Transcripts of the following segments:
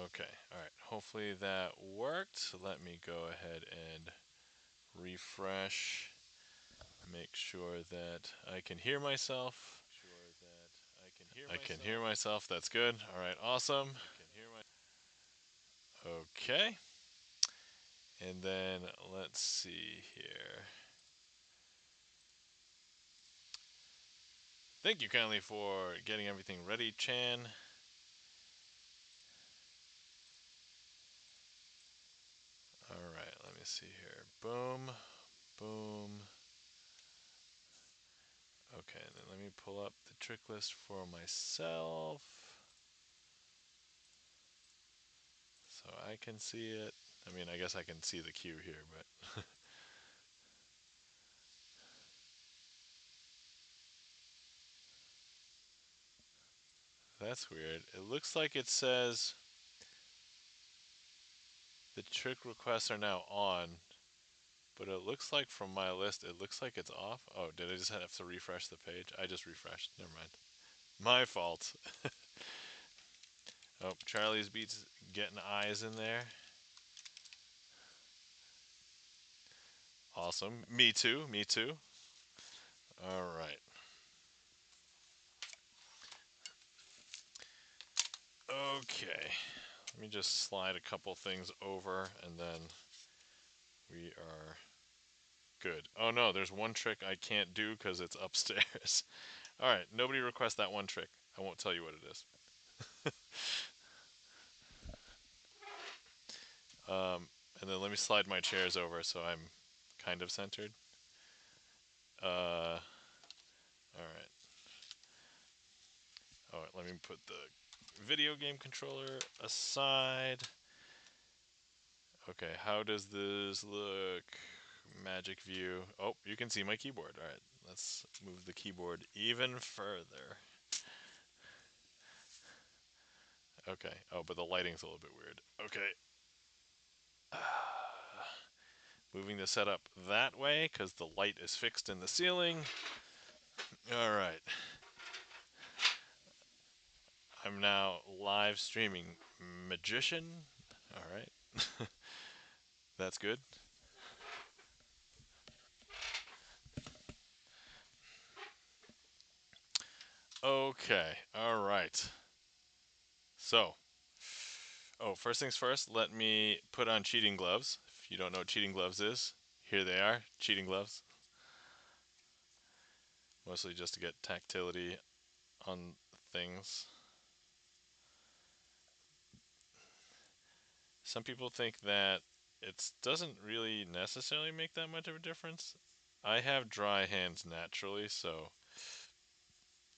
Okay, alright. Hopefully that worked. So let me go ahead and refresh. Make sure that I can hear myself. I can hear myself. That's good. Alright, awesome. Okay. And then let's see here. Thank you kindly for getting everything ready, Chan. Alright, let me see here. Boom. Boom. Okay, and then let me pull up the trick list for myself so I can see it. I mean, I guess I can see the cue here, but that's weird. It looks like it says the trick requests are now on, but it looks like from my list, it looks like it's off. Oh, did I just have to refresh the page? I just refreshed. Never mind. My fault. Oh, Charlie's Beats getting eyes in there. Awesome. Me too. Me too. All right. Okay. Let me just slide a couple things over and then we are good. Oh no, there's one trick I can't do because it's upstairs. All right. Nobody request that one trick. I won't tell you what it is. And then let me slide my chairs over so I'm kind of centered. All right. All right, let me put the video game controller aside. Okay, how does this look? Magic view. Oh, you can see my keyboard. All right, let's move the keyboard even further. Okay. Oh, but the lighting's a little bit weird. Okay. Moving the setup that way because the light is fixed in the ceiling. All right. I'm now live streaming Magician. All right. That's good. Okay. All right. So, first things first, let me put on cheating gloves. If you don't know what cheating gloves is, here they are, cheating gloves. Mostly just to get tactility on things. Some people think that it doesn't really necessarily make that much of a difference. I have dry hands naturally, so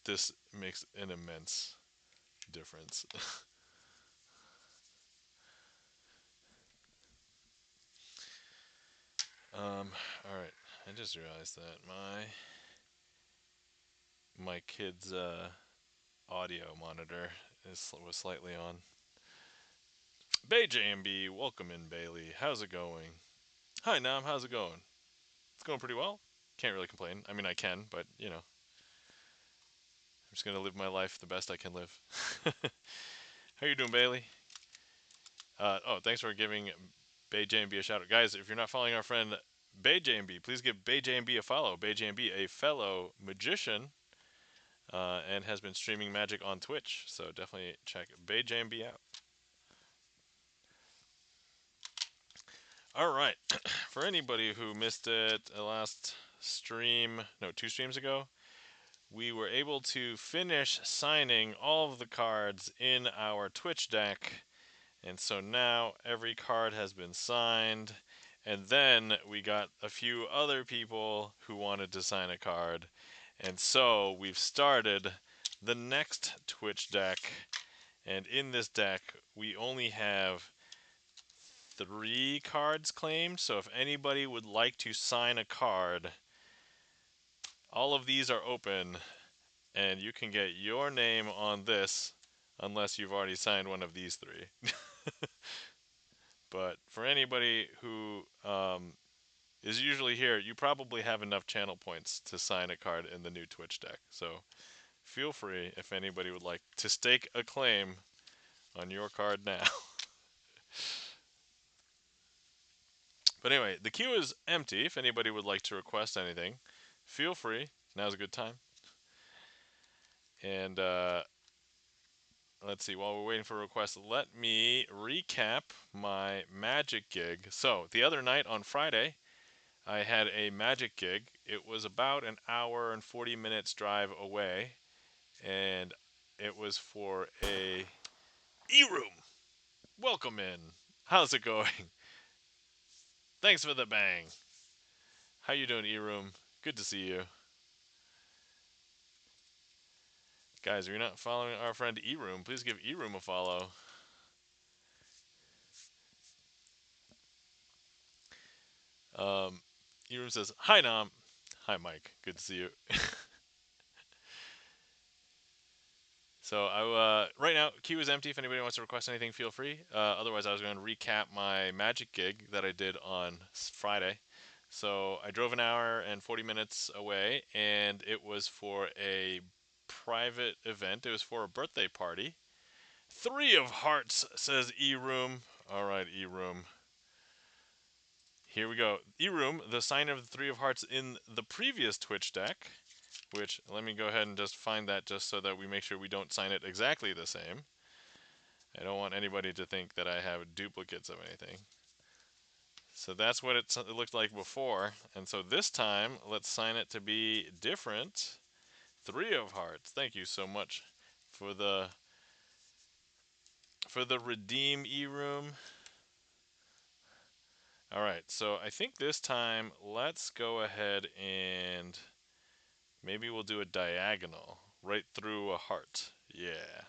this makes an immense difference. All right. I just realized that my kid's audio monitor was slightly on. Bay JMB, welcome in, Bailey. How's it going? Hi, Nam. How's it going? It's going pretty well. Can't really complain. I mean, I can, but I'm just gonna live my life the best I can live. How you doing, Bailey? Thanks for giving Bay JMB a shout out, guys. If you're not following our friend Bay JMB, please give Bay JMB a follow. Bay JMB, a fellow magician, and has been streaming magic on Twitch. So definitely check Bay JMB out. All right. For anybody who missed it, last stream, no, 2 streams ago, we were able to finish signing all of the cards in our Twitch deck. And so now every card has been signed. And then we got a few other people who wanted to sign a card. And so we've started the next Twitch deck. And in this deck, we only have 3 cards claimed. So if anybody would like to sign a card, all of these are open. And you can get your name on this unless you've already signed one of these 3. But for anybody who is usually here, you probably have enough channel points to sign a card in the new Twitch deck. So feel free if anybody would like to stake a claim on your card now. But anyway, the queue is empty. If anybody would like to request anything, feel free. Now's a good time. And let's see, while we're waiting for requests, let me recap my magic gig. So, the other night on Friday, I had a magic gig. It was about an hour and 40 minutes drive away, and it was for a e-room. Welcome in. How's it going? Thanks for the bang. How you doing, e-room? Good to see you. Guys, if you're not following our friend e-room, please give e-room a follow. E-room says, "Hi, Nam." Hi, Mike. Good to see you. So right now, queue is empty. If anybody wants to request anything, feel free. Otherwise, I was going to recap my magic gig that I did on Friday. So I drove an hour and 40 minutes away, and it was for a private event. It was for a birthday party. 3 of hearts, says E-Room. All right, E-Room. Here we go. E-Room, the sign of the 3 of hearts in the previous Twitch deck. Which, let me go ahead and just find that just so that we make sure we don't sign it exactly the same. I don't want anybody to think that I have duplicates of anything. So that's what it looked like before. And so this time, let's sign it to be different. 3 of hearts. Thank you so much for the redeem e-room. All right, so I think this time let's go ahead and maybe we'll do a diagonal right through a heart. Yeah.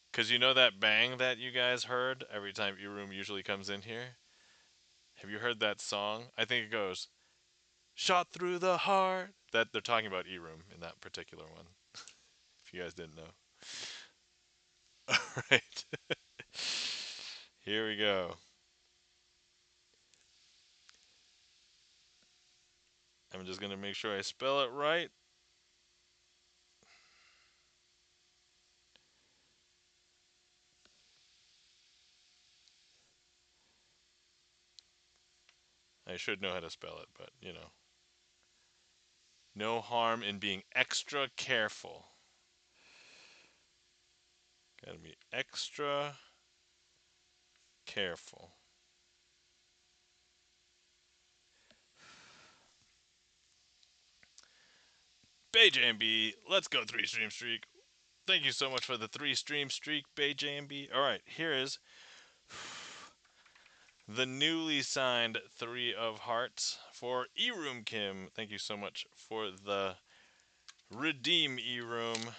Because you know that bang that you guys heard every time E-Room usually comes in here? Have you heard that song? I think it goes, "Shot through the heart." That they're talking about E-Room in that particular one, if you guys didn't know. Alright. Here we go. I'm just going to make sure I spell it right. I should know how to spell it, but you know. No harm in being extra careful. Gotta be extra careful. BayJMB, let's go 3 stream streak. Thank you so much for the 3 stream streak, BayJMB. Alright, here is the newly signed 3 of hearts for E-Room Kim. Thank you so much for the redeem E-Room.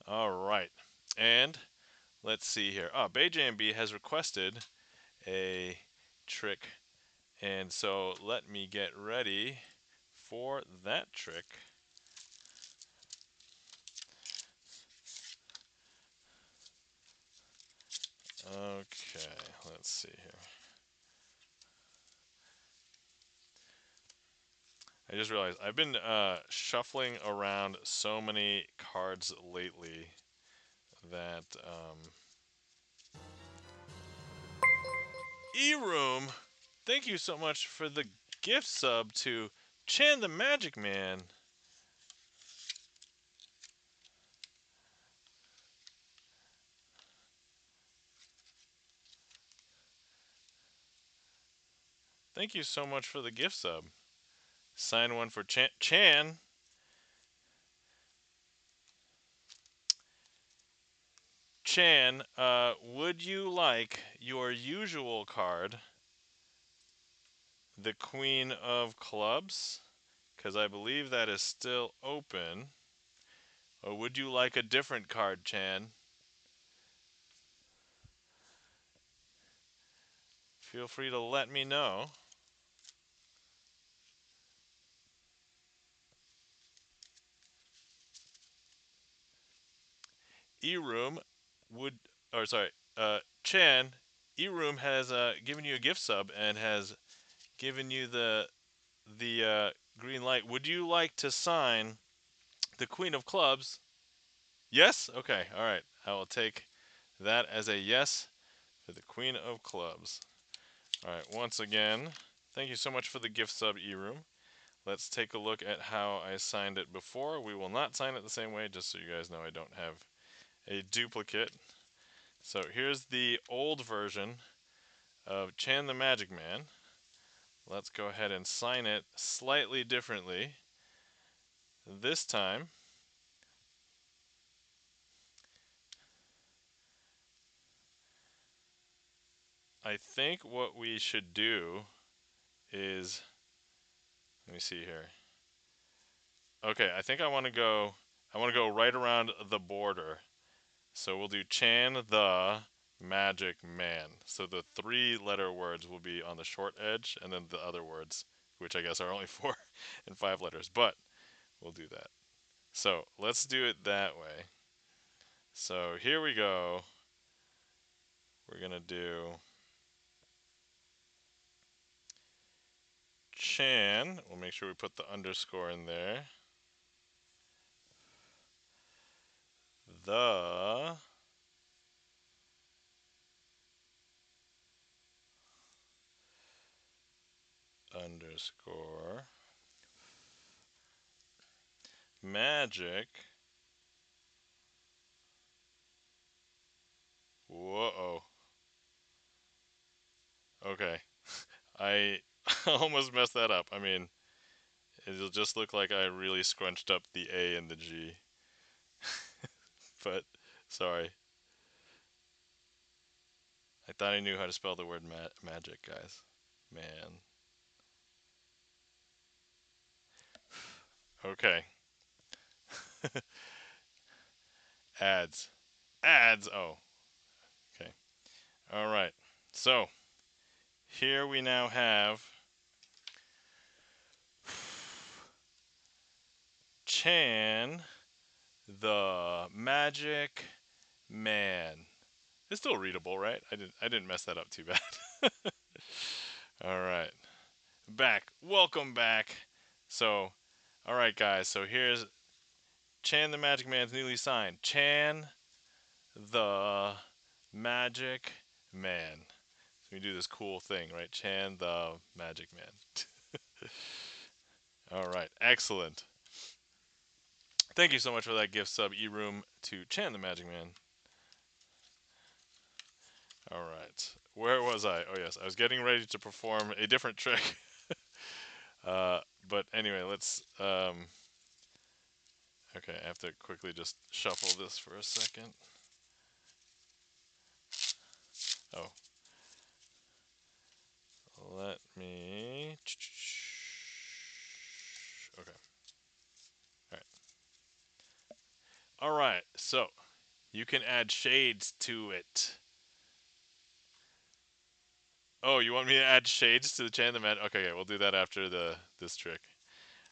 Alright, and let's see here. BayJMB has requested a trick, and so let me get ready for that trick. Okay, let's see here. I just realized I've been shuffling around so many cards lately that E-Room, thank you so much for the gift sub to Chan the Magic Man. Thank you so much for the gift sub. Sign one for Chan. Chan, would you like your usual card, the Queen of Clubs? Because I believe that is still open. Or would you like a different card, Chan? Feel free to let me know. E-Room would, or sorry, Chan, E-Room has given you a gift sub and has given you the green light. Would you like to sign the Queen of Clubs? Yes? Okay, all right. I will take that as a yes. to the Queen of Clubs. Alright, once again, thank you so much for the gift sub, E-Room. Let's take a look at how I signed it before. We will not sign it the same way, just so you guys know I don't have a duplicate. So here's the old version of Chan the Magic Man. Let's go ahead and sign it slightly differently. This time, I think what we should do is, let me see here. Okay, I think I want to go right around the border. So we'll do Chan the Magic Man. So the 3-letter words will be on the short edge, and then the other words, which I guess are only 4 and 5 letters, but we'll do that. So let's do it that way. So here we go. We're gonna do Chan. We'll make sure we put the underscore in there. The underscore magic. Whoa. Okay. I almost messed that up. I mean, it'll just look like I really scrunched up the A and the G. But, sorry. I thought I knew how to spell the word magic, guys. Man. Okay. Ads. Ads! Oh. Okay. Alright. So, here we now have Chan the Magic Man. It's still readable, right? I didn't mess that up too bad. All right. Back. Welcome back. So, all right guys. So here's Chan the Magic Man's newly signed. Chan the Magic Man. So we do this cool thing, right? Chan the Magic Man. All right. Excellent. Thank you so much for that gift sub, E-Room, to Chan the Magic Man. All right. Where was I? Oh, yes. I was getting ready to perform a different trick. But anyway, let's... okay, I have to quickly just shuffle this for a second. Oh. Let me... Okay. Alright. Alright, so you can add shades to it. Oh, you want me to add shades to the Chan the Man? Okay, we'll do that after this trick.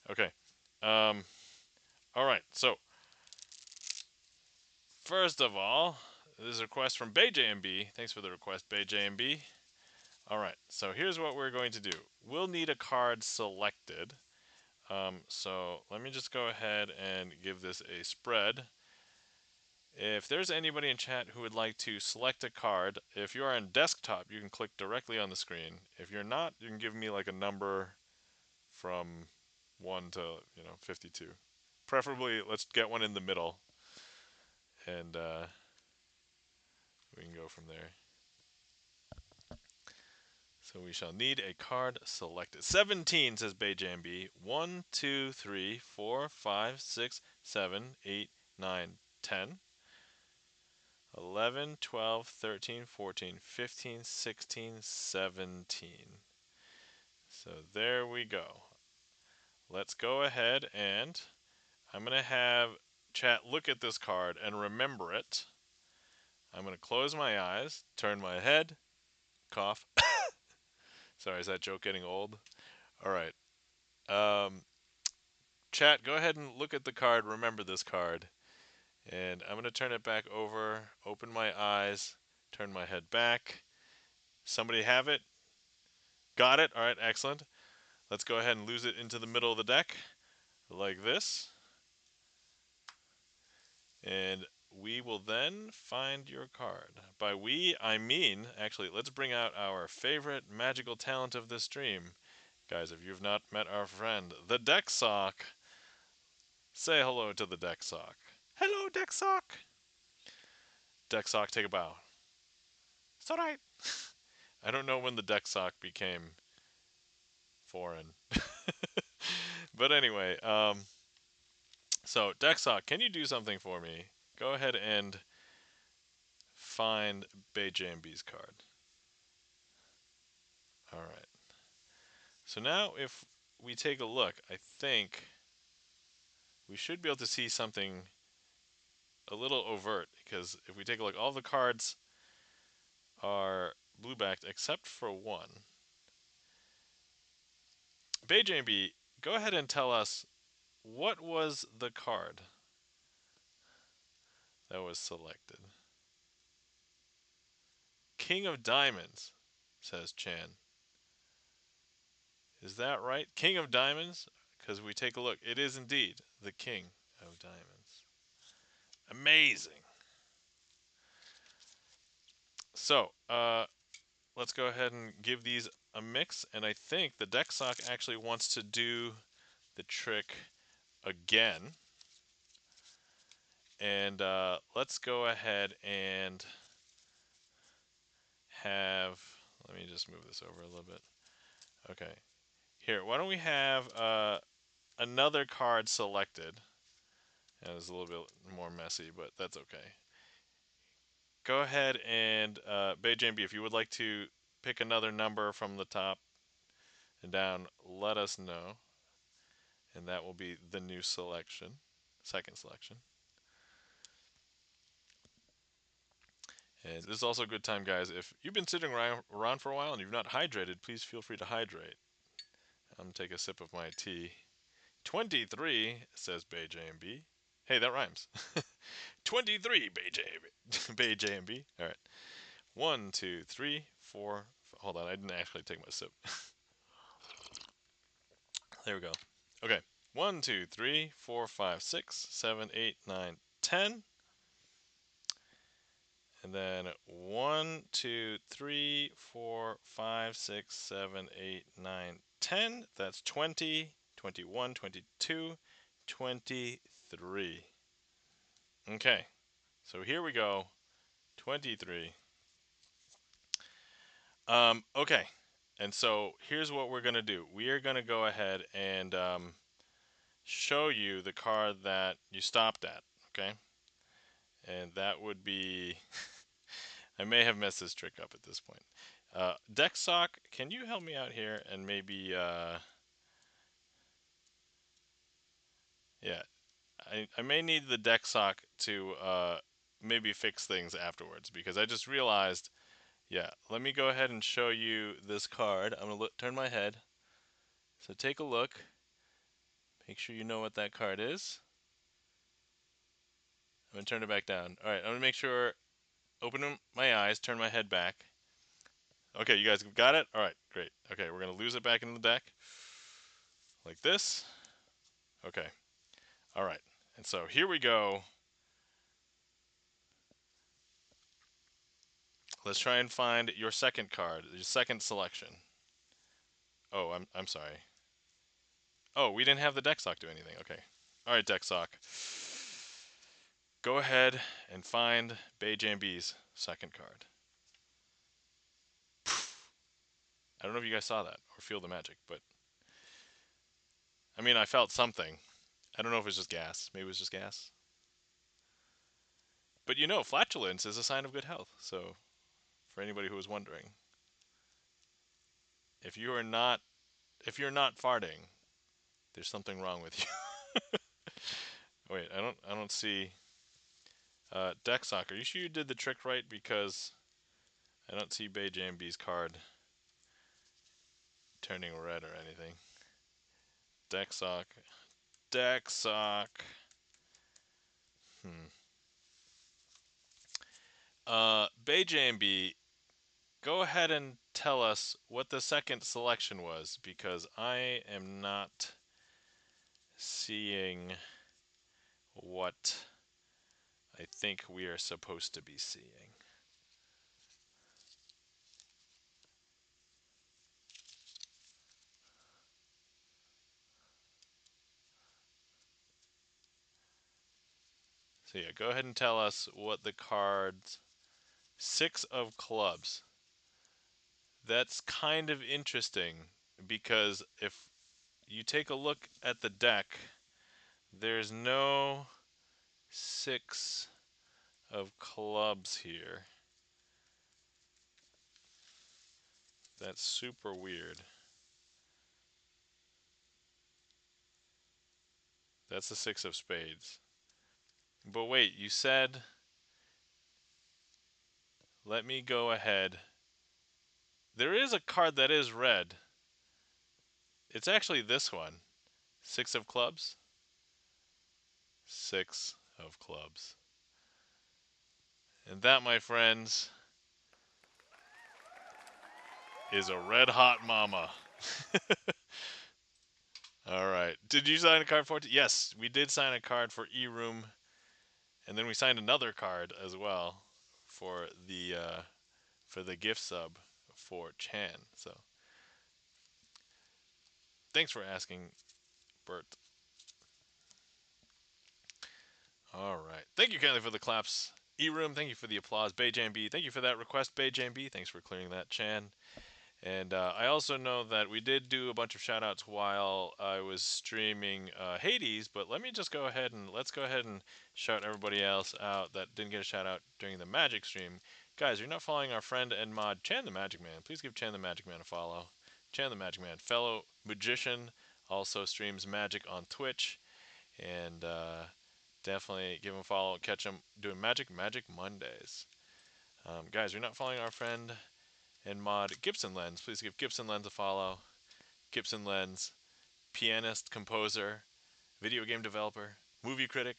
Okay. Alright, so first of all, this is a request from BayJMB. Thanks for the request, BayJMB. Alright, so here's what we're going to do. We'll need a card selected. So let me just go ahead and give this a spread. If there's anybody in chat who would like to select a card, if you're on desktop, you can click directly on the screen. If you're not, you can give me like a number from 1 to 52. Preferably, let's get one in the middle, and we can go from there. So we shall need a card selected. 17, says BayJamB. 1, 2, 3, 4, 5, 6, 7, 8, 9, 10. 11, 12, 13, 14, 15, 16, 17. So there we go. Let's go ahead and I'm going to have chat look at this card and remember it. I'm going to close my eyes, turn my head, cough. Sorry, is that joke getting old? All right. Chat, go ahead and look at the card, remember this card. And I'm going to turn it back over, open my eyes, turn my head back. Somebody have it? Got it? All right, excellent. Let's go ahead and lose it into the middle of the deck, like this. And we will then find your card. By we, I mean, actually, let's bring out our favorite magical talent of this stream. Guys, if you've not met our friend, the Deck Sock, say hello to the Deck Sock. Hello, Deck Sock. Deck Sock, take a bow. It's alright. I don't know when the Deck Sock became foreign. But anyway, so Deck Sock, can you do something for me? Go ahead and find BayJMB's card. Alright. So now if we take a look, I think we should be able to see something a little overt, because if we take a look, all the cards are blue-backed except for one. BayJMB, go ahead and tell us, what was the card that was selected? King of Diamonds, says Chan. Is that right? King of Diamonds? Because we take a look, it is indeed the King of Diamonds. Amazing. So, let's go ahead and give these a mix, and I think the Deck Sock actually wants to do the trick again. And let's go ahead and have, let me just move this over a little bit. Okay. Here, why don't we have another card selected? And it's a little bit more messy, but that's okay. Go ahead and, BayJMB, if you would like to pick another number from the top and down, let us know. And that will be the new selection, second selection. And this is also a good time, guys. If you've been sitting around for a while and you've not hydrated, please feel free to hydrate. I'm going to take a sip of my tea. 23, says BayJMB. Hey, that rhymes. 23, BayJMB. All right. 1, 2, 3, 4. Hold on, I didn't actually take my sip. There we go. Okay. 1, 2, 3, 4, 5, 6, 7, 8, 9, 10. And then 1, 2, 3, 4, 5, 6, 7, 8, 9, 10. That's 20, 21, 22, 23. Okay. So here we go. 23. Okay. And so here's what we're going to do. We are going to go ahead and show you the card that you stopped at. Okay. And that would be... I may have messed this trick up at this point. Deck Sock, can you help me out here and maybe, yeah, I may need the Deck Sock to maybe fix things afterwards, because I just realized, yeah, let me go ahead and show you this card. I'm going to turn my head. So take a look. Make sure you know what that card is. I'm going to turn it back down. All right, I'm going to make sure, open my eyes, turn my head back. Okay, you guys got it? All right, great. Okay, we're going to lose it back in the deck. Like this. Okay. All right. And so here we go. Let's try and find your second card, your second selection. Oh, I'm sorry. Oh, we didn't have the deck sock do anything. Okay. All right, deck sock. Go ahead and find BayJMB's second card. I don't know if you guys saw that or feel the magic, but I mean, I felt something. I don't know if it was just gas. Maybe it was just gas. But you know, flatulence is a sign of good health. So, for anybody who was wondering, if you're not farting, there's something wrong with you. Wait, I don't see deck sock. Are you sure you did the trick right? Because I don't see BayJMB's card turning red or anything. Deck sock. Deck sock. BayJMB, go ahead and tell us what the second selection was, because I am not seeing what I think we are supposed to be seeing. So yeah, go ahead and tell us what the cards. Six of clubs. That's kind of interesting because if you take a look at the deck, there's no six of clubs here. That's super weird. That's the six of spades. But wait, you said, let me go ahead. There is a card that is red. It's actually this one. Six of clubs. Six of clubs. And that, my friends, is a red hot mama. All right. Did you sign a card for it? Yes, we did sign a card for E-Room, and then we signed another card as well for the gift sub for Chan. So thanks for asking, Bert. All right. Thank you kindly for the claps. E-Room, thank you for the applause. BayJamB, thank you for that request. BayJamB, thanks for clearing that, Chan. And I also know that we did do a bunch of shoutouts while I was streaming Hades, but let's go ahead and shout everybody else out that didn't get a shout out during the Magic stream. Guys, you're not following our friend and mod Chan the Magic Man. Please give Chan the Magic Man a follow. Chan the Magic Man, fellow magician, also streams magic on Twitch, and definitely give him a follow. Catch him doing Magic Mondays. Guys, you're not following our friend and mod Gibson Lens. Please give Gibson Lens a follow. Gibson Lens, pianist, composer, video game developer, movie critic.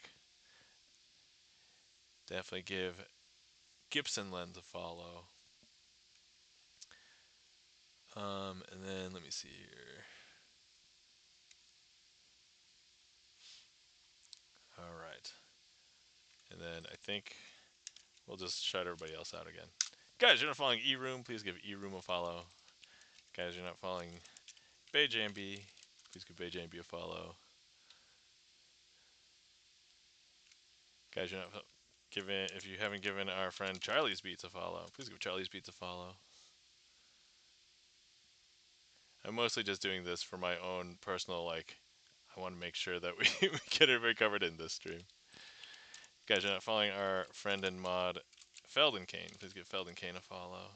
Definitely give Gibson Lens a follow. And then let me see here. All right. And then I think we'll just shout everybody else out again. Guys, you're not following E-Room. Please give E-Room a follow. Guys, you're not following BayJamB. Please give BayJamB a follow. Guys, you're not giving. If you haven't given our friend Charlie's Beats a follow, please give Charlie's Beats a follow. I'm mostly just doing this for my own personal, like, I want to make sure that we, we get everybody covered in this stream. Guys, you're not following our friend and mod Felden Kane. Please give Felden Kane a follow.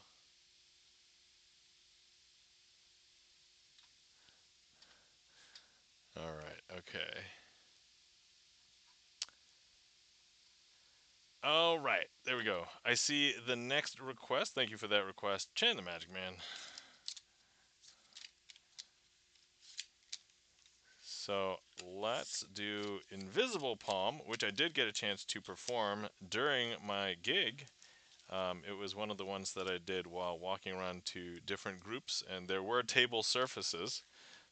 All right, okay. All right, there we go. I see the next request. Thank you for that request, Chan the Magic Man. So let's do Invisible Palm, which I did get a chance to perform during my gig. It was one of the ones that I did while walking around to different groups, and there were table surfaces,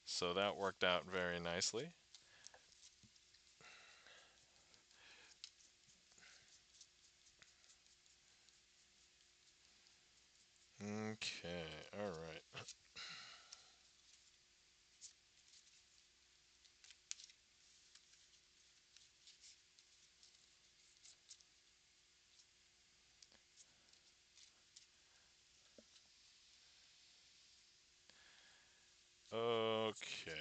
so that worked out very nicely. Okay, all right. Okay.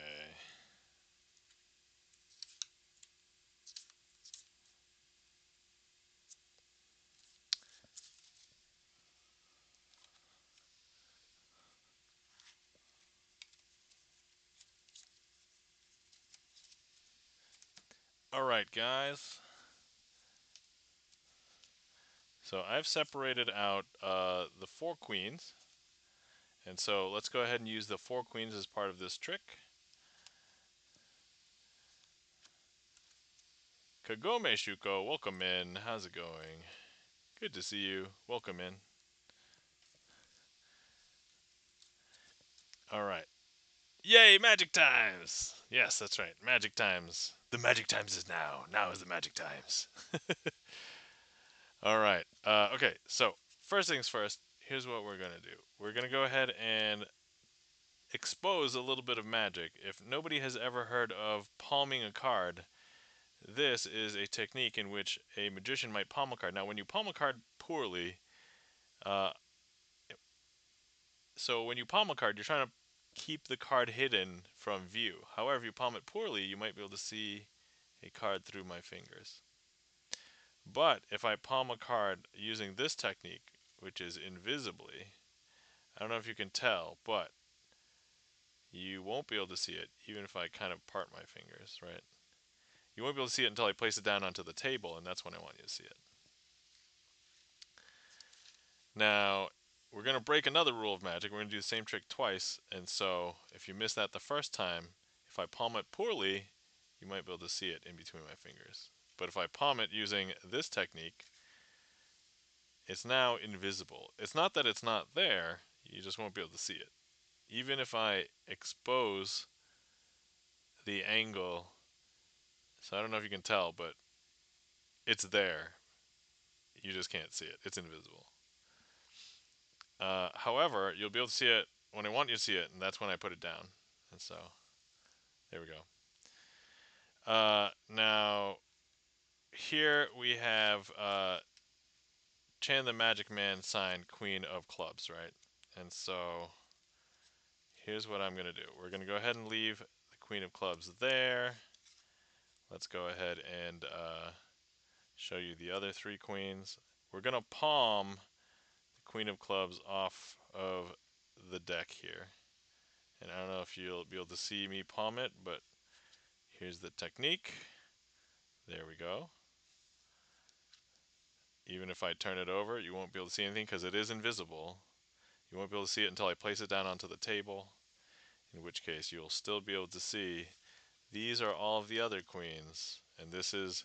All right, guys. So I've separated out the four queens, and so let's go ahead and use the four queens as part of this trick. Kagome Shuko, welcome in. How's it going? Good to see you. Welcome in. All right. Yay, magic times! Yes, that's right. Magic times. The magic times is now. Now is the magic times. All right. Okay. So first things first. Here's what we're gonna do. We're gonna go ahead and expose a little bit of magic. If nobody has ever heard of palming a card, this is a technique in which a magician might palm a card. Now, when you palm a card poorly, uh, so when you palm a card, you're trying to keep the card hidden from view. However, if you palm it poorly, you might be able to see a card through my fingers. But if I palm a card using this technique, which is invisibly, I don't know if you can tell, but you won't be able to see it even if I kind of part my fingers, right? You won't be able to see it until I place it down onto the table, and that's when I want you to see it. Now, we're going to break another rule of magic. We're going to do the same trick twice, and so if you miss that the first time, if I palm it poorly, you might be able to see it in between my fingers. But if I palm it using this technique, it's now invisible. It's not that it's not there, you just won't be able to see it. Even if I expose the angle, so I don't know if you can tell, but it's there. You just can't see it. It's invisible. However, you'll be able to see it when I want you to see it, and that's when I put it down. And so, there we go. Now, here we have Chan the Magic Man signed Queen of Clubs, right? And so, here's what I'm going to do. We're going to go ahead and leave the Queen of Clubs there. Let's go ahead and show you the other three queens. We're going to palm the Queen of Clubs off of the deck here. And I don't know if you'll be able to see me palm it, but here's the technique. There we go. Even if I turn it over, you won't be able to see anything because it is invisible. You won't be able to see it until I place it down onto the table, in which case you'll still be able to see these are all of the other queens. And this is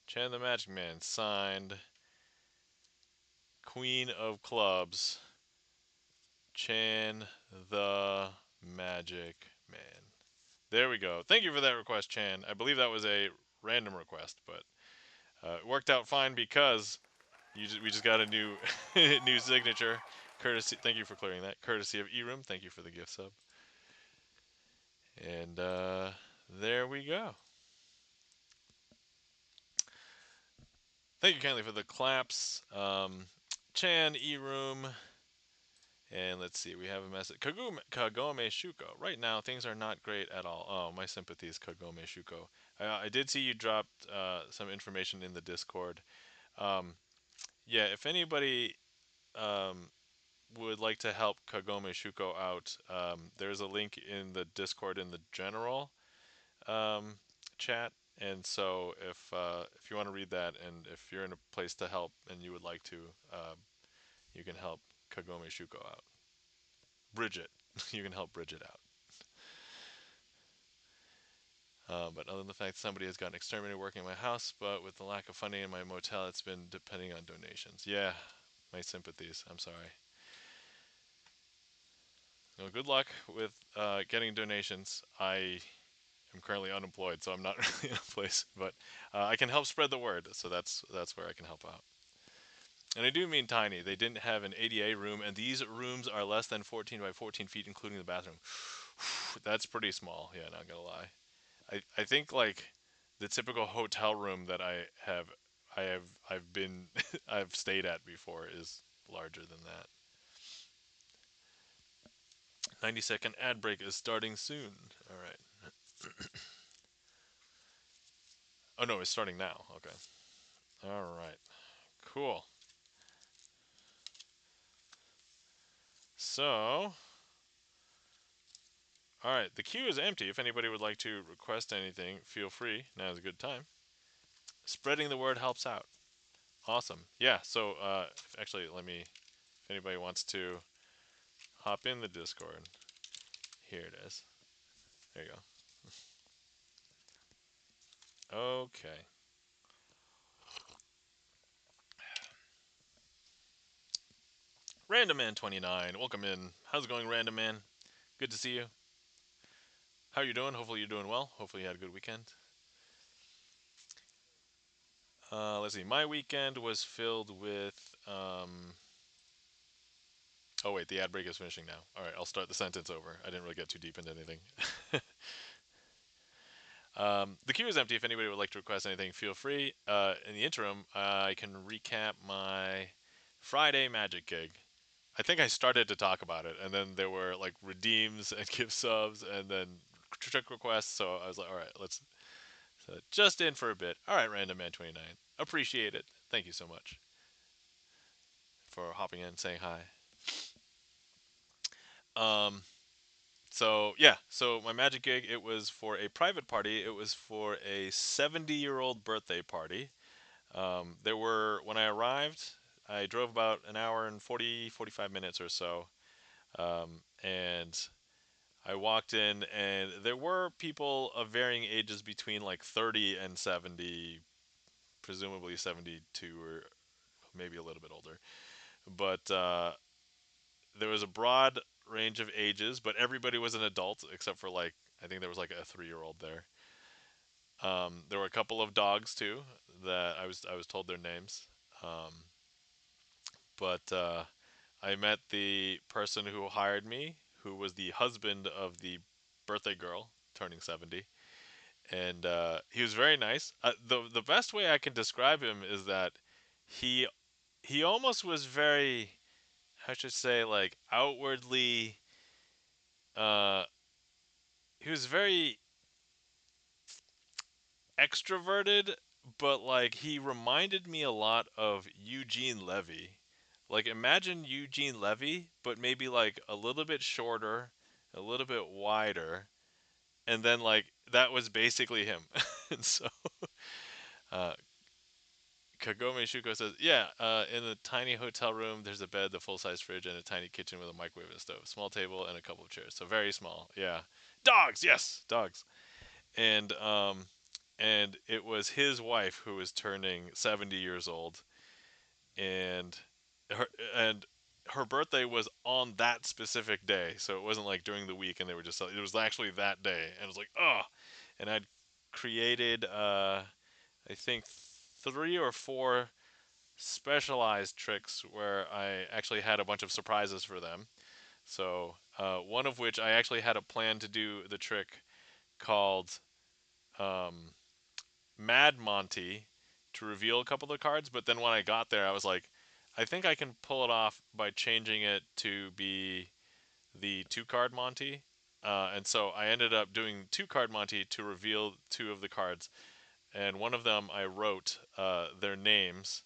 Chan the Magic Man, signed Queen of Clubs, Chan the Magic Man. There we go. Thank you for that request, Chan. I believe that was a random request, but it worked out fine because we just got a new new signature. Courtesy. Thank you for clearing that. Courtesy of eRoom. Thank you for the gift sub. And there we go. Thank you kindly for the claps. Chan, eRoom, and let's see. We have a message. Kagome Shuko. Right now, things are not great at all. Oh, my sympathies, Kagome Shuko. I did see you dropped some information in the Discord. Um, yeah, if anybody um, would like to help Kagome Shuko out, there's a link in the Discord in the general um, chat. And so if you want to read that, and if you're in a place to help and you would like to, you can help Kagome Shuko out. Bridget, you can help Bridget out. But other than the fact that somebody has got an exterminator working in my house, but with the lack of funding in my motel, it's been depending on donations. Yeah, my sympathies. I'm sorry. Well, good luck with getting donations. I am currently unemployed, so I'm not really in a place, but I can help spread the word. So that's where I can help out. And I do mean tiny. They didn't have an ADA room, and these rooms are less than 14 by 14 feet, including the bathroom. That's pretty small. Yeah, not gonna lie. I think like the typical hotel room that I've been I've stayed at before is larger than that. 90-second ad break is starting soon. All right. Oh no, it's starting now. Okay. All right. Cool. So, all right, the queue is empty. If anybody would like to request anything, feel free. Now is a good time. Spreading the word helps out. Awesome. Yeah. So, actually, if anybody wants to hop in the Discord, here it is. There you go. Okay. Random Man 29, welcome in. How's it going, Random Man? Good to see you. How are you doing? Hopefully you're doing well. Hopefully you had a good weekend. Let's see. My weekend was filled with. Oh wait, the ad break is finishing now. All right, I'll start the sentence over. I didn't really get too deep into anything. The queue is empty. If anybody would like to request anything, feel free. In the interim, I can recap my Friday Magic gig. I think I started to talk about it, and then there were like redeems and gift subs, and then trick requests. So I was like, all right, let's just in for a bit. All right, Random Man 29, appreciate it. Thank you so much for hopping in, saying hi. Um, so yeah, so my Magic gig, it was for a private party. It was for a 70-year-old birthday party. There were when I arrived, I drove about an hour and 45 minutes or so, and I walked in, and there were people of varying ages between like 30 and 70, presumably 72 or maybe a little bit older. But there was a broad range of ages, but everybody was an adult except for like I think there was like a 3-year-old there. There were a couple of dogs too that I was told their names. Um, but I met the person who hired me, who was the husband of the birthday girl turning 70, and he was very nice. The best way I can describe him is that he he almost was very, I should say, like outwardly, uh, he was very extroverted, but like he reminded me a lot of Eugene Levy. Like imagine Eugene Levy, but maybe like a little bit shorter, a little bit wider, and then like that was basically him. And so uh, Kagome Shuko says, "Yeah, in the tiny hotel room, there's a bed, the full-size fridge, and a tiny kitchen with a microwave and a stove, small table, and a couple of chairs. So very small. Yeah, dogs. Yes, dogs. And and it was his wife who was turning 70 years old, and her and her birthday was on that specific day. So it wasn't like during the week, and they were just. It was actually that day, and it was like, oh, and I'd created, I think, 3 or 4 specialized tricks where I actually had a bunch of surprises for them. So one of which I actually had a plan to do the trick called um, Mad Monty to reveal a couple of cards, but then when I got there, I was like, I think I can pull it off by changing it to be the 2 card Monty. And so I ended up doing 2 card Monty to reveal 2 of the cards, and one of them I wrote their names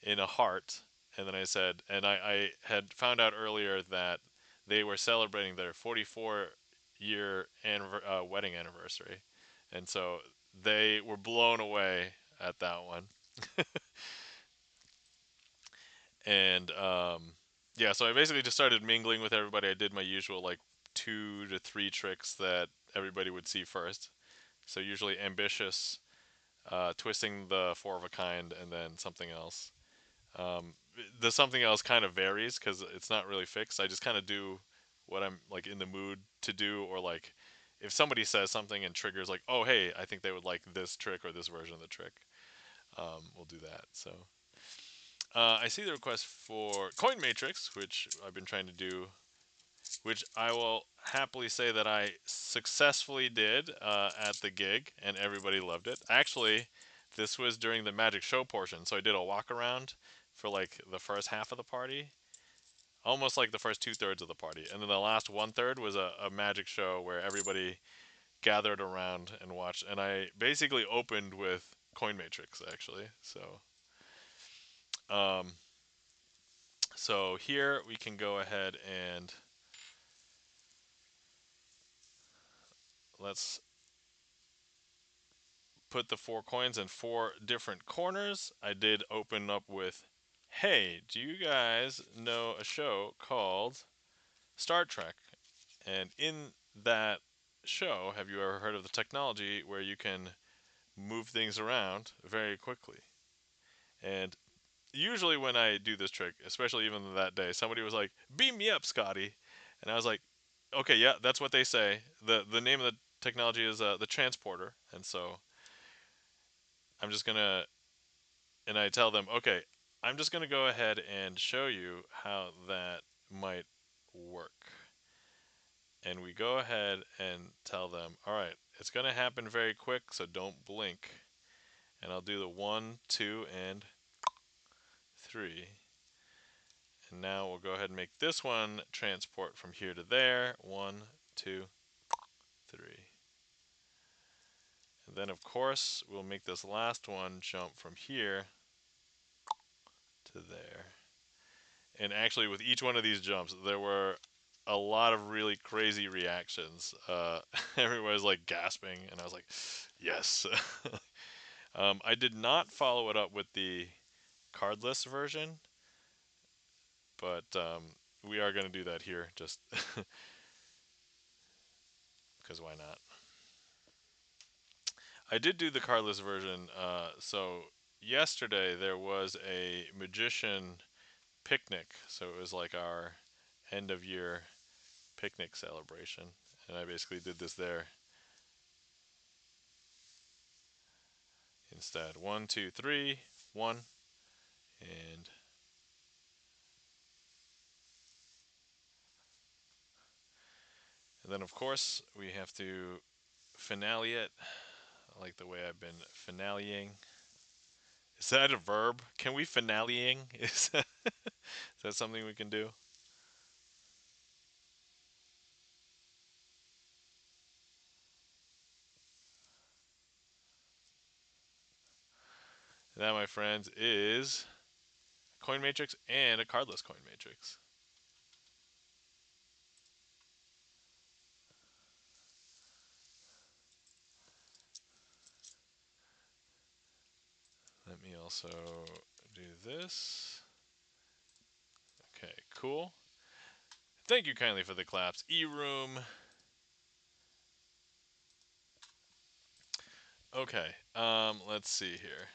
in a heart, and then I said, and I had found out earlier that they were celebrating their 44-year wedding anniversary, and so they were blown away at that one. And yeah, so I basically just started mingling with everybody. I did my usual like 2 to 3 tricks that everybody would see first. So usually ambitious, twisting the 4 of a kind, and then something else. Um, the something else kind of varies because it's not really fixed. I just kind of do what I'm like in the mood to do, or like if somebody says something and triggers like, oh hey, I think they would like this trick or this version of the trick, we'll do that. So I see the request for Coin Matrix, which I've been trying to do, which I will happily say that I successfully did at the gig, and everybody loved it. Actually, this was during the magic show portion, so I did a walk around for like the first half of the party, almost like the first 2/3 of the party, and then the last 1/3 was a magic show where everybody gathered around and watched. And I basically opened with Coin Matrix actually. Um, so here we can go ahead and let's put the 4 coins in 4 different corners. I did open up with, hey, do you guys know a show called Star Trek? And in that show, have you ever heard of the technology where you can move things around very quickly? And usually when I do this trick, especially even that day, somebody was like, beam me up, Scotty. And I was like, okay, yeah, that's what they say. The name of the technology is the transporter. And so I'm just going to and I tell them, okay, I'm just going to go ahead and show you how that might work. And we go ahead and tell them, all right, it's going to happen very quick, so don't blink. And I'll do the 1, 2, and 3. And now we'll go ahead and make this one transport from here to there. 1, 2, 3. And then, of course, we'll make this last one jump from here to there. And actually, with each one of these jumps, there were a lot of really crazy reactions. Everyone was like gasping, and I was like, yes. I did not follow it up with the cardless version, but we are going to do that here just because why not? I did do the cardless version. So yesterday there was a magician picnic. So it was like our end of year picnic celebration. And I basically did this there instead. 1, 2, 3, 1. And then, of course, we have to finale it. I like the way I've been finaleing. Is that a verb? Can we finaleing? Is that something we can do? That, my friends, is a coin matrix and a cardless coin matrix. Let me also do this. Okay, cool. Thank you kindly for the claps. E-room. Okay, let's see here.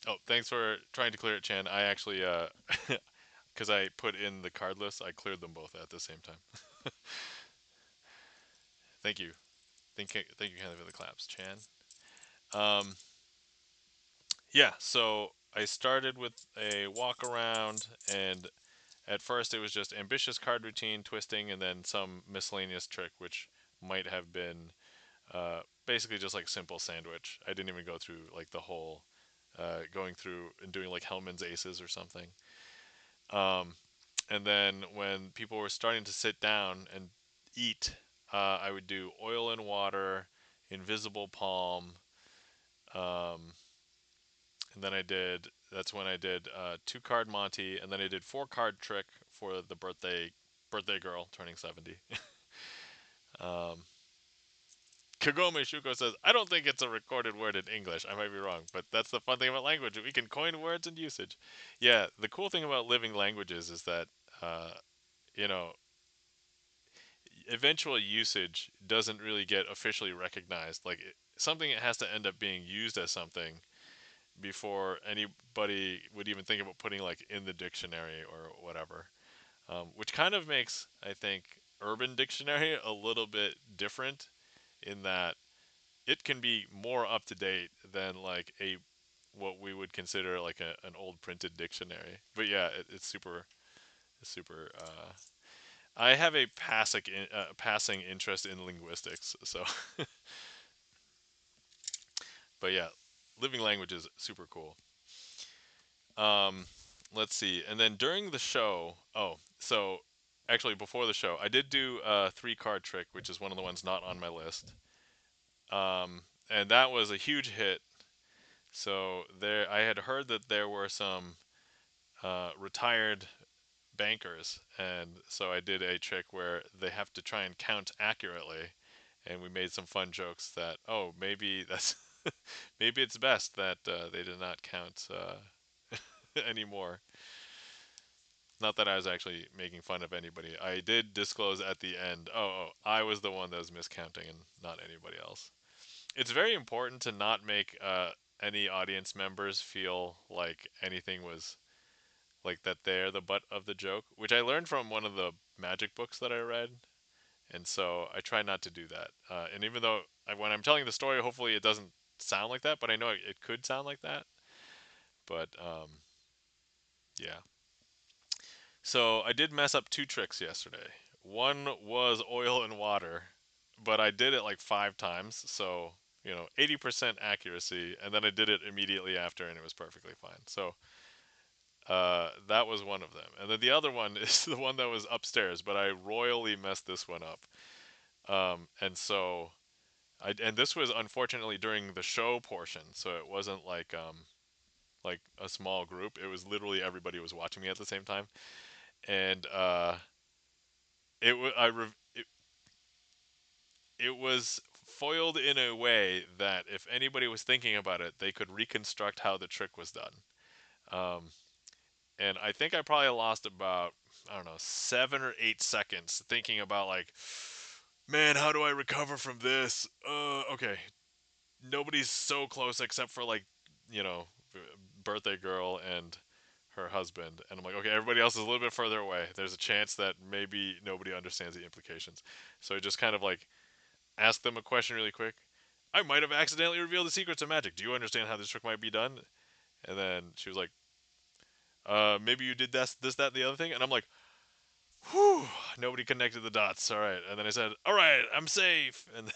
Oh, thanks for trying to clear it, Chan. I actually, because I put in the card list, I cleared them both at the same time. Thank you. Thank you kindly for the claps, Chan. Um, yeah, so I started with a walk around, and at first it was just ambitious card routine, twisting, and then some miscellaneous trick, which might have been basically just like simple sandwich. I didn't even go through like the whole going through and doing like Hellman's Aces or something. Um, and then when people were starting to sit down and eat, I would do oil and water, invisible palm, um, and then that's when I did 2 card Monty, and then I did 4 card trick for the birthday girl turning 70. um, Kagome Shuko says, I don't think it's a recorded word in English. I might be wrong, but that's the fun thing about language. We can coin words and usage. Yeah, the cool thing about living languages is that, uh, you know, eventual usage doesn't really get officially recognized. Like, something has to end up being used as something before anybody would even think about putting, like, in the dictionary or whatever. Which kind of makes, I think, Urban Dictionary a little bit different in that it can be more up to date than like a what we would consider like an old printed dictionary. But yeah, it's super. I have a passing interest in linguistics, so but yeah, living language is super cool. Um, let's see, and then during the show, so actually before the show, I did do a 3 card trick, which is one of the ones not on my list. And that was a huge hit. So there, I had heard that there were some retired bankers, and so I did a trick where they have to try and count accurately, and we made some fun jokes that maybe that's maybe it's best that they did not count anymore. Not that I was actually making fun of anybody. I did disclose at the end. I was the one that was miscounting and not anybody else. It's very important to not make any audience members feel like anything was like that they're the butt of the joke, which I learned from one of the magic books that I read, and so I try not to do that. And even though when I'm telling the story, hopefully it doesn't sound like that, but I know it could sound like that. But yeah. So I did mess up two tricks yesterday. One was oil and water, but I did it like 5 times. So, 80% accuracy. And then I did it immediately after and it was perfectly fine. So that was one of them. And then the other one is the one that was upstairs, but I royally messed this one up. And so and this was unfortunately during the show portion. So it wasn't like a small group. It was literally everybody was watching me at the same time. And it was it was foiled in a way that if anybody was thinking about it, they could reconstruct how the trick was done. Um, and I think I probably lost about, I don't know, 7 or 8 seconds thinking about like, man, how do I recover from this? Okay, nobody's so close except for like, you know, birthday girl and her husband, and I'm like, okay, everybody else is a little bit further away. There's a chance that maybe nobody understands the implications, so I just kind of like ask them a question really quick. I might have accidentally revealed the secrets of magic. Do you understand how this trick might be done? And then she was like, maybe you did this, that, and the other thing. And I'm like, whew, nobody connected the dots. All right. And then I said, all right, I'm safe. And then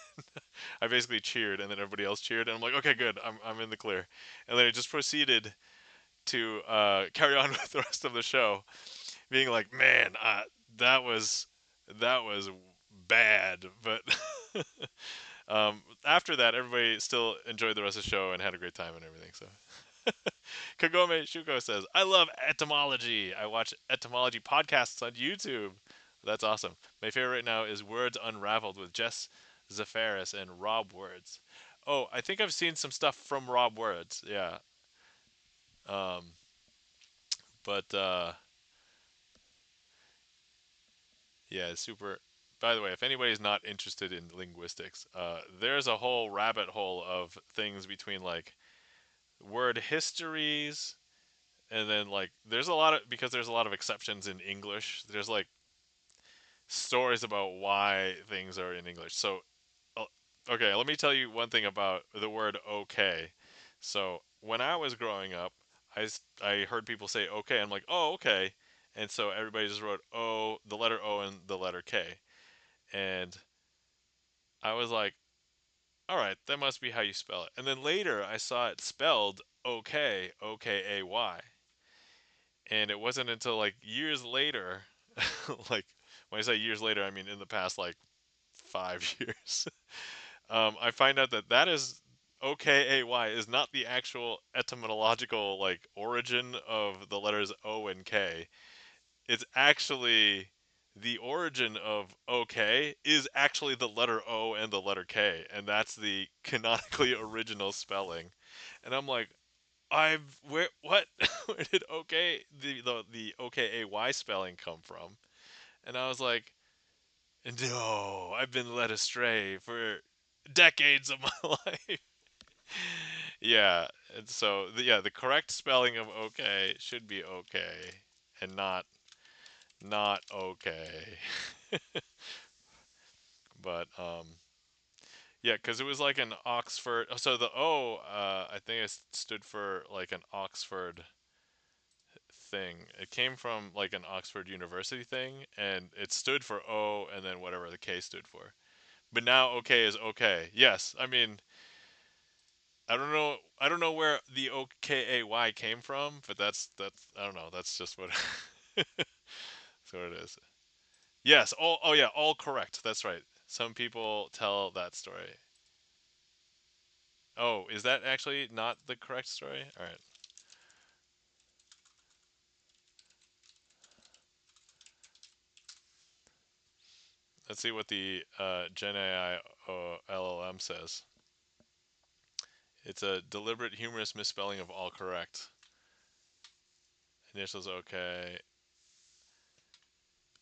I basically cheered, and then everybody else cheered. And I'm like, okay, good. I'm in the clear. And then I just proceeded to carry on with the rest of the show, being like, man, that was bad, but after that, everybody still enjoyed the rest of the show and had a great time and everything. So, Kagome Shuko says, I love etymology. I watch etymology podcasts on YouTube. That's awesome. My favorite right now is Words Unraveled with Jess Zafaris and Rob Words. Oh, I think I've seen some stuff from Rob Words. Yeah. Um, but yeah, super. By the way, if anybody's not interested in linguistics, there's a whole rabbit hole of things between like word histories, and then like there's a lot of, because there's a lot of exceptions in English. There's like stories about why things are in English. So, uh, okay, let me tell you one thing about the word okay. So when I was growing up, I heard people say okay. I'm like, oh, okay, and so everybody just wrote O, the letter O, and the letter K, and I was like, all right, that must be how you spell it. And then later I saw it spelled okay, OKAY. And it wasn't until like years later, like when I say years later, I mean in the past like 5 years, I find out that that is OKAY is not the actual etymological like origin of the letters O and K. It's actually the origin of OK is actually the letter O and the letter K, and that's the canonically original spelling. And I'm like, I've where what where did OK the OKAY spelling come from? And I was like, no, I've been led astray for decades of my life. Yeah, and so the correct spelling of OK should be okay and not okay. But yeah, because it was like an Oxford. So the O, I think it stood for like an Oxford thing. It came from like an Oxford University thing, and it stood for O, and then whatever the K stood for. But now OK is okay. Yes, I mean, I don't know. I don't know where the OKAY came from, but that's I don't know. That's just what that's what it is. Yes. Oh yeah. All correct. That's right. Some people tell that story. Oh, is that actually not the correct story? All right. Let's see what the Gen AI LLM says. It's a deliberate humorous misspelling of all correct. Initials okay.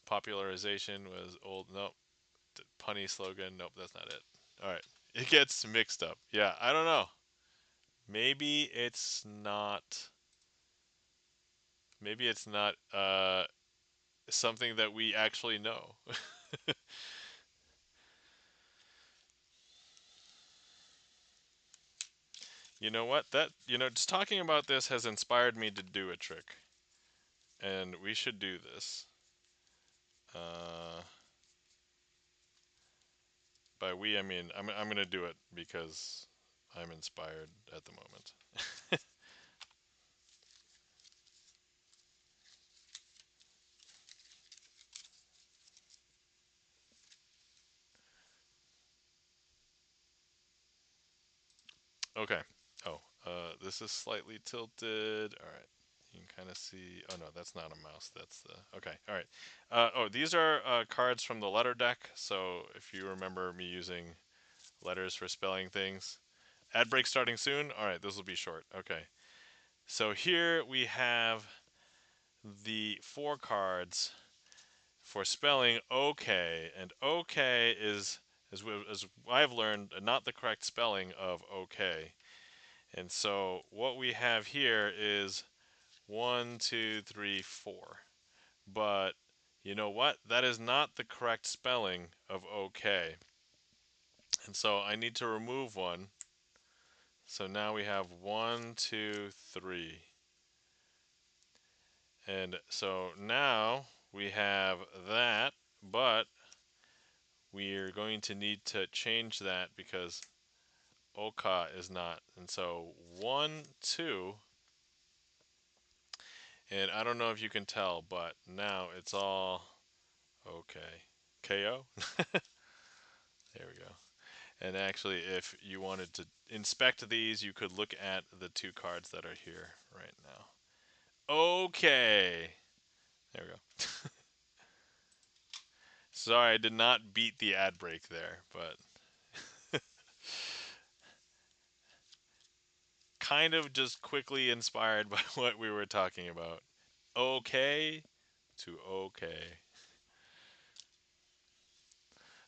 Popularization was old. Nope. Punny slogan. Nope, that's not it. All right. It gets mixed up. Yeah, I don't know. Maybe it's not. Maybe it's not something that we actually know. You know what? Just talking about this has inspired me to do a trick. And we should do this. Uh, by we, I mean, I'm going to do it because I'm inspired at the moment. Okay. Oh, this is slightly tilted. All right. You can kind of see. Oh no, that's not a mouse. That's the. Okay. All right. Oh, these are cards from the letter deck. So if you remember me using letters for spelling things, ad break starting soon. All right, this will be short. Okay. So here we have the four cards for spelling okay, and okay is, as I've learned, not the correct spelling of okay. And so what we have here is one, two, three, four. But you know what? That is not the correct spelling of okay. And so I need to remove one. So now we have one, two, three. And so now we have that, but we're going to need to change that because Oka is not. And so one, two, and I don't know if you can tell, but now it's all okay. KO? There we go. And actually, if you wanted to inspect these, you could look at the two cards that are here right now. Okay. There we go. Sorry, I did not beat the ad break there, but kind of just quickly inspired by what we were talking about. Okay to okay.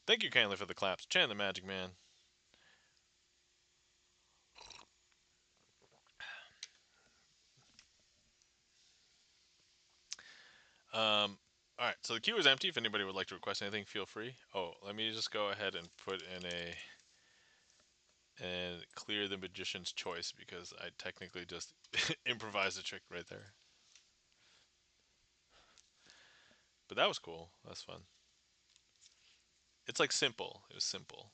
Thank you kindly for the claps. Chan the Magic Man. All right, so the queue is empty. If anybody would like to request anything, feel free. Oh, let me just go ahead and put in and clear the magician's choice because I technically just improvised a trick right there. But that was cool. That's fun. It's like simple. It was simple.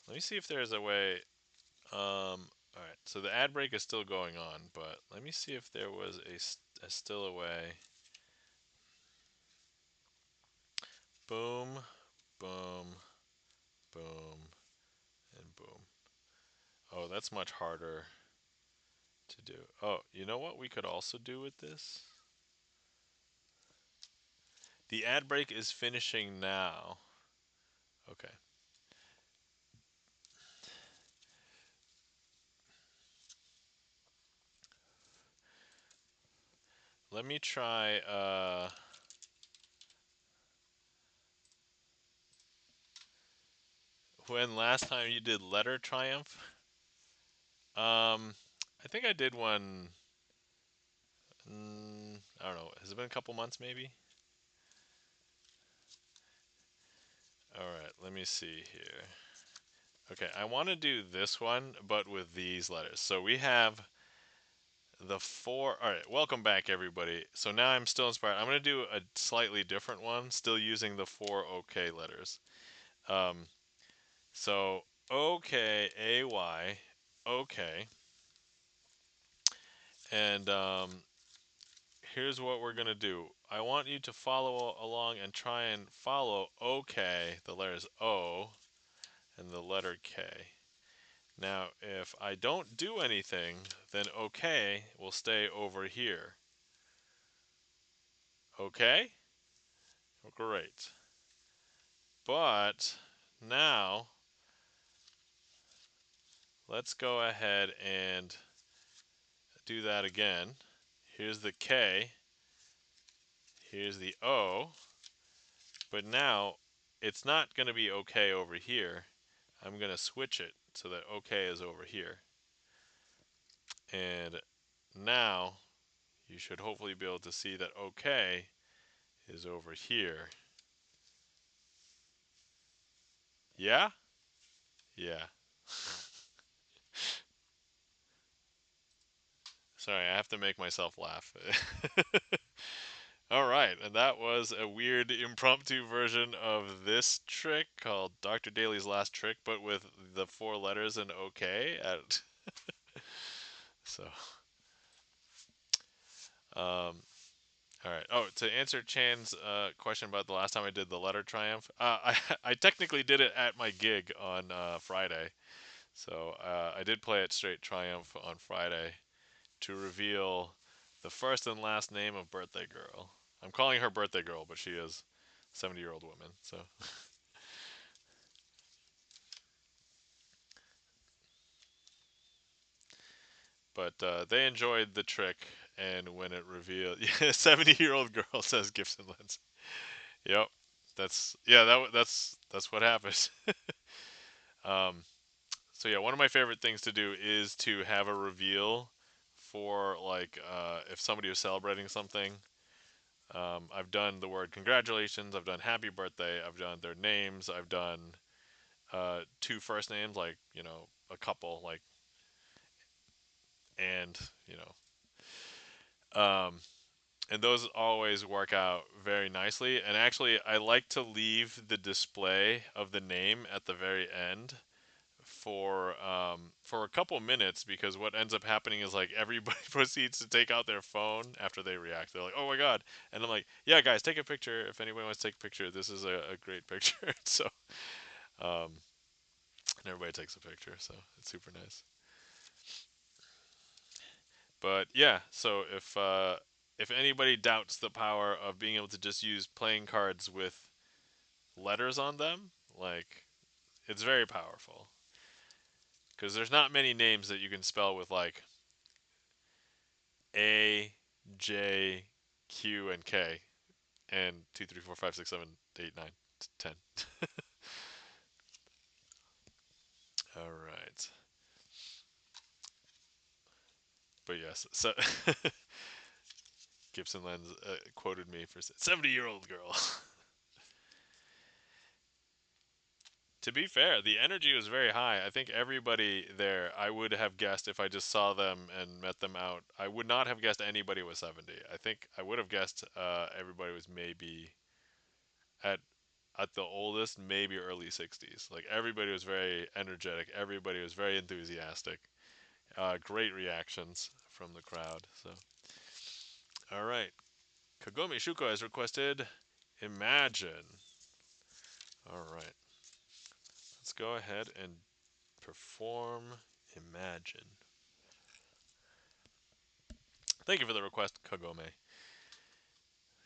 Let me see if there's a way. All right, so the ad break is still going on, but let me see if there was a still a way. Boom, boom, boom, and boom. Oh, that's much harder to do. Oh, you know what we could also do with this? The ad break is finishing now. Okay. Let me try when last time you did letter triumph? I think I did one I don't know. Has it been a couple months maybe? All right, let me see here. Okay, I want to do this one, but with these letters. So we have the four. All right, welcome back, everybody. So now I'm still inspired. I'm going to do a slightly different one, still using the four OK letters. Um, so OK, AY, OK. And here's what we're going to do. I want you to follow along and try and follow OK, the letters O, and the letter K. Now, if I don't do anything, then OK will stay over here. Okay? Great. But now, let's go ahead and do that again. Here's the K. Here's the O. But now, it's not going to be OK over here. I'm going to switch it so that OK is over here. And now, you should hopefully be able to see that OK is over here. Yeah? Yeah. Sorry, I have to make myself laugh. All right, and that was a weird impromptu version of this trick called Dr. Daly's Last Trick, but with the four letters and OK at so um all right. Oh, to answer Chan's question about the last time I did the letter triumph, I technically did it at my gig on Friday. So I did play it straight triumph on Friday to reveal the first and last name of birthday girl. I'm calling her birthday girl, but she is 70-year-old woman. So, but they enjoyed the trick, and when it revealed, yeah, 70-year-old girl says Gibson Lens. Yep, that's yeah, that's what happens. Um, so yeah, one of my favorite things to do is to have a reveal for like if somebody is celebrating something. I've done the word congratulations. I've done happy birthday. I've done their names. I've done two first names, like a couple, like and you and those always work out very nicely. And actually, I like to leave the display of the name at the very end for a couple minutes because what ends up happening is like everybody proceeds to take out their phone after they react. They're like, "Oh my god!" And I'm like, "Yeah, guys, take a picture. If anybody wants to take a picture, this is a great picture." So, um, and everybody takes a picture, so it's super nice. But yeah, so if anybody doubts the power of being able to just use playing cards with letters on them, like it's very powerful because there's not many names that you can spell with like A, J, Q, and K, and 2, 3, 4, 5, 6, 7, 8, 9, 10. All right, but yes, so Gibson Lens quoted me for 70-year-old girl. To be fair, the energy was very high. I think everybody there, I would have guessed if I just saw them and met them out. I would not have guessed anybody was 70. I think I would have guessed everybody was maybe at the oldest, maybe early 60s. Like everybody was very energetic. Everybody was very enthusiastic. Great reactions from the crowd. So, all right. Kagome Shuko has requested Imagine. All right. Let's go ahead and perform Imagine. Thank you for the request, Kagome.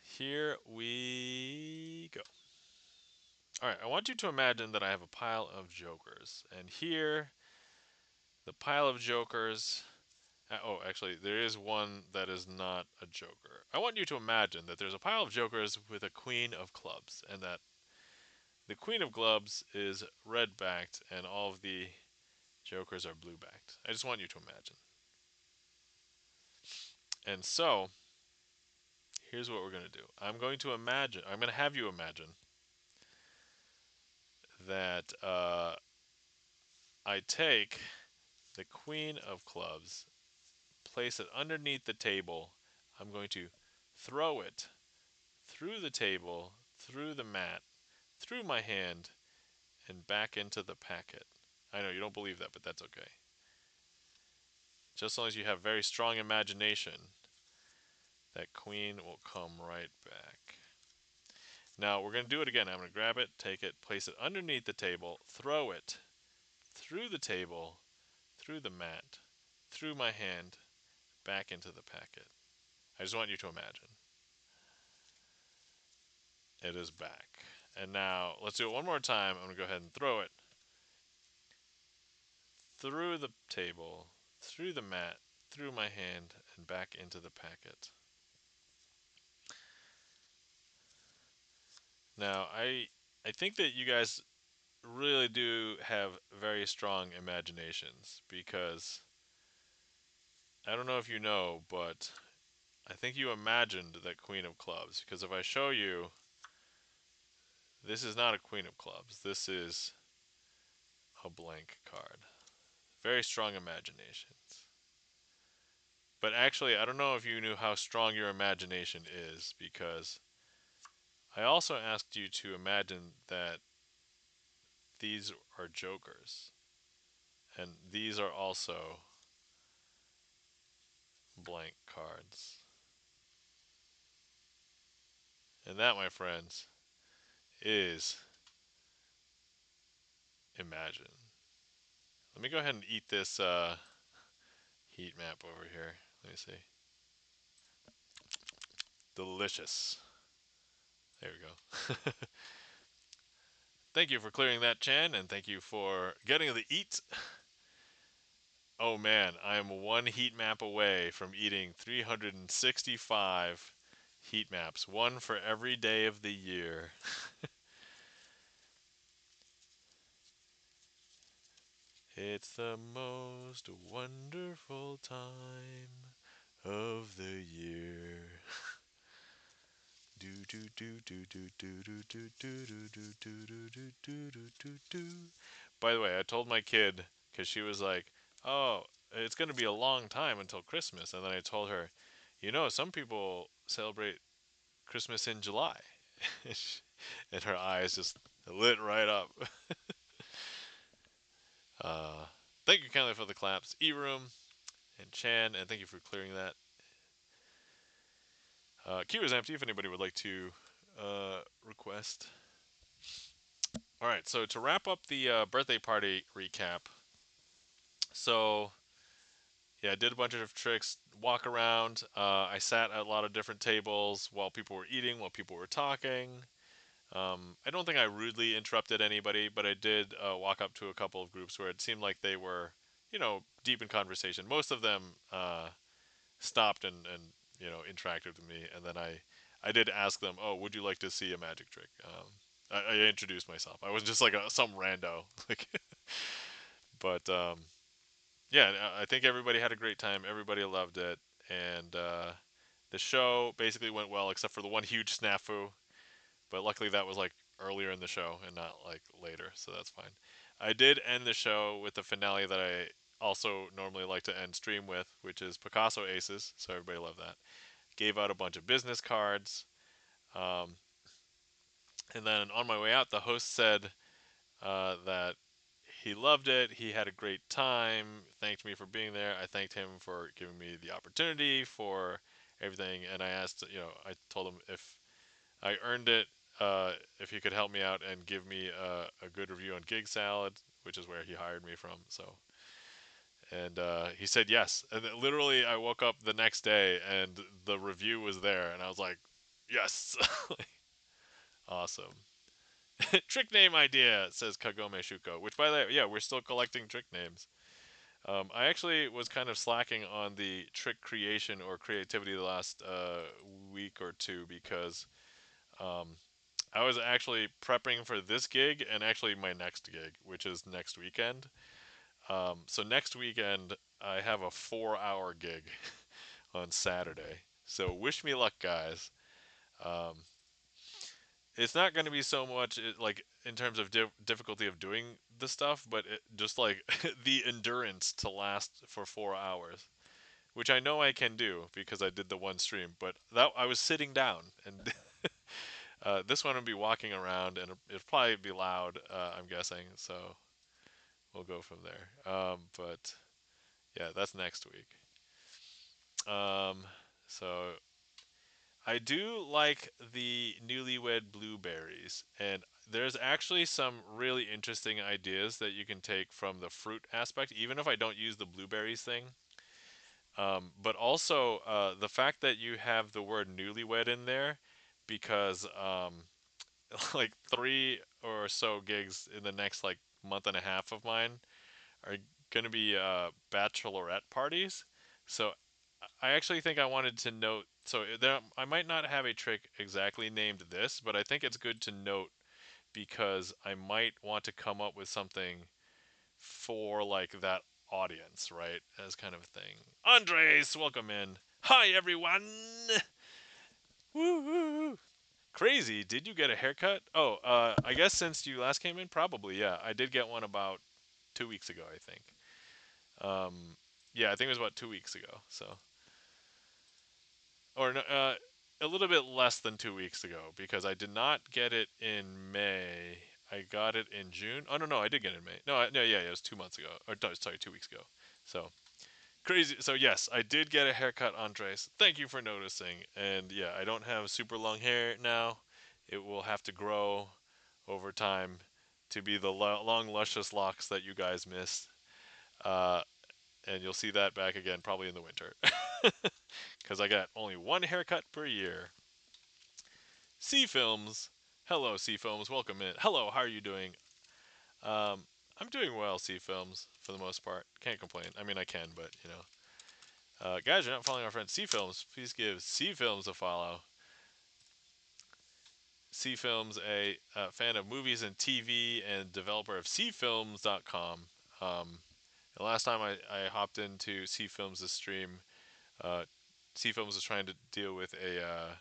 Here we go. All right, I want you to imagine that I have a pile of jokers, and here, the pile of jokers. Oh, actually, there is one that is not a joker. I want you to imagine that there's a pile of jokers with a queen of clubs, and that the queen of clubs is red backed, and all of the jokers are blue backed. I just want you to imagine. And so, here's what we're going to do. I'm going to have you imagine that I take the queen of clubs, place it underneath the table. I'm going to throw it through the table, through the mat, through my hand, and back into the packet. I know you don't believe that, but that's okay. Just as long as you have very strong imagination, that queen will come right back. Now we're going to do it again. I'm going to grab it, take it, place it underneath the table, throw it through the table, through the mat, through my hand, back into the packet. I just want you to imagine. It is back. And now let's do it one more time. I'm going to go ahead and throw it through the table, through the mat, through my hand, and back into the packet. Now, I think that you guys really do have very strong imaginations because I don't know if you know, but I think you imagined that Queen of Clubs because if I show you, this is not a Queen of Clubs. This is a blank card. Very strong imaginations. But actually, I don't know if you knew how strong your imagination is, because I also asked you to imagine that these are jokers. And these are also blank cards. And that, my friends, is imagine. Let me go ahead and eat this heat map over here. Let me see. Delicious. There we go. Thank you for clearing that, Chan, and thank you for getting the eat. Oh man, I am one heat map away from eating 365 heat maps, one for every day of the year. It's the most wonderful time of the year. Do do do do do do do do do do do do do do do do do. By the way, I told my kid, because she was like, "Oh, it's gonna be a long time until Christmas," and then I told her, some people celebrate Christmas in July, and her eyes just lit right up. Uh, Thank you kindly for the claps, E-Room and Chan, and thank you for clearing that. Queue is empty if anybody would like to request. All right, so to wrap up the birthday party recap, so yeah, I did a bunch of tricks, walk around. I sat at a lot of different tables while people were eating, while people were talking. I don't think I rudely interrupted anybody, but I did walk up to a couple of groups where it seemed like they were, deep in conversation. Most of them stopped and interacted with me, and then I did ask them, "Oh, would you like to see a magic trick?" I introduced myself. I was just like some rando, like, but yeah, I think everybody had a great time. Everybody loved it, and the show basically went well, except for the one huge snafu. But luckily, that was like earlier in the show and not like later, so that's fine. I did end the show with the finale that I also normally like to end stream with, which is Picasso Aces. So everybody loved that. Gave out a bunch of business cards, um, and then on my way out, the host said that he loved it. He had a great time. Thanked me for being there. I thanked him for giving me the opportunity for everything. And I told him if I earned it, if he could help me out and give me a good review on Gig Salad, which is where he hired me from. So, and he said yes. And then literally, I woke up the next day and the review was there, and I was like, yes, awesome. Trick name idea, says Kagome Shuko. Which, by the way, yeah, we're still collecting trick names. I actually was kind of slacking on the trick creation or creativity the last week or two because um, I was actually prepping for this gig and actually my next gig, which is next weekend. So next weekend, I have a 4-hour gig on Saturday. So wish me luck, guys. Um, it's not going to be so much like in terms of difficulty of doing the stuff, but just like the endurance to last for 4 hours, which I know I can do because I did the one stream. But that I was sitting down, and this one will be walking around, and it'll probably be loud. I'm guessing, so we'll go from there. But yeah, that's next week. So I do like the newlywed blueberries, and there's actually some really interesting ideas that you can take from the fruit aspect, even if I don't use the blueberries thing. But also the fact that you have the word newlywed in there, because like 3 or so gigs in the next like month and a half of mine are going to be bachelorette parties. So I actually think I wanted to note. So I might not have a trick exactly named this, but I think it's good to note because I might want to come up with something for like that audience, right? As kind of thing. Andres, welcome in. Hi everyone. Woo woo. Crazy. Did you get a haircut? Oh, I guess since you last came in, probably yeah. I did get one about 2 weeks ago, I think. Yeah, I think it was about 2 weeks ago. So, or no, a little bit less than 2 weeks ago because I did not get it in May. I got it in June. Oh no, I did get it in May. No, no, yeah, it was 2 months ago. Or no, sorry, 2 weeks ago. So crazy. So yes, I did get a haircut, Andres. Thank you for noticing. And yeah, I don't have super long hair now. It will have to grow over time to be the long, luscious locks that you guys missed. Uh, and you'll see that back again probably in the winter. Because I got only one haircut per year. C Films. Hello, C Films. Welcome in. Hello, how are you doing? Um, I'm doing well, C Films, for the most part. Can't complain. I mean, I can, but, you know. Guys, you're not following our friend C Films. Please give C Films a follow. C Films, a fan of movies and TV and developer of cfilms.com. The last time I hopped into C Films' stream, uh, C Films was trying to deal with a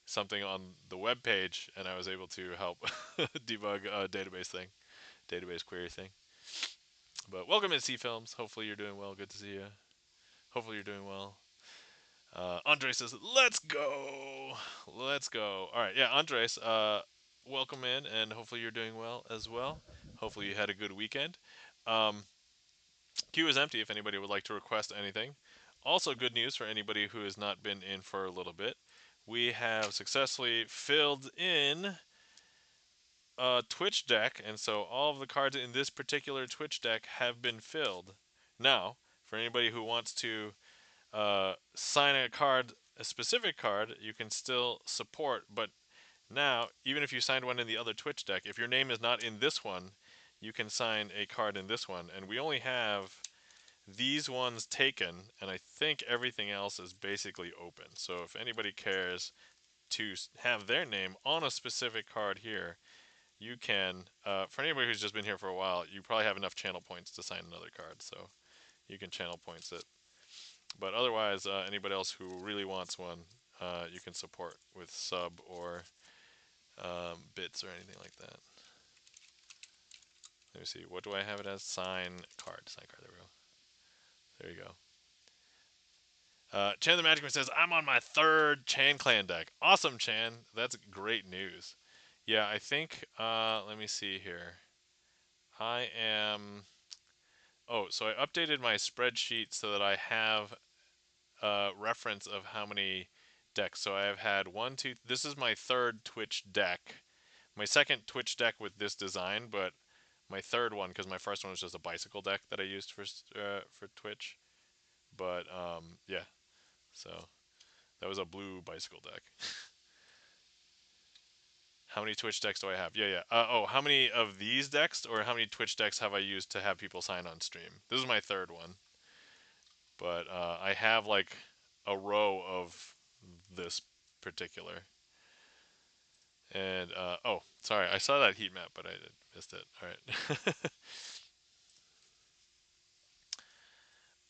something on the web page, and I was able to help debug a database query thing. But welcome in C Films. Hopefully you're doing well. Good to see you. Hopefully you're doing well. Andre says, "Let's go, let's go." All right, yeah, Andres, welcome in, and hopefully you're doing well as well. Hopefully you had a good weekend. Um, Queue is empty if anybody would like to request anything. Also, good news for anybody who has not been in for a little bit. We have successfully filled in a Twitch deck, and so all of the cards in this particular Twitch deck have been filled. Now, for anybody who wants to sign a card, a specific card, you can still support. But now, even if you signed one in the other Twitch deck, if your name is not in this one, you can sign a card in this one. And we only have these ones taken, and I think everything else is basically open. So if anybody cares to have their name on a specific card here, you can. For anybody who's just been here for a while, you probably have enough channel points to sign another card, so you can channel points it. But otherwise, anybody else who really wants one, you can support with sub or bits or anything like that. Let me see. What do I have it as? Sign card. Sign card. There we go. There you go. Chan the Magic Man says, I'm on my third Chan Clan deck. Awesome, Chan. That's great news. Yeah, I think, let me see here. I am, oh, so I updated my spreadsheet so that I have a reference of how many decks. So I have had one, two, this is my third Twitch deck. My second Twitch deck with this design, but my third one, because my first one was just a bicycle deck that I used for Twitch. But, yeah, so that was a blue bicycle deck. How many Twitch decks do I have? Yeah. Oh, how many of these decks, or how many Twitch decks have I used to have people sign on stream? This is my third one, but I have like a row of this particular. And oh, sorry, I saw that heat map, but I missed it.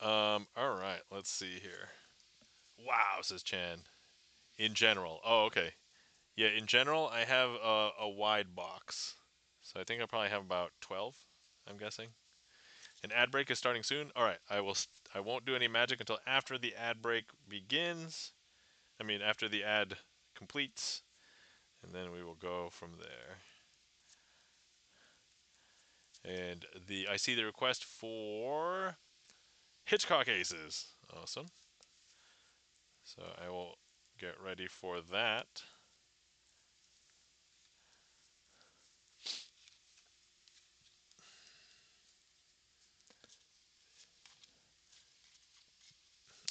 All right. All right. Let's see here. Wow, says Chan. In general. Oh, okay. Yeah, in general, I have a wide box, so I think I probably have about 12. I'm guessing. An ad break is starting soon. All right, I won't do any magic until after the ad break begins. I mean, after the ad completes, and then we will go from there. And I see the request for Hitchcock Aces. Awesome. So I will get ready for that.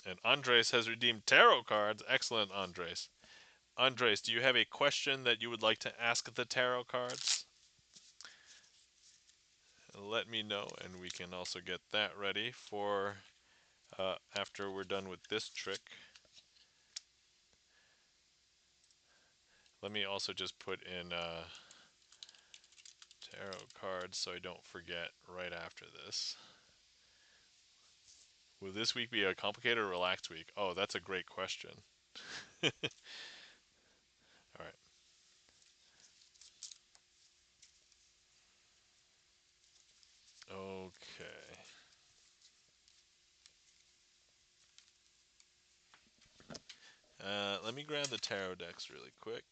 And Andres has redeemed tarot cards. Excellent, Andres. Andres, do you have a question that you would like to ask the tarot cards? Let me know, and we can also get that ready for after we're done with this trick. Let me also just put in tarot cards so I don't forget right after this. Will this week be a complicated or relaxed week? Oh, that's a great question. All right. Okay. Let me grab the tarot decks really quick.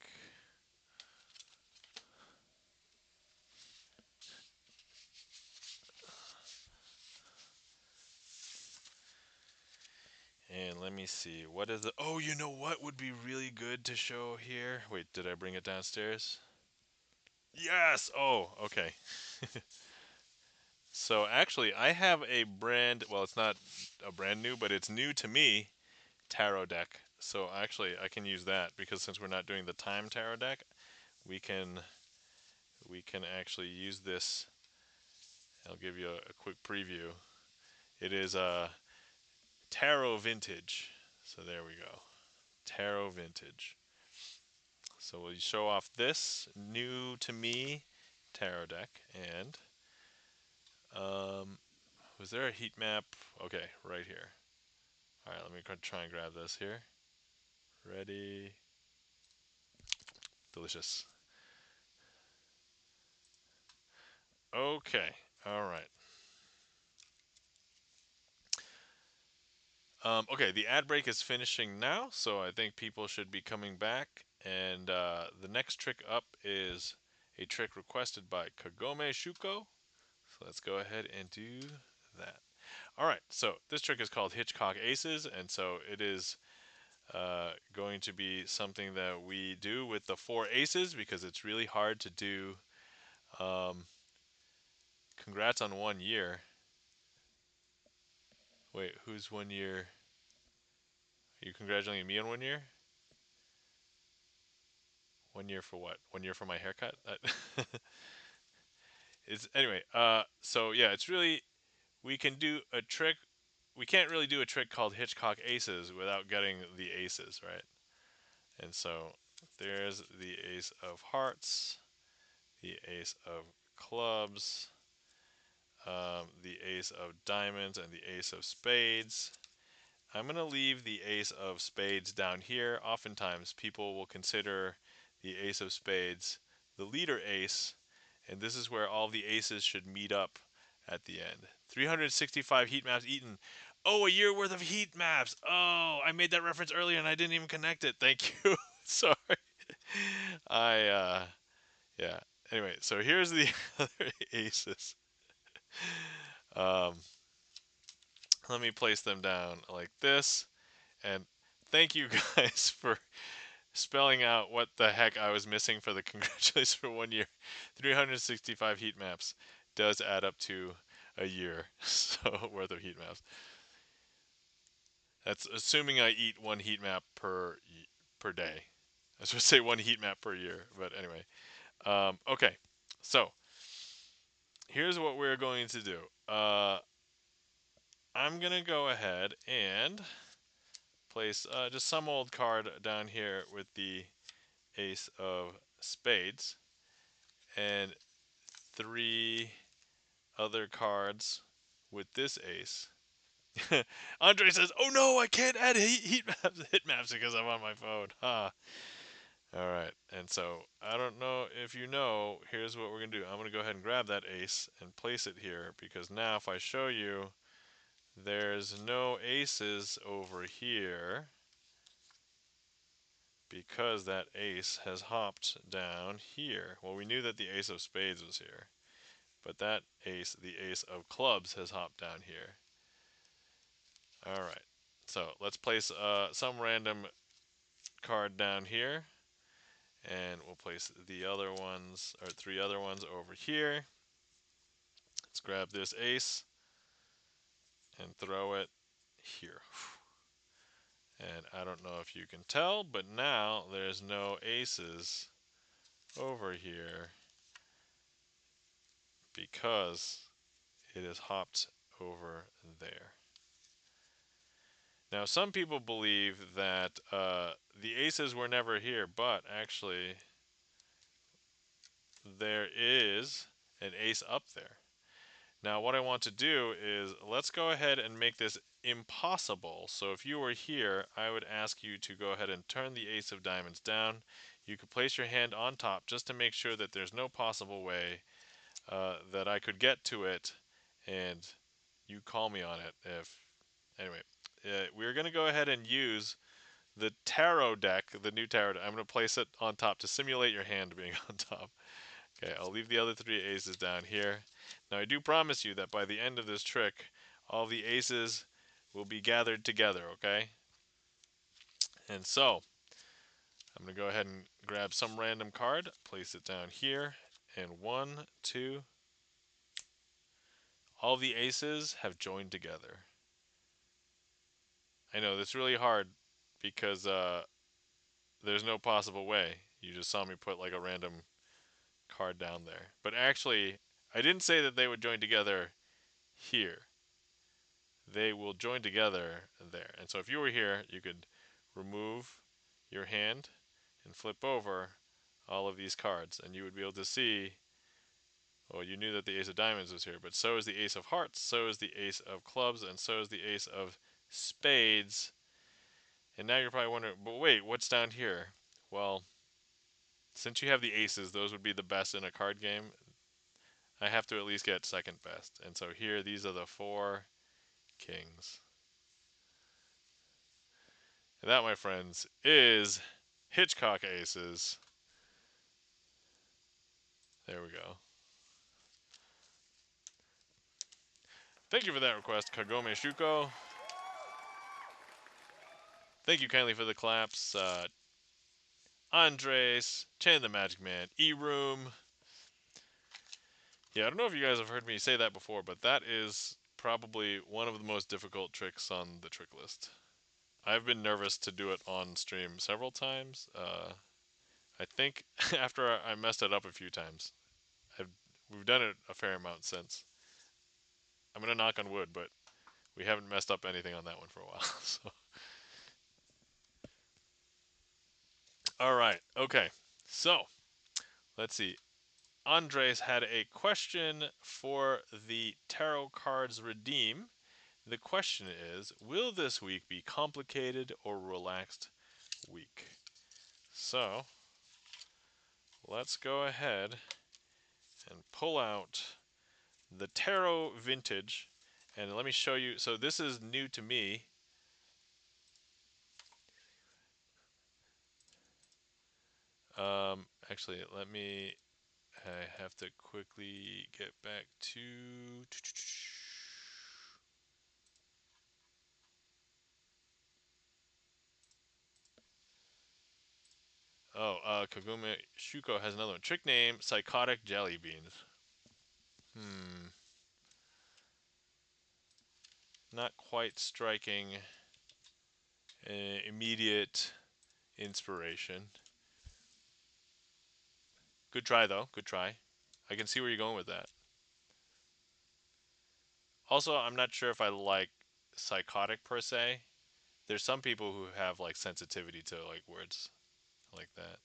And let me see. What is the... Oh, you know what would be really good to show here? Wait, did I bring it downstairs? Yes! Oh, okay. So actually, I have a brand... Well, it's not a brand new, but it's new to me. Tarot deck. So actually, I can use that because since we're not doing the time tarot deck, we can actually use this. I'll give you a quick preview. It is a tarot vintage. So there we go. Tarot vintage. So we'll show off this new to me tarot deck. And was there a heat map? Okay, right here. All right, let me try and grab this here. Ready? Delicious. Okay. All right. Okay, the ad break is finishing now, so I think people should be coming back. And the next trick up is a trick requested by Kagome Shuko. So let's go ahead and do that. All right, so this trick is called Hitchcock Aces, and so it is going to be something that we do with the 4 aces because it's really hard to do. Um, Congrats on 1 year. Wait, who's 1 year? Are you congratulating me on 1 year? 1 year for what? 1 year for my haircut? It's anyway. So yeah, it's really we can do a trick. We can't really do a trick called Hitchcock Aces without getting the aces, right? And so there's the ace of hearts, the ace of clubs, the ace of diamonds, and the ace of spades. I'm going to leave the ace of spades down here. Oftentimes, people will consider the ace of spades the leader ace, and this is where all the aces should meet up at the end. 365 heat maps eaten. Oh, a year worth of heat maps. Oh, I made that reference earlier and I didn't even connect it. Thank you. Sorry. Yeah. Anyway, so here's the other aces. Um, Let me place them down like this. And thank you guys for spelling out what the heck I was missing for the congratulations for 1 year. 365 heat maps does add up to a year so worth of heat maps. That's assuming I eat one heat map per day. I was going to say one heat map per year, but anyway. Okay, so here's what we're going to do. I'm going to go ahead and place just some old card down here with the ace of spades and 3 other cards with this ace. Andre says, "Oh no, I can't add heat maps, hit maps because I'm on my phone." Ha. All right, and so I don't know if you know. Here's what we're gonna do. I'm gonna go ahead and grab that ace and place it here because now if I show you, there's no aces over here because that ace has hopped down here. Well, we knew that the ace of spades was here, but that ace, the ace of clubs, has hopped down here. All right, so let's place some random card down here, and we'll place the other ones, or 3 other ones over here. Let's grab this ace and throw it here. And I don't know if you can tell, but now there's no aces over here because it is hopped over there. Now, some people believe that the aces were never here, but actually there is an ace up there. Now, what I want to do is let's go ahead and make this impossible. So if you were here, I would ask you to go ahead and turn the ace of diamonds down. You could place your hand on top just to make sure that there's no possible way that I could get to it and you call me on it. If anyway, we're gonna go ahead and use the tarot deck, the new tarot deck. I'm gonna place it on top to simulate your hand being on top. Okay, I'll leave the other three aces down here. Now I do promise you that by the end of this trick, all the aces will be gathered together, okay? And so, I'm going to go ahead and grab some random card, place it down here, and one, two, all the aces have joined together. I know, that's really hard because there's no possible way. You just saw me put like a random card down there. But actually, I didn't say that they would join together here. They will join together there. And so if you were here, you could remove your hand and flip over all of these cards, and you would be able to see, well, you knew that the ace of diamonds was here, but so is the ace of hearts, so is the ace of clubs, and so is the ace of spades. And now you're probably wondering, but wait, what's down here? Well, since you have the aces, those would be the best in a card game. I have to at least get second best. And so here, these are the four kings. And that, my friends, is Hitchcock aces. There we go. Thank you for that request, Kagome Shuko. Thank you kindly for the claps, Andres, Chan the Magic Man, E-Room. Yeah, I don't know if you guys have heard me say that before, but that is probably one of the most difficult tricks on the trick list. I've been nervous to do it on stream several times. I think after I messed it up a few times, I've, we've done it a fair amount since. I'm going to knock on wood, but we haven't messed up anything on that one for a while. So. All right, okay. So, let's see. Andres had a question for the tarot cards redeem. The question is, will this week be complicated or relaxed week? So, let's go ahead and pull out the tarot vintage, and let me show you. So this is new to me. Actually, let me. I have to quickly get back to. Oh, Kagome Shuko has another one. Trick name: Psychotic Jelly Beans. Not quite striking immediate inspiration. Good try, though. Good try. I can see where you're going with that. Also, I'm not sure if I like psychotic per se. There's some people who have like sensitivity to like words like that.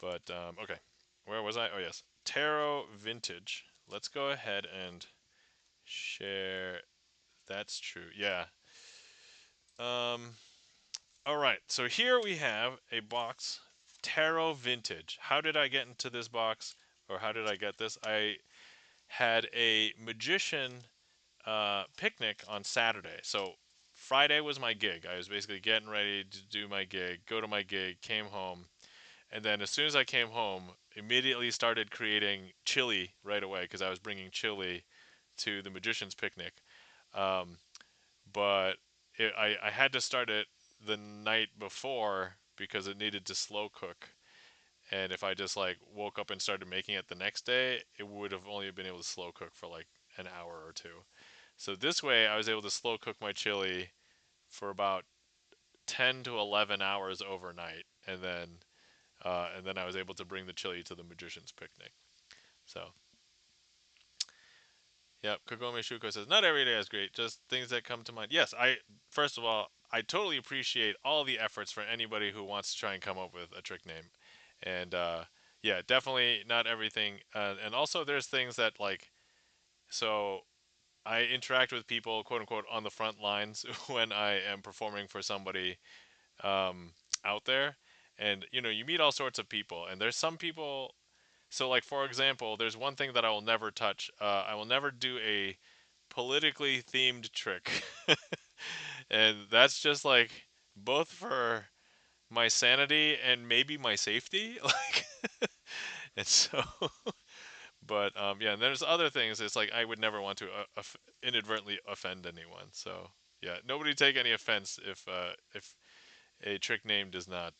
But okay, where was I? Oh yes, tarot vintage. Let's go ahead and share. That's true. Yeah. Um. All right. So here we have a box, tarot vintage. How did I get into this box, or how did I get this? I had a magician picnic on Saturday. So Friday was my gig. I was basically getting ready to do my gig, go to my gig, came home, and then as soon as I came home, immediately started creating chili right away because I was bringing chili to the magician's picnic. Um, but I had to start it the night before because it needed to slow cook. And if I just like woke up and started making it the next day, it would have only been able to slow cook for like an hour or two. So this way, I was able to slow cook my chili for about 10 to 11 hours overnight, and then I was able to bring the chili to the magician's picnic. So, yep. Kagome Shuko says, "Not every day is great, just things that come to mind." Yes, first of all, I totally appreciate all the efforts for anybody who wants to try and come up with a trick name, and yeah, definitely not everything. And also, there's things that like so I interact with people, quote unquote, on the front lines when I am performing for somebody out there, and you know, you meet all sorts of people, and there's some people So, like for example, there's one thing that I will never touch. I will never do a politically themed trick, and that's just like both for my sanity and maybe my safety. Like, and so, but yeah, and there's other things. It's like I would never want to inadvertently offend anyone. So yeah, nobody take any offense if a trick name does not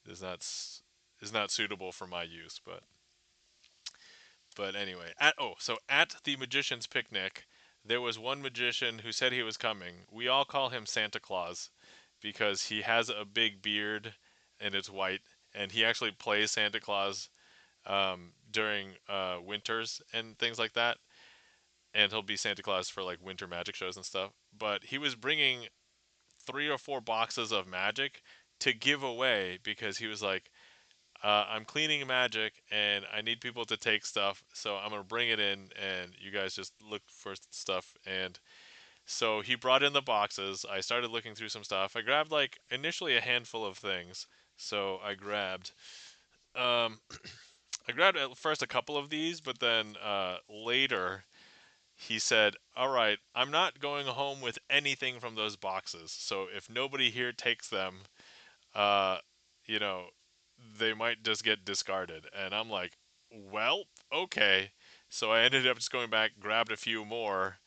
is not suitable for my use. But anyway, at the magician's picnic, there was one magician who said he was coming. We all call him Santa Claus because he has a big beard and it's white, and he actually plays Santa Claus during winters and things like that. And he'll be Santa Claus for like winter magic shows and stuff. But he was bringing 3 or 4 boxes of magic to give away because he was like, I'm cleaning magic and I need people to take stuff, so I'm gonna bring it in and you guys just look for stuff. And so he brought in the boxes. I started looking through some stuff. I grabbed like initially a handful of things. So um, I grabbed at first a couple of these, but then later he said, "All right, I'm not going home with anything from those boxes. So if nobody here takes them, uh, you know, they might just get discarded." And I'm like, well, okay. So I ended up just going back, grabbed a few more.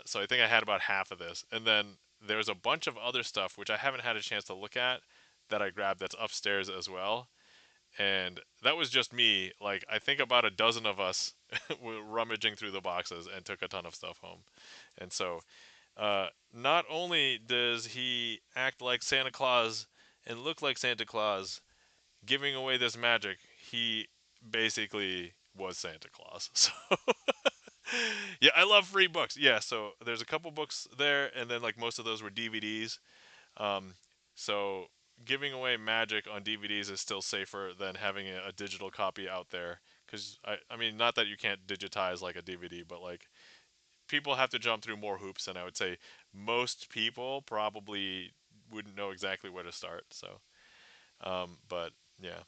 So I think I had about half of this. And then there's a bunch of other stuff which I haven't had a chance to look at that I grabbed that's upstairs as well. And that was just me. Like, I think about a dozen of us were rummaging through the boxes and took a ton of stuff home. And so not only does he act like Santa Claus and look like Santa Claus giving away this magic, he basically was Santa Claus. So yeah, I love free books. Yeah, so there's a couple books there, and then like most of those were DVDs. Um, so giving away magic on DVDs is still safer than having a digital copy out there. Because I mean, not that you can't digitize like a DVD, but like people have to jump through more hoops, and I would say most people probably wouldn't know exactly where to start. So, but yeah.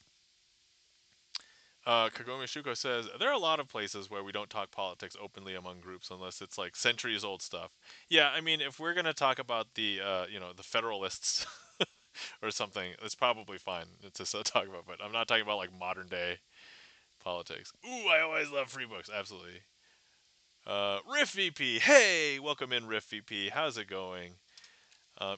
Kagome Shuko says there are a lot of places where we don't talk politics openly among groups unless it's like centuries old stuff. Yeah, I mean, if we're gonna talk about the the Federalists or something, it's probably fine to talk about. But I'm not talking about like modern day politics. Ooh, I always love free books. Absolutely. Riff VP, hey, welcome in Riff VP. How's it going?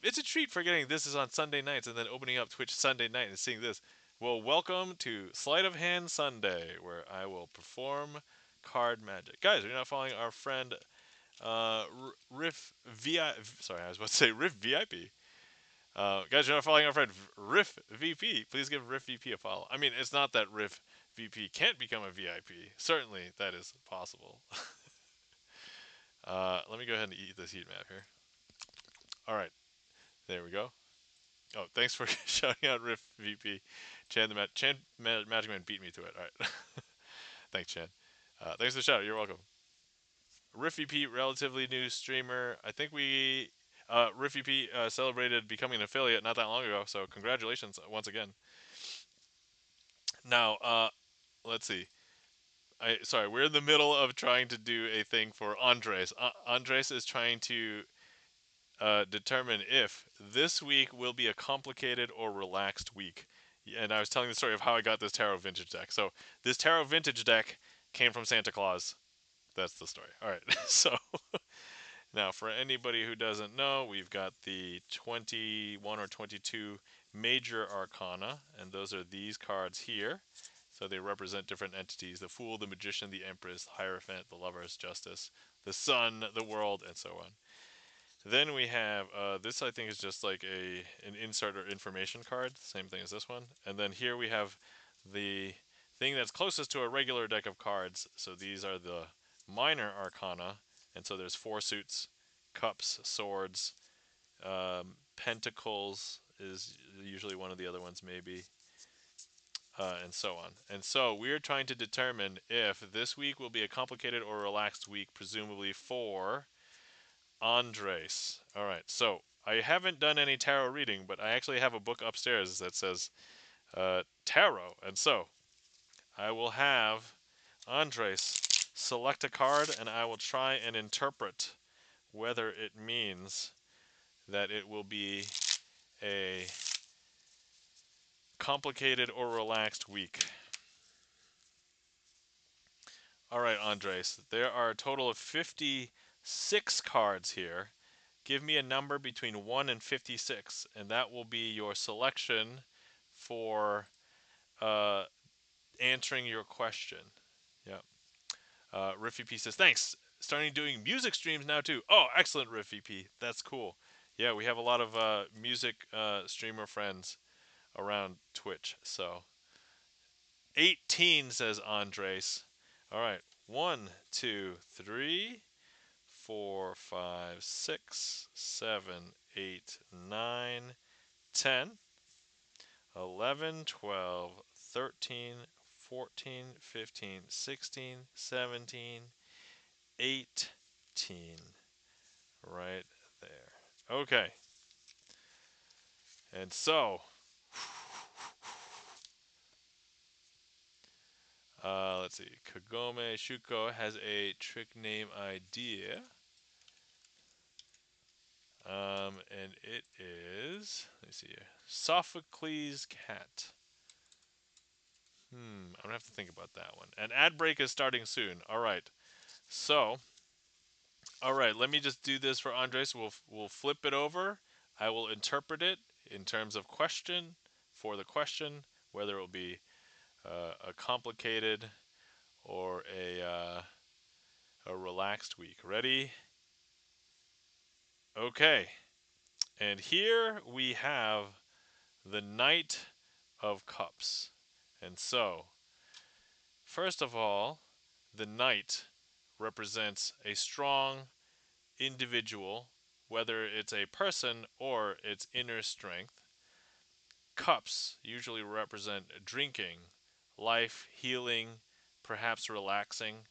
It's a treat for getting this is on Sunday nights and then opening up Twitch Sunday night and seeing this. Well, welcome to Sleight of Hand Sunday, where I will perform card magic. Guys, you're not following our friend Riff VI. Sorry, I was about to say Riff VIP. Guys, you're not following our friend Riff VP. Please give Riff VP a follow. I mean, it's not that Riff VP can't become a VIP. Certainly, that is possible. Let me go ahead and eat this heat map here. All right, there we go. Oh, thanks for shouting out Riff VP. Magic Man beat me to it. All right. Thanks, Chan. Thanks for the shout. You're welcome. Riff VP, relatively new streamer. I think Riff VP celebrated becoming an affiliate not that long ago. So congratulations once again. Now, let's see. Sorry, we're in the middle of trying to do a thing for Andres. Andres is trying to determine if this week will be a complicated or relaxed week. And I was telling the story of how I got this Tarot Vintage deck. So this Tarot Vintage deck came from Santa Claus. That's the story. All right. So now, for anybody who doesn't know, we've got the 21 or 22 major arcana, and those are these cards here. So they represent different entities: the Fool, the Magician, the Empress, the Hierophant, the Lovers, Justice, the Sun, the World, and so on. Then we have this. I think is just like an insert or information card, same thing as this one. And then here we have the thing that's closest to a regular deck of cards. So these are the minor arcana, and so there's four suits, cups, swords, pentacles is usually one of the other ones, maybe, and so on. And so we're trying to determine if this week will be a complicated or relaxed week, presumably for Andres. All right, so I haven't done any tarot reading, but I actually have a book upstairs that says tarot, and so I will have Andres select a card, and I will try and interpret whether it means that it will be a complicated or relaxed week. All right, Andres, there are a total of 56 cards here. Give me a number between 1 and 56, and that will be your selection for uh, answering your question. Yeah. Riffy P says, thanks. Starting doing music streams now, too. Oh, excellent, Riffy P. That's cool. Yeah, we have a lot of music streamer friends around Twitch. So 18, says Andres. All right. 1, 2, 3, 4, 5, 6, 7, 8, 9, 10, 11, 12, 13, 14, 15, 16, 17, 18. Right there. Okay. And so, let's see. Kagome Shuko has a trick name idea. And it is, let me see here, Sophocles Cat. I'm gonna have to think about that one. And ad break is starting soon. All right. So, all right. Let me just do this for Andres. We'll flip it over. I will interpret it in terms of question for the question, whether it will be a complicated or a relaxed week. Ready? Okay. And here we have the Knight of Cups. And so, first of all, the Knight represents a strong individual, whether it's a person or its inner strength. Cups usually represent drinking, life, healing, perhaps relaxing.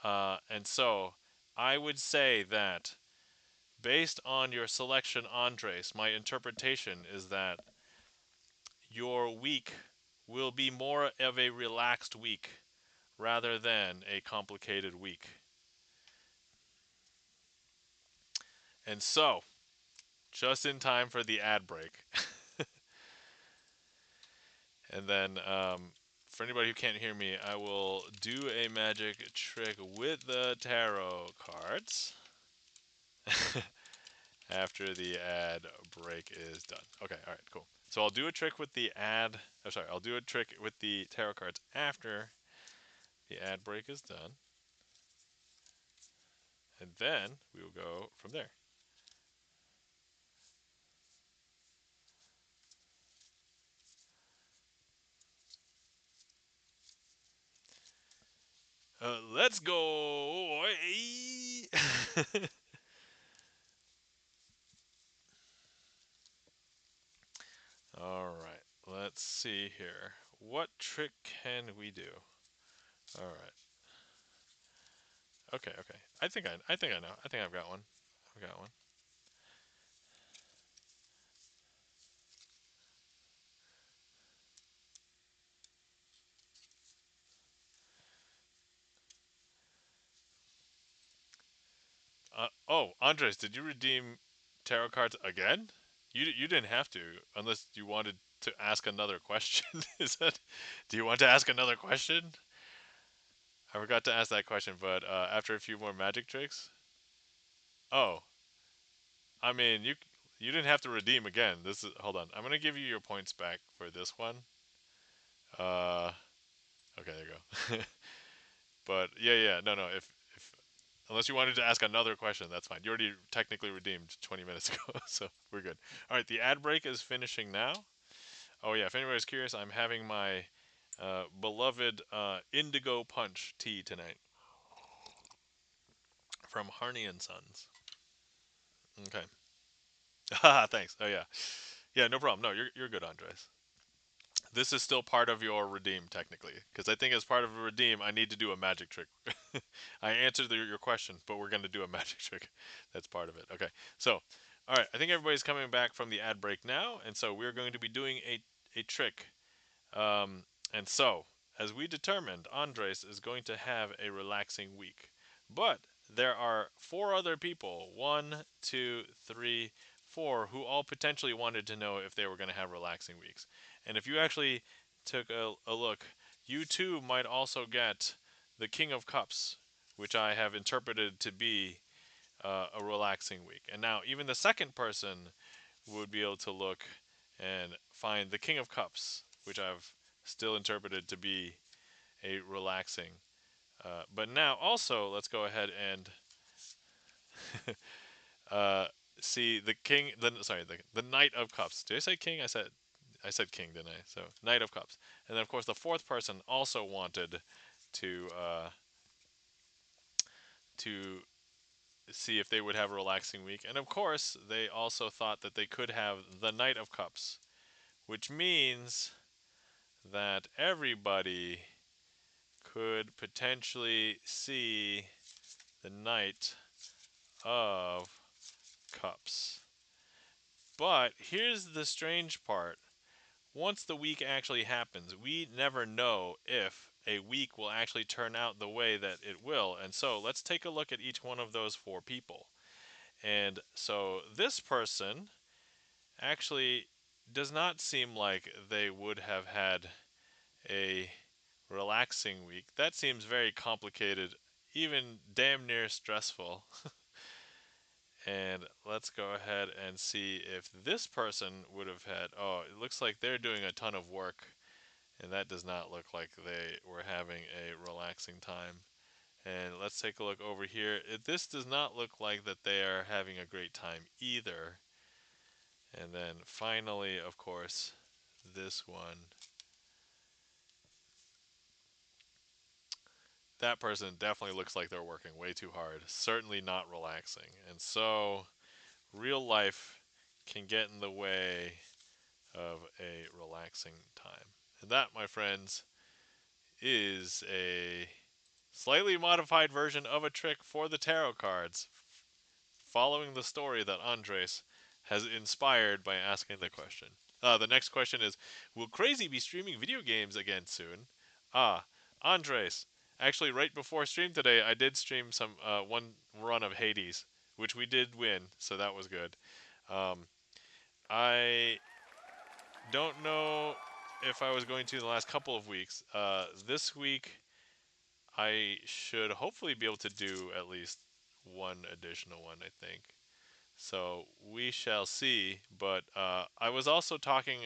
And so, I would say that based on your selection, Andres, my interpretation is that your week will be more of a relaxed week rather than a complicated week. And so, just in time for the ad break. And then, for anybody who can't hear me, I will do a magic trick with the tarot cards after the ad break is done. Okay, all right, cool. So I'll do a trick with the ad. Oh, sorry, I'll do a trick with the tarot cards after the ad break is done, and then we will go from there. Let's go. All right, let's see here. What trick can we do? All right. Okay, okay. I think I know. I think I've got one. I've got one. Oh, Andres, did you redeem tarot cards again? You didn't have to, unless you wanted to ask another question. Is that? Do you want to ask another question? I forgot to ask that question, but after a few more magic tricks. Oh, I mean, you didn't have to redeem again. This is hold on. I'm gonna give you your points back for this one. Uh, okay, there you go. But yeah, yeah, no, no. If unless you wanted to ask another question, that's fine. You already technically redeemed 20 minutes ago, so we're good. All right, the ad break is finishing now. Oh yeah, if anybody's curious, I'm having my beloved Indigo Punch tea tonight from Harney and Sons. Okay. Haha, thanks. Oh yeah, yeah, no problem. No, you're good, Andres. This is still part of your redeem technically, because I think as part of a redeem, I need to do a magic trick. I answered your question, but we're going to do a magic trick. That's part of it. Okay, so all right, I think everybody's coming back from the ad break now, and so we're going to be doing a trick. And so, as we determined, Andres is going to have a relaxing week. But there are four other people, one, two, three, four, who all potentially wanted to know if they were going to have relaxing weeks. And if you actually took a look, you too might also get the King of Cups, which I have interpreted to be a relaxing week. And now, even the second person would be able to look and find the King of Cups, which I've still interpreted to be a relaxing. But now, also, let's go ahead and uh, see the King. The Knight of Cups. Did I say King? I said King, didn't I? So Knight of Cups, and then of course the fourth person also wanted to to see if they would have a relaxing week, and of course they also thought that they could have the Knight of Cups, which means that everybody could potentially see the Knight of Cups. But here's the strange part. Once the week actually happens, we never know if a week will actually turn out the way that it will. And so let's take a look at each one of those four people. And so this person actually does not seem like they would have had a relaxing week. That seems very complicated, even damn near stressful. And let's go ahead and see if this person would have had. Oh, it looks like they're doing a ton of work, and that does not look like they were having a relaxing time. And let's take a look over here. This does not look like that they are having a great time either. And then finally, of course, this one. That person definitely looks like they're working way too hard. Certainly not relaxing. And so, real life can get in the way of a relaxing time. And that, my friends, is a slightly modified version of a trick for the tarot cards, following the story that Andres has inspired by asking the question. The next question is, will Crazy be streaming video games again soon? Ah, Andres. Actually, right before stream today, I did stream one run of Hades, which we did win, so that was good. Um, I don't know if I was going to the last couple of weeks. This week, I should hopefully be able to do at least one additional one, I think. So we shall see. But I was also talking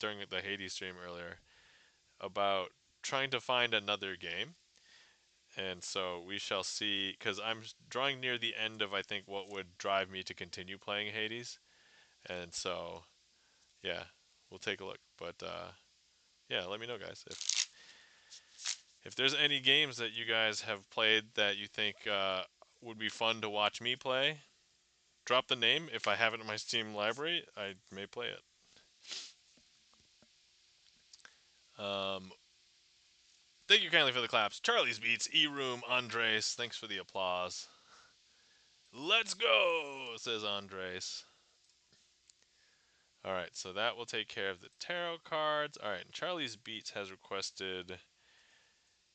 during the Hades stream earlier about trying to find another game. And so we shall see, because I'm drawing near the end of, I think, what would drive me to continue playing Hades. And so, yeah, we'll take a look. But yeah, let me know, guys, if there's any games that you guys have played that you think would be fun to watch me play. Drop the name. If I have it in my Steam library, I may play it. Um, Thank you kindly for the claps. Charlie's Beats, E-Room, Andres. Thanks for the applause. Let's go, says Andres. All right, so that will take care of the tarot cards. All right, and Charlie's Beats has requested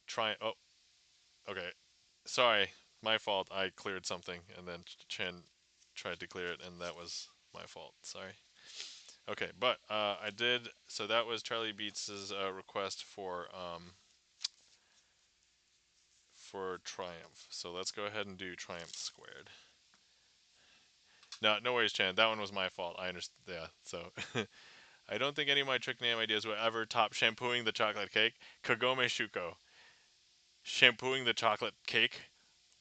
try. Oh, okay. Sorry, my fault. I cleared something, and then Chen tried to clear it, and that was my fault. Sorry. Okay, but I did. So that was Charlie Beats's request for Triumph. So let's go ahead and do Triumph squared. No, no worries, Chan. That one was my fault. I understand. Yeah. So I don't think any of my trick name ideas will ever top shampooing the chocolate cake. Kagome Shuko. Shampooing the chocolate cake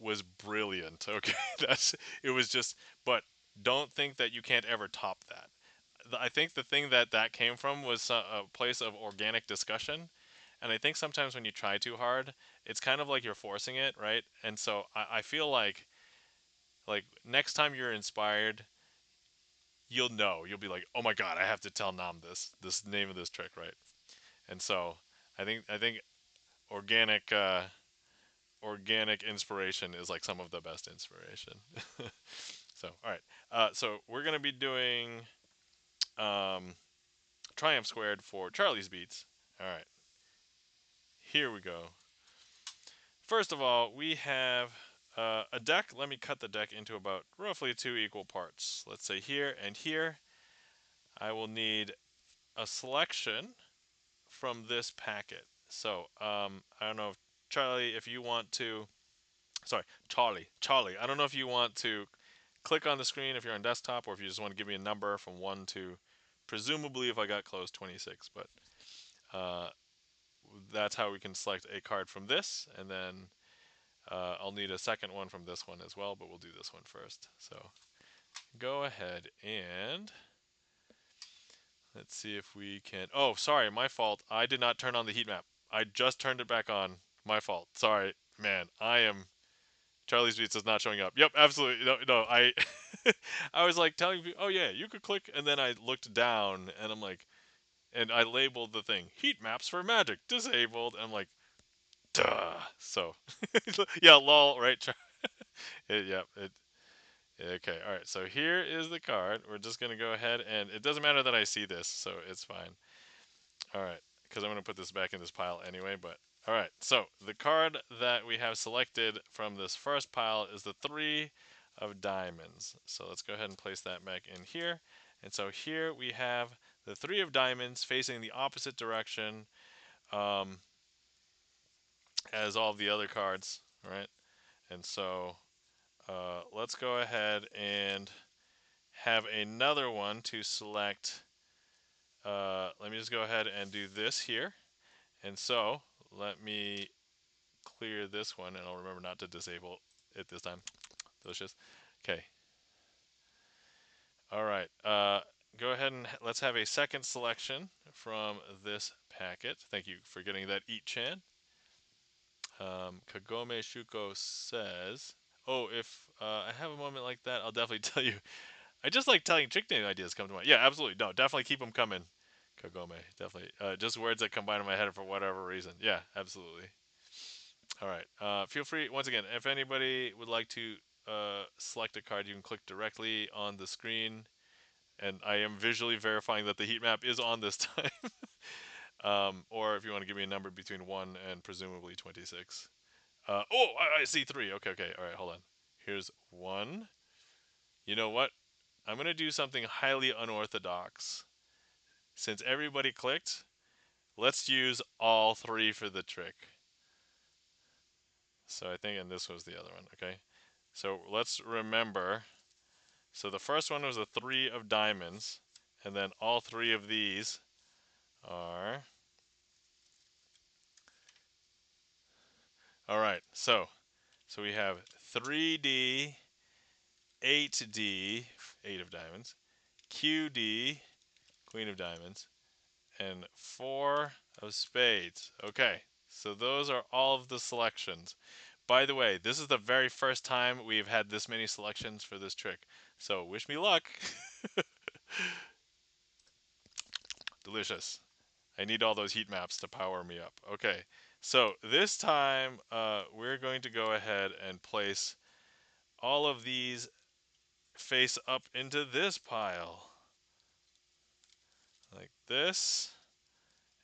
was brilliant. Okay, it was just. But don't think that you can't ever top that. I think the thing that came from was a place of organic discussion, and I think sometimes when you try too hard, it's kind of like you're forcing it, right? And so I feel like next time you're inspired, you'll be like, oh my god, I have to tell Nam this name of this trick, right? And so I think organic organic inspiration is like some of the best inspiration. So all right, so we're gonna be doing um, Triumph squared for Charlie's Beats. All right, here we go. First of all, we have a deck. Let me cut the deck into about roughly 2 equal parts. Let's say here and here. I will need a selection from this packet. So I don't know if Charlie, if you want to, sorry, Charlie, I don't know if you want to click on the screen if you're on desktop, or if you just want to give me a number from 1 to, presumably if I got close, 26. But uh, that's how we can select a card from this, and then I'll need a second one from this one as well, but we'll do this one first. So go ahead and let's see if we can. Oh, sorry, my fault. I did not turn on the heat map. I just turned it back on. My fault. Sorry, man. I am. Charlie's Beats is not showing up. Yep, absolutely. No, no. I, I was like telling people, oh yeah, you could click, and then I looked down, and I'm like, and I labeled the thing heat maps for magic disabled. And I'm like, duh. So, yeah, lol, right? Yep. Okay. All right. So here is the card. We're just gonna go ahead, and it doesn't matter that I see this, so it's fine. All right, because I'm going to put this back in this pile anyway, but all right. So the card that we have selected from this first pile is the 3 of diamonds. So let's go ahead and place that back in here. And so here we have the 3 of diamonds facing the opposite direction um, as all the other cards, right? And so let's go ahead and have another one to select. Let me just go ahead and do this here. And so let me clear this one, and I'll remember not to disable it this time. Delicious. Okay. All right. Go ahead and let's have a second selection from this packet. Thank you for getting that Eat-chan. Kagome Shuko says, oh, if I have a moment like that, I'll definitely tell you. I just like telling trick name ideas come to mind. Yeah, absolutely. No, definitely keep them coming. Kagome, definitely. Just words that combine in my head for whatever reason. Yeah, absolutely. All right. Feel free, once again, if anybody would like to select a card, you can click directly on the screen. And I am visually verifying that the heat map is on this time. Or if you want to give me a number between 1 and presumably 26. Oh, I see 3. Okay, okay. All right, hold on. Here's 1. You know what? I'm going to do something highly unorthodox. Since everybody clicked, let's use all 3 for the trick. So I think, and this was the other one, okay? So let's remember. So the first one was a 3 of diamonds, and then all 3 of these are. All right, so we have 3D, 8D, 8 of diamonds, QD, Queen of diamonds, and 4 of spades. Okay, so those are all of the selections. By the way, this is the very first time we've had this many selections for this trick. So wish me luck. Delicious. I need all those heat maps to power me up. Okay, so this time we're going to go ahead and place all of these face up into this pile. Like this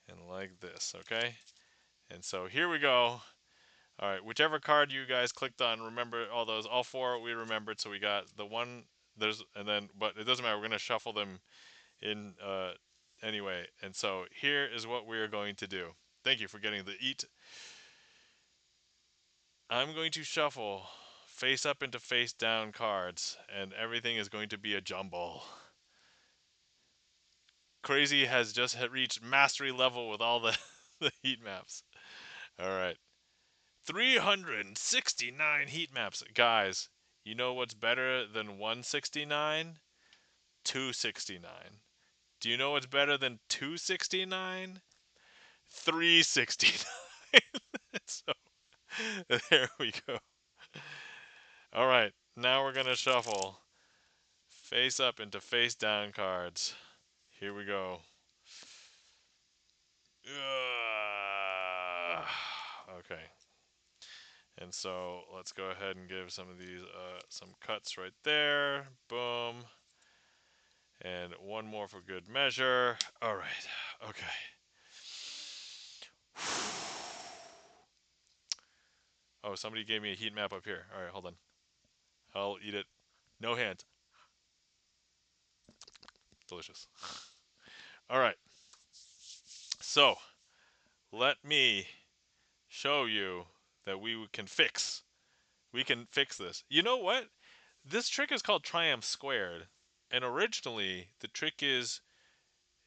and like this, okay? And so here we go. All right, whichever card you guys clicked on, remember all those, all 4 we remembered. So we got the one, and then, but it doesn't matter. We're going to shuffle them in anyway. And so here is what we're going to do. Thank you for getting the eat. I'm going to shuffle face up into face down cards, and everything is going to be a jumble. Crazy has just reached mastery level with all the, the heat maps. All right. 369 heat maps. Guys, you know what's better than 169? 269. Do you know what's better than 269? 369. So, there we go. All right, now we're going to shuffle face up into face down cards. Here we go. Okay. And so let's go ahead and give some of these some cuts right there. Boom. And one more for good measure. All right. Okay. Oh, somebody gave me a heat map up here. All right, hold on. I'll eat it. No hands. Delicious. All right. So, let me show you that we can fix. We can fix this. You know what? This trick is called Triumph Squared. And originally, the trick is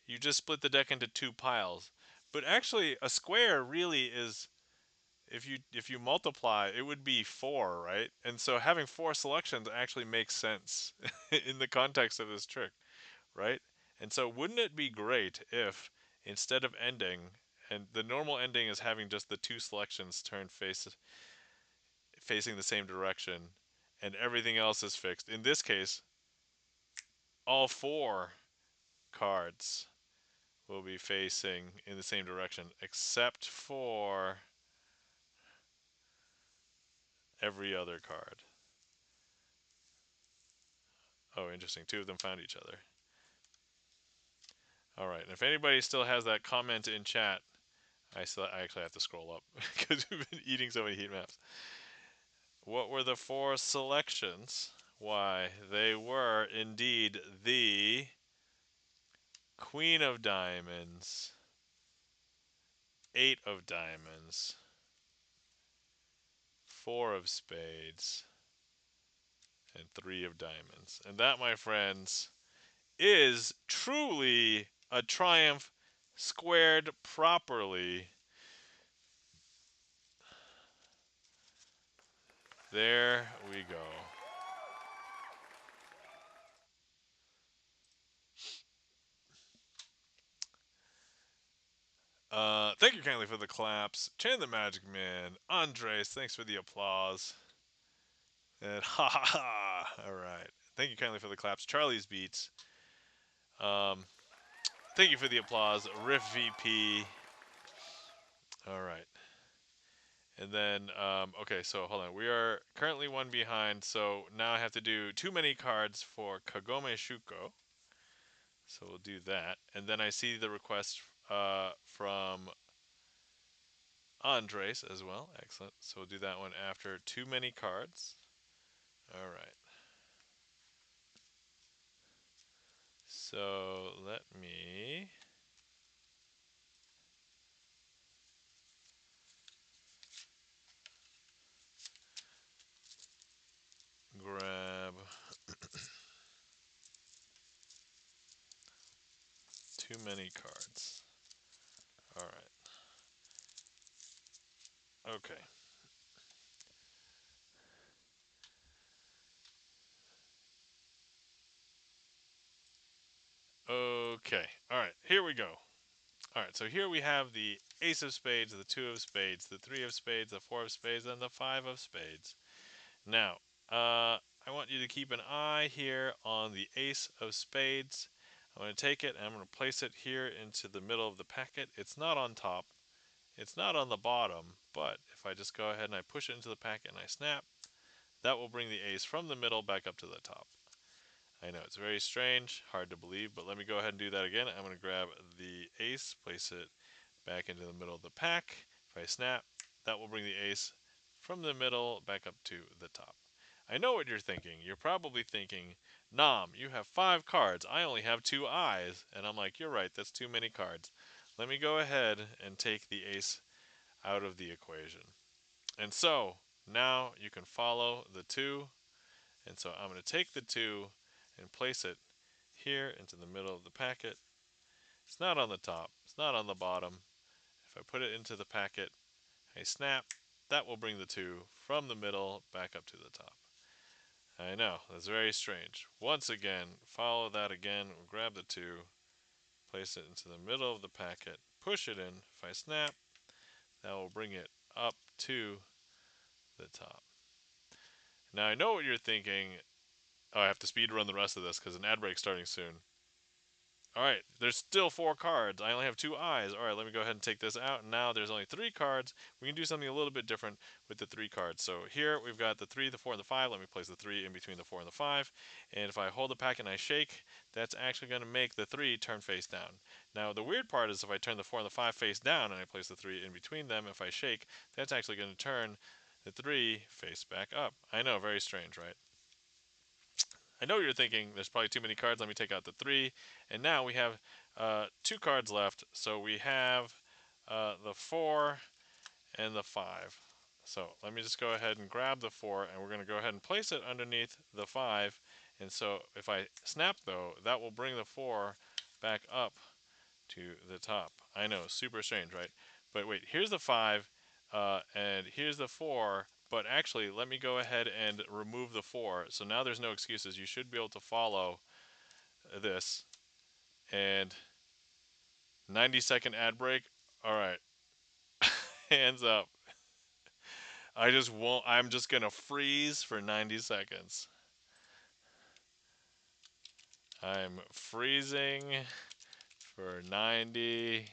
you just split the deck into two piles. But actually, a square really is, if you multiply, it would be four, right? And so having four selections actually makes sense in the context of this trick, right? And so wouldn't it be great if instead of ending, and the normal ending is having just the two selections facing the same direction, and everything else is fixed. In this case, all four cards will be facing in the same direction, except for every other card. Oh, interesting. Two of them found each other. All right. And if anybody still has that comment in chat, I actually have to scroll up because we've been eating so many heat maps. What were the four selections? Why, they were indeed the Queen of Diamonds, Eight of Diamonds, Four of Spades, and Three of Diamonds. And that, my friends, is truly a triumph squared properly. There we go. Thank you kindly for the claps. Chan the Magic Man. Andres, thanks for the applause. And ha ha ha. Alright. Thank you kindly for the claps. Charlie's Beats. Um, Thank you for the applause. Riff VP. Alright. And then, okay, so hold on. We are currently one behind, so now I have to do too many cards for Kagome Shuko. So we'll do that. And then I see the request from Andres as well. Excellent. So we'll do that one after too many cards. All right. So let me grab too many cards. All right. Okay. Okay. All right. Here we go. All right. So here we have the Ace of Spades, the Two of Spades, the Three of Spades, the Four of Spades, and the Five of Spades. Now, I want you to keep an eye here on the Ace of Spades. I'm going to take it and I'm going to place it here into the middle of the packet. It's not on top. It's not on the bottom, but if I just go ahead and I push it into the packet and I snap, that will bring the ace from the middle back up to the top. I know it's very strange, hard to believe, but let me go ahead and do that again. I'm going to grab the ace, place it back into the middle of the pack. If I snap, that will bring the ace from the middle back up to the top. I know what you're thinking. You're probably thinking, Nom, you have 5 cards. I only have 2 eyes. And I'm like, you're right, that's too many cards. Let me go ahead and take the ace out of the equation. And so, now you can follow the 2. And so I'm going to take the 2 and place it here into the middle of the packet. It's not on the top. It's not on the bottom. If I put it into the packet, I snap. That will bring the 2 from the middle back up to the top. I know, that's very strange. Once again, follow that again. We'll grab the 2, place it into the middle of the packet, push it in. If I snap, that will bring it up to the top. Now I know what you're thinking. Oh, I have to speed run the rest of this because an ad break's starting soon. Alright, there's still 4 cards. I only have 2 eyes. Alright, let me go ahead and take this out. And now there's only 3 cards. We can do something a little bit different with the 3 cards. So here we've got the 3, the 4, and the 5. Let me place the 3 in between the 4 and the 5. And if I hold the pack and I shake, that's actually going to make the 3 turn face down. Now the weird part is if I turn the 4 and the 5 face down and I place the 3 in between them, if I shake, that's actually going to turn The 3 face back up. I know, very strange, right? I know you're thinking there's probably too many cards. Let me take out the 3. And now we have 2 cards left. So we have the 4 and the 5. So let me just go ahead and grab the 4, and we're going to go ahead and place it underneath the 5. And so if I snap, though, that will bring the 4 back up to the top. I know, super strange, right? But wait, here's the 5, and here's the 4. But actually, let me go ahead and remove the 4. So now there's no excuses. You should be able to follow this. And 90-second ad break. All right, hands up. I just won't. I'm just gonna freeze for 90 seconds. I'm freezing for 90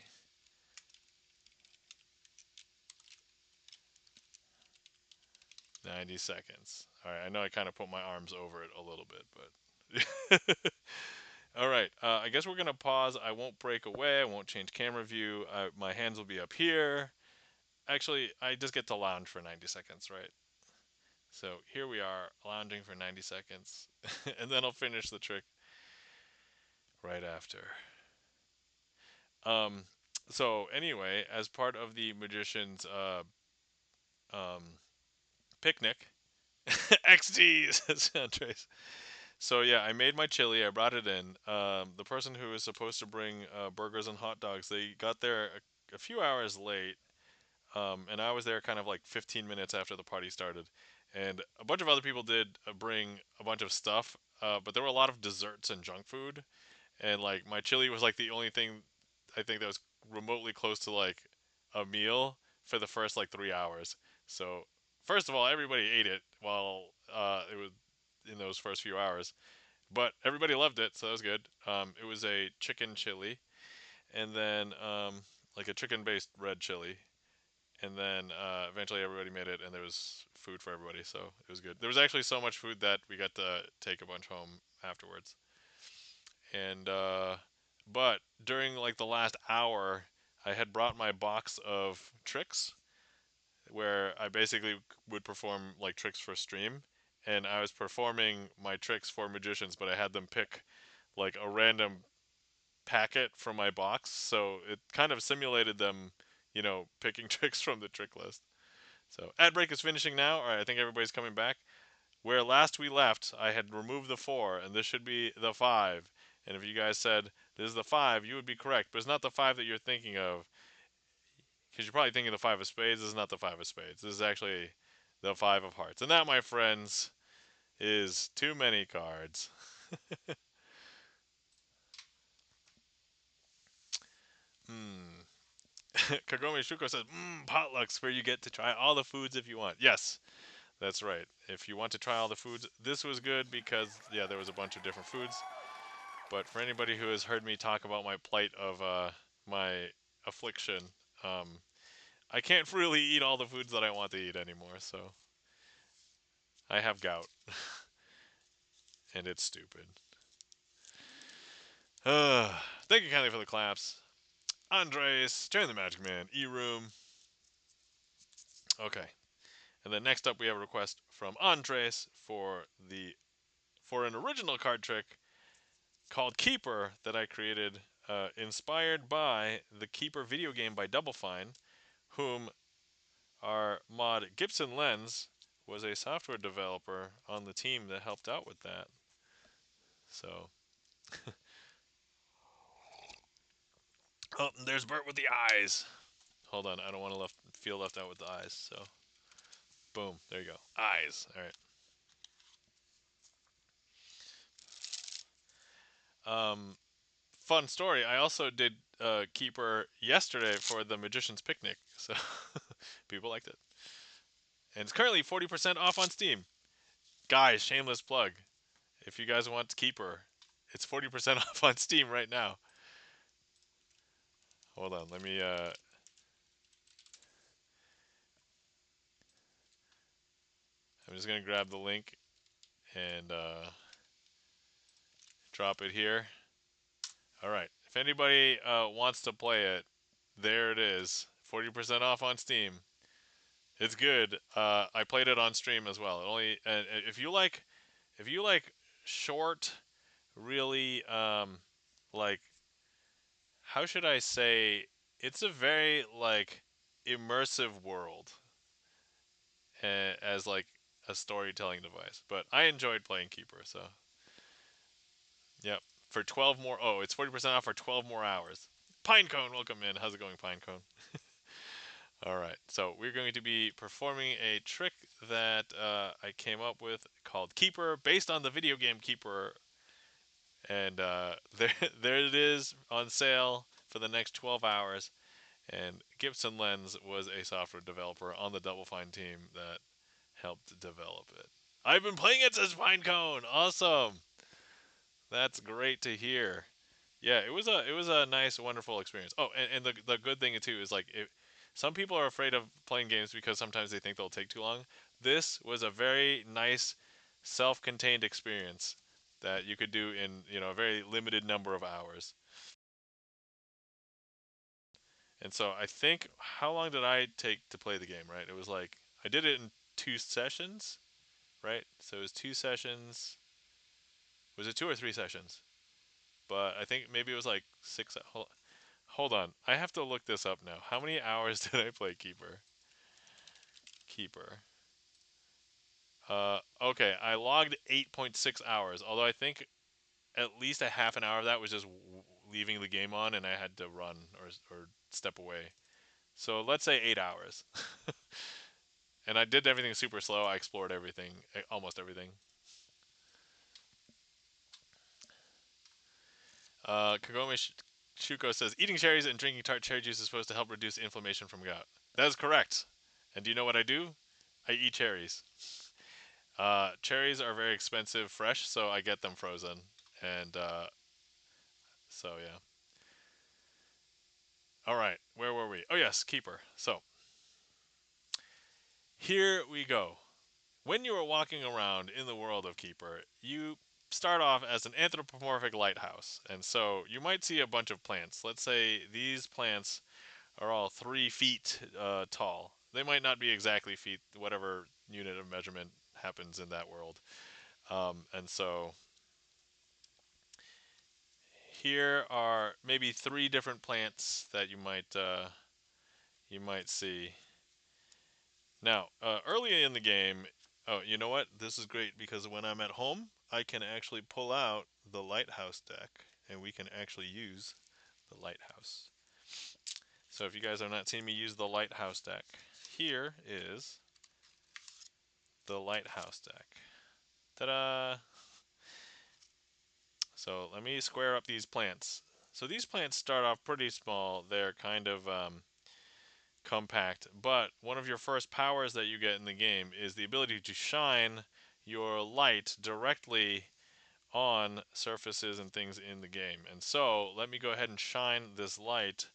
seconds. All right, I know I kind of put my arms over it a little bit, but all right. I guess we're gonna pause. I won't break away. I won't change camera view. My hands will be up here. Actually, I just get to lounge for 90 seconds, right? So here we are, lounging for 90 seconds, and then I'll finish the trick right after. Um, so anyway, as part of the magician's um, picnic, XD says Andres. So yeah, I made my chili. I brought it in. The person who was supposed to bring burgers and hot dogs, they got there a few hours late, and I was there kind of like 15 minutes after the party started. And a bunch of other people did bring a bunch of stuff, but there were a lot of desserts and junk food. And like my chili was like the only thing I think that was remotely close to like a meal for the first like 3 hours. So first of all, everybody ate it while it was in those first few hours, but everybody loved it, so that was good. It was a chicken chili, and then like a chicken-based red chili, and then eventually everybody made it, and there was food for everybody, so it was good. There was actually so much food that we got to take a bunch home afterwards. And but during like the last hour, I had brought my box of tricks where I basically would perform like tricks for stream, and I was performing my tricks for magicians, but I had them pick like a random packet from my box, so it kind of simulated them, picking tricks from the trick list. So ad break is finishing now. All right, I think everybody's coming back. Where last we left, I had removed the 4, and this should be the 5. And if you guys said this is the 5, you would be correct. But it's not the 5 that you're thinking of, because you're probably thinking the 5 of spades. This is not the 5 of spades. This is actually the 5 of hearts. And that, my friends, is too many cards. Hmm. Kagome Shuko says, potlucks where you get to try all the foods if you want. Yes, that's right. If you want to try all the foods, this was good because, yeah, there was a bunch of different foods. But for anybody who has heard me talk about my plight of my affliction, um, I can't really eat all the foods that I want to eat anymore. So I have gout, and it's stupid. Thank you kindly for the claps. Andres, Turn the Magic Man, E-Room. Okay. And then next up we have a request from Andres for an original card trick called Keeper that I created, inspired by the Keeper video game by Double Fine, whom our mod Gibson Lens was a software developer on the team that helped out with that. So, oh, there's Bert with the eyes. Hold on, I don't want to feel left out with the eyes. So, boom, there you go. Eyes. All right. Fun story. I also did Keeper yesterday for the Magician's Picnic, so people liked it. And it's currently 40% off on Steam. Guys, shameless plug. If you guys want Keeper, it's 40% off on Steam right now. Hold on, let me I'm just gonna grab the link and drop it here. All right. If anybody wants to play it, there it is. 40% off on Steam. It's good. I played it on stream as well. It only if you like short, really like how should I say? It's a very like immersive world as like a storytelling device. But I enjoyed playing Keeper, so yep. For 12 more. Oh, it's 40% off for 12 more hours. Pinecone, welcome in. How's it going, Pinecone? All right, so we're going to be performing a trick that I came up with called Keeper, based on the video game Keeper, and there it is on sale for the next 12 hours. And Gibson Lens was a software developer on the Double Fine team that helped develop it. I've been playing it since Pinecone. Awesome, that's great to hear. Yeah, it was a nice, wonderful experience. Oh, and the good thing too is like some people are afraid of playing games because sometimes they think they'll take too long. This was a very nice, self-contained experience that you could do in a very limited number of hours. And so I think how long did I take to play the game? Right, it was like I did it in 2 sessions. Right, so it was 2 sessions. Was it 2 or 3 sessions? But I think maybe it was like six. Hold on. I have to look this up now. How many hours did I play Keeper? Keeper. Okay, I logged 8.6 hours, although I think at least a half an hour of that was just leaving the game on and I had to run or step away. So let's say 8 hours. And I did everything super slow. I explored everything, almost everything. Kagome Shuko says eating cherries and drinking tart cherry juice is supposed to help reduce inflammation from gout. That is correct. And do you know what I do? I eat cherries. Cherries are very expensive fresh, so I get them frozen. And so, yeah. All right, where were we? Oh, yes, Keeper. So, here we go. When you are walking around in the world of Keeper, you start off as an anthropomorphic lighthouse. And so, you might see a bunch of plants. Let's say these plants are all 3 feet tall. They might not be exactly feet, whatever unit of measurement happens in that world. And so here are maybe 3 different plants that you might see. Now, early in the game, oh, you know what? This is great because when I'm at home, I can actually pull out the lighthouse deck, and we can actually use the lighthouse. So if you guys have not seen me use the lighthouse deck, here is the lighthouse deck. Ta-da! So let me square up these plants. So these plants start off pretty small. They're kind of compact, but one of your first powers that you get in the game is the ability to shine your light directly on surfaces and things in the game. And so let me go ahead and shine this light.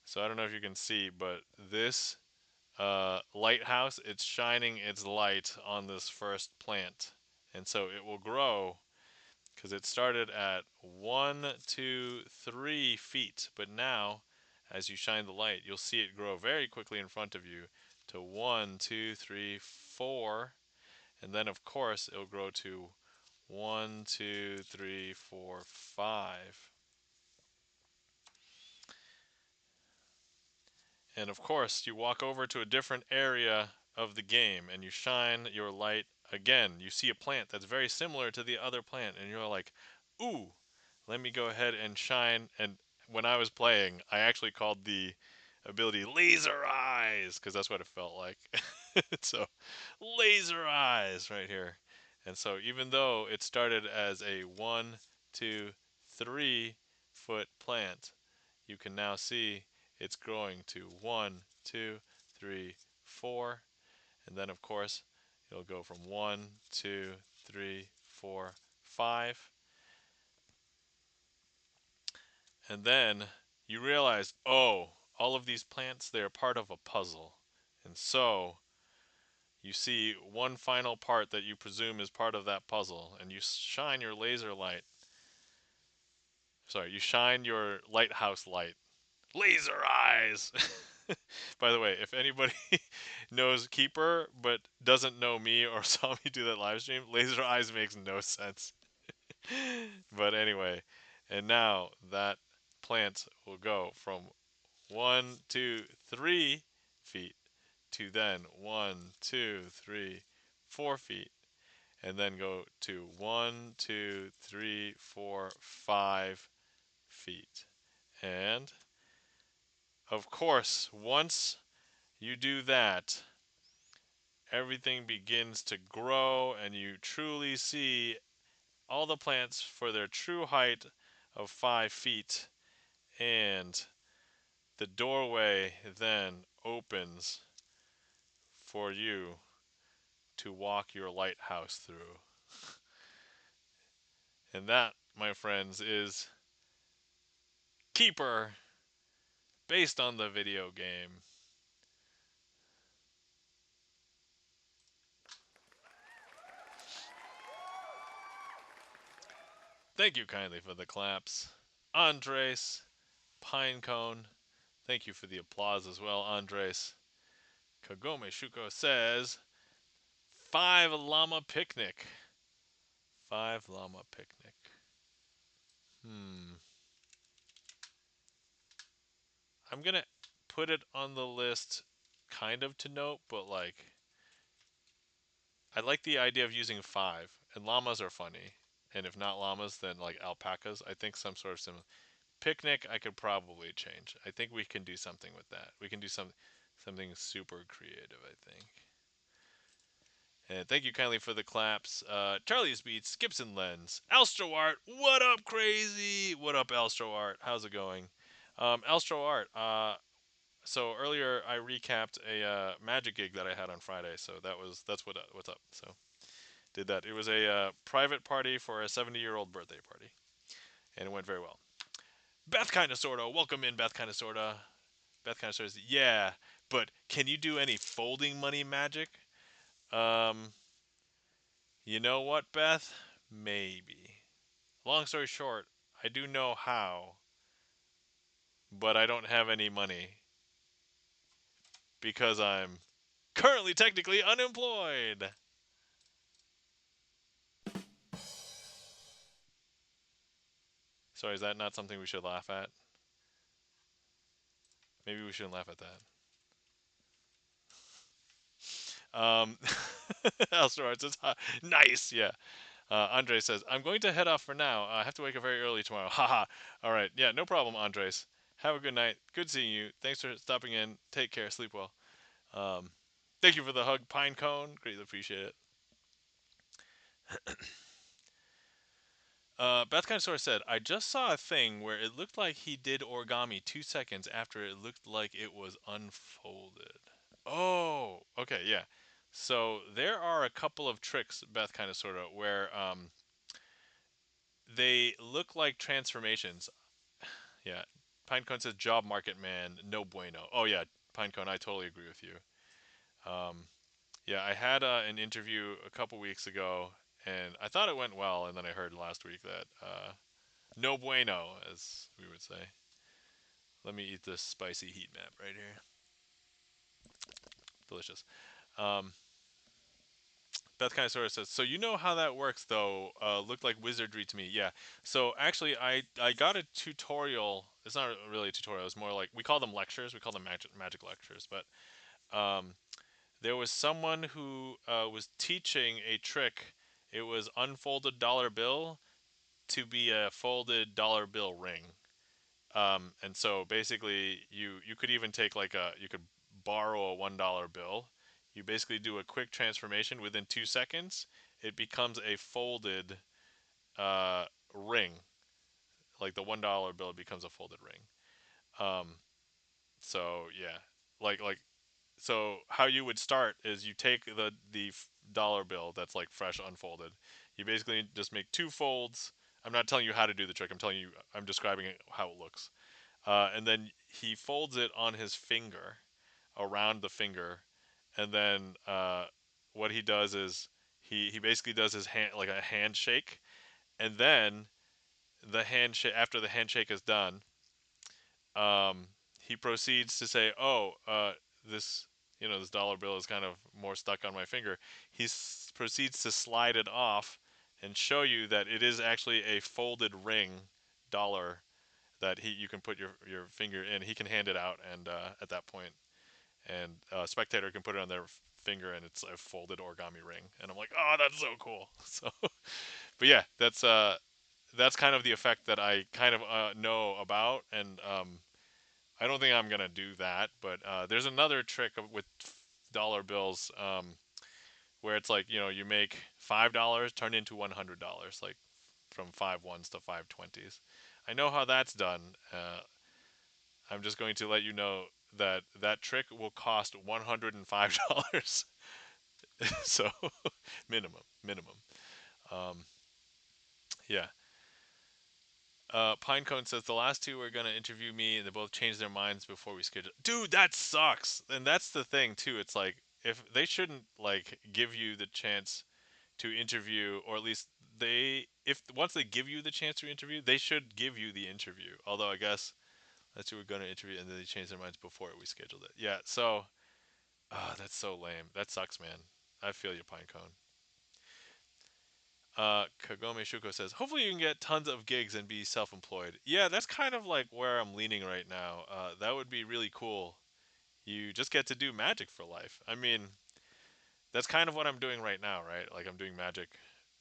So I don't know if you can see, but this lighthouse, it's shining its light on this first plant. And so it will grow because it started at 1, 2, 3 feet, but now as you shine the light, you'll see it grow very quickly in front of you to 1, 2, 3, 4, and then of course it'll grow to 1, 2, 3, 4, 5. And of course, you walk over to a different area of the game and you shine your light again. You see a plant that's very similar to the other plant, and you're like, ooh, let me go ahead and shine. And when I was playing, I actually called the ability laser eyes because that's what it felt like. So, laser eyes right here. And so, even though it started as a 1, 2, 3 foot plant, you can now see it's growing to 1, 2, 3, 4, and then of course it'll go from 1, 2, 3, 4, 5, and then you realize, oh, all of these plants, they're part of a puzzle. And so you see one final part that you presume is part of that puzzle, and you shine your laser light. Sorry, you shine your lighthouse light. Laser eyes! By the way, if anybody knows Keeper but doesn't know me or saw me do that live stream, laser eyes makes no sense. But anyway, and now that plant will go from 1, 2, 3 feet to then 1, 2, 3, 4 feet, and then go to 1, 2, 3, 4, 5 feet. And of course, once you do that, everything begins to grow and you truly see all the plants for their true height of 5 feet. And the doorway then opens for you to walk your lighthouse through. And that, my friends, is Keeper, based on the video game. Thank you kindly for the claps. Andres, Pinecone, thank you for the applause as well, Andres. Kagome Shuko says, 5 llama picnic. 5 llama picnic. Hmm. I'm gonna put it on the list kind of to note, but like I like the idea of using 5. And llamas are funny. And if not llamas, then like alpacas. I think some sort of similar. Picnic, I could probably change. I think we can do something with that. We can do something super creative, I think. And thank you kindly for the claps. Charlie's Beats, Gibson Lens, Alstro Art, what up, crazy? What up, Alstro Art? How's it going? Alstro Art, so earlier I recapped a magic gig that I had on Friday, so that's what's up. So did that. It was a private party for a 70-year-old birthday party, and it went very well. Beth Kinda Sorta, welcome in, Beth Kinda Sorta. Beth Kinda Sorta, yeah, but can you do any folding money magic? Um, you know what, Beth? Maybe. Long story short, I do know how, but I don't have any money because I'm currently technically unemployed. Sorry, is that not something we should laugh at? Maybe we shouldn't laugh at that. Alstor says, nice, yeah. Andres says, I'm going to head off for now. I have to wake up very early tomorrow. Haha. All right. Yeah, no problem, Andres. Have a good night. Good seeing you. Thanks for stopping in. Take care. Sleep well. Um, thank you for the hug, Pinecone. Greatly appreciate it. Beth kind of sort of said, I just saw a thing where it looked like he did origami 2 seconds after it looked like it was unfolded. Oh, okay, yeah. So there are a couple of tricks, Beth kind of sort of, where they look like transformations. Yeah. Pinecone says job market man, no bueno. Oh yeah, Pinecone, I totally agree with you. Um, yeah, I had an interview a couple weeks ago, and I thought it went well, and then I heard last week that no bueno, as we would say. Let me eat this spicy heat map right here. Delicious. Um, Beth kind of sort of says, so you know how that works, though. Looked like wizardry to me. Yeah. So actually, I got a tutorial. It's not really a tutorial. It's more like we call them lectures. We call them magic lectures. But there was someone who was teaching a trick. It was unfolded dollar bill to be a folded dollar bill ring. And so basically, you could even take like you could borrow a $1 bill. You basically do a quick transformation within 2 seconds. It becomes a folded uh, ring. Like the $1 bill becomes a folded ring. Um, so yeah, like so how you would start is you take the dollar bill that's like fresh unfolded. You basically just make two folds. I'm not telling you how to do the trick. I'm telling you. I'm describing how it looks. And then he folds it on his finger, around the finger, and then what he does is he basically does his hand like a handshake, and then the handshake after the handshake is done, um, he proceeds to say, "Oh, this this dollar bill is kind of more stuck on my finger." Proceeds to slide it off and show you that it is actually a folded ring dollar that you can put your finger in. He can hand it out, and at that point, and a spectator can put it on their finger, and it's a folded origami ring. And I'm like, oh, that's so cool. So, but yeah, that's kind of the effect that I kind of know about, and I don't think I'm gonna do that. But there's another trick with dollar bills, where it's like you make $5 turn into $100, like from 5 ones to 5 20s. I know how that's done. I'm just going to let you know that that trick will cost $105. So minimum. Um, yeah. Pinecone says the last two were gonna interview me, and they both changed their minds before we scheduled. Dude, that sucks. And that's the thing too. It's like if they shouldn't like give you the chance to interview, or at least if once they give you the chance to interview, they should give you the interview. Although I guess that's who we're gonna interview, and then they changed their minds before we scheduled it. Yeah. So, that's so lame. That sucks, man. I feel you, Pinecone. Kagome Shuko says, hopefully you can get tons of gigs and be self-employed. Yeah, that's kind of like where I'm leaning right now. That would be really cool. You just get to do magic for life. I mean, that's kind of what I'm doing right now, right? Like I'm doing magic.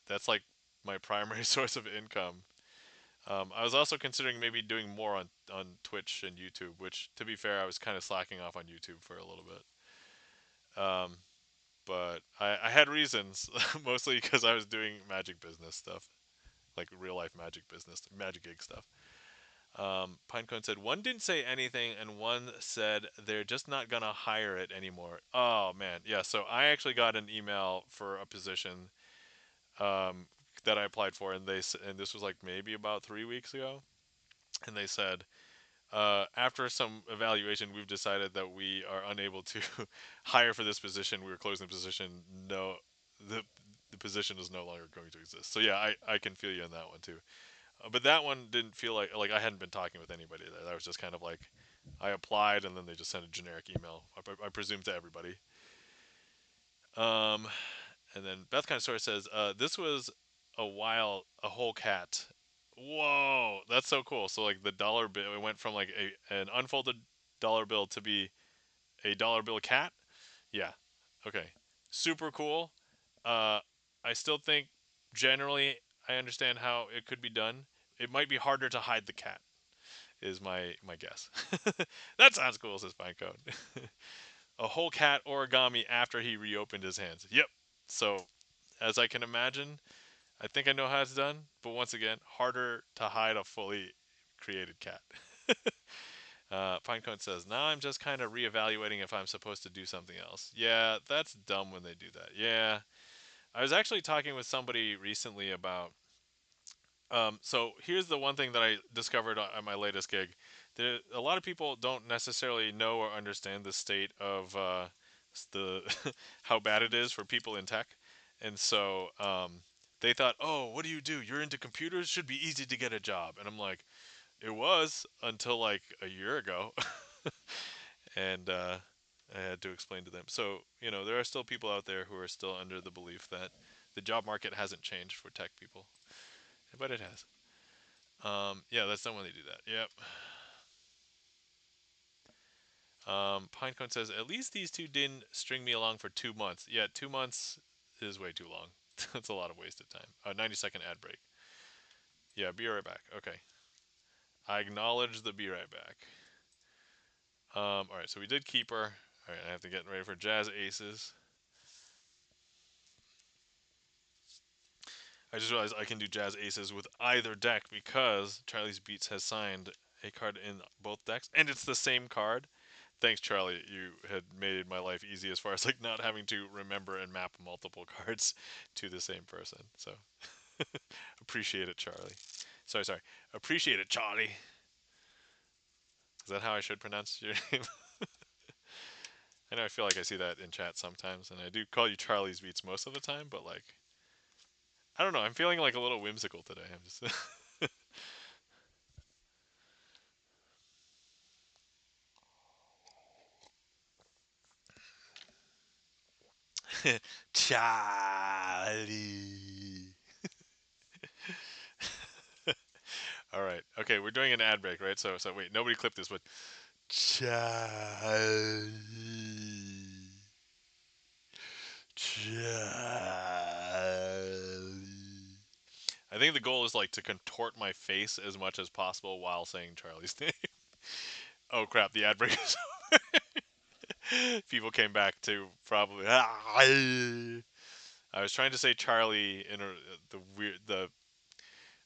That's like my primary source of income. I was also considering maybe doing more on Twitch and YouTube, which, to be fair, I was kind of slacking off on YouTube for a little bit. Um, but I had reasons, mostly because I was doing magic business stuff, like real life magic business, magic gig stuff. Pinecone said one didn't say anything, and one said they're just not gonna hire it anymore. Oh man, yeah. So I actually got an email for a position, um, that I applied for, and and this was like maybe about 3 weeks ago, and they said, after some evaluation, we've decided that we are unable to hire for this position. We were closing the position. No, the the position is no longer going to exist. So yeah, I can feel you on that one too. But that one didn't feel like I hadn't been talking with anybody there. That was just kind of like I applied, and then they just sent a generic email. I presume to everybody. Um, and then Beth kind of sort of says, "This was a whole cat." Whoa, that's so cool. So like the dollar bill, it went from like an unfolded dollar bill to be a dollar bill cat. Yeah. Okay. Super cool. Uh, I still think generally I understand how it could be done. It might be harder to hide the cat, is my guess. That sounds cool, says Pinecone. A whole cat origami after he reopened his hands. Yep. So, as I can imagine, I think I know how it's done, but once again, harder to hide a fully created cat. Pinecone says, now I'm just kind of reevaluating if I'm supposed to do something else. Yeah, that's dumb when they do that. Yeah. I was actually talking with somebody recently about. So here's the one thing that I discovered on my latest gig. A lot of people don't necessarily know or understand the state of the how bad it is for people in tech, and so they thought, "Oh, what do you do? You're into computers. Should be easy to get a job." And I'm like, "It was until like a year ago," and I had to explain to them. So there are still people out there who are still under the belief that the job market hasn't changed for tech people, but it has. Yeah, that's not when they do that. Yep. Pinecone says, at least these two didn't string me along for 2 months. Yeah, 2 months is way too long. That's a lot of wasted time. 90-second ad break. Yeah, be right back. Okay. I acknowledge the be right back. All right, so we did Keeper. All right, I have to get ready for Jazz Aces. I just realized I can do Jazz Aces with either deck because Charlie's Beats has signed a card in both decks, and it's the same card. Thanks, Charlie. You had made my life easy as far as like not having to remember and map multiple cards to the same person. So appreciate it, Charlie. Sorry. Appreciate it, Charlie. Is that how I should pronounce your name? I know I feel like I see that in chat sometimes, and I do call you Charlie's Beats most of the time, but like I don't know. I'm feeling like a little whimsical today. I'm just Charlie. All right. Okay, we're doing an ad break, right? So wait, nobody clipped this, but Charlie. Charlie. I think the goal is like to contort my face as much as possible while saying Charlie's name. Oh crap, the ad break is people came back to probably I was trying to say Charlie in the weird the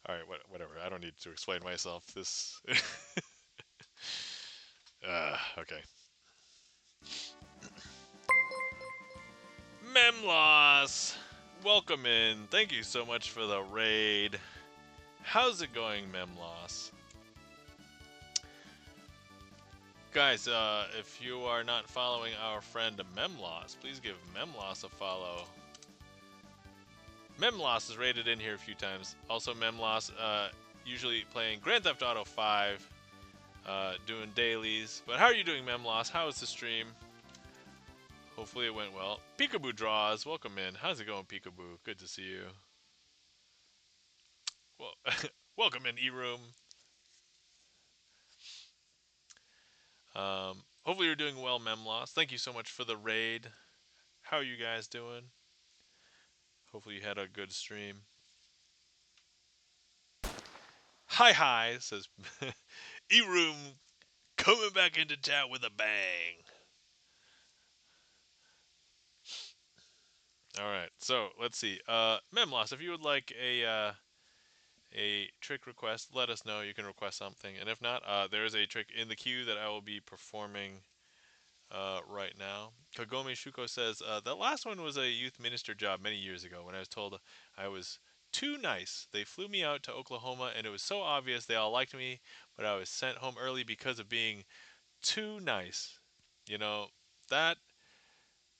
all right, whatever. I don't need to explain myself. This okay. Memloss, welcome in. Thank you so much for the raid. How's it going, Memloss? Guys, if you are not following our friend Memloss, please give Memloss a follow. Memloss is rated in here a few times. Also, Memloss, usually playing Grand Theft Auto 5, doing dailies. But how are you doing, Memloss? How is the stream? Hopefully it went well. Peekaboo Draws, welcome in. How's it going, Peekaboo? Good to see you. Well, welcome in, E-Room. Hopefully you're doing well, Memloss. Thank you so much for the raid. How are you guys doing? Hopefully you had a good stream. Hi, says E-Room coming back into chat with a bang. Alright, so let's see. Memloss, if you would like a trick request, let us know. You can request something. And if not, there is a trick in the queue that I will be performing right now. Kagome Shuko says, that last one was a youth minister job many years ago when I was told I was too nice. They flew me out to Oklahoma and it was so obvious they all liked me, but I was sent home early because of being too nice. You know, that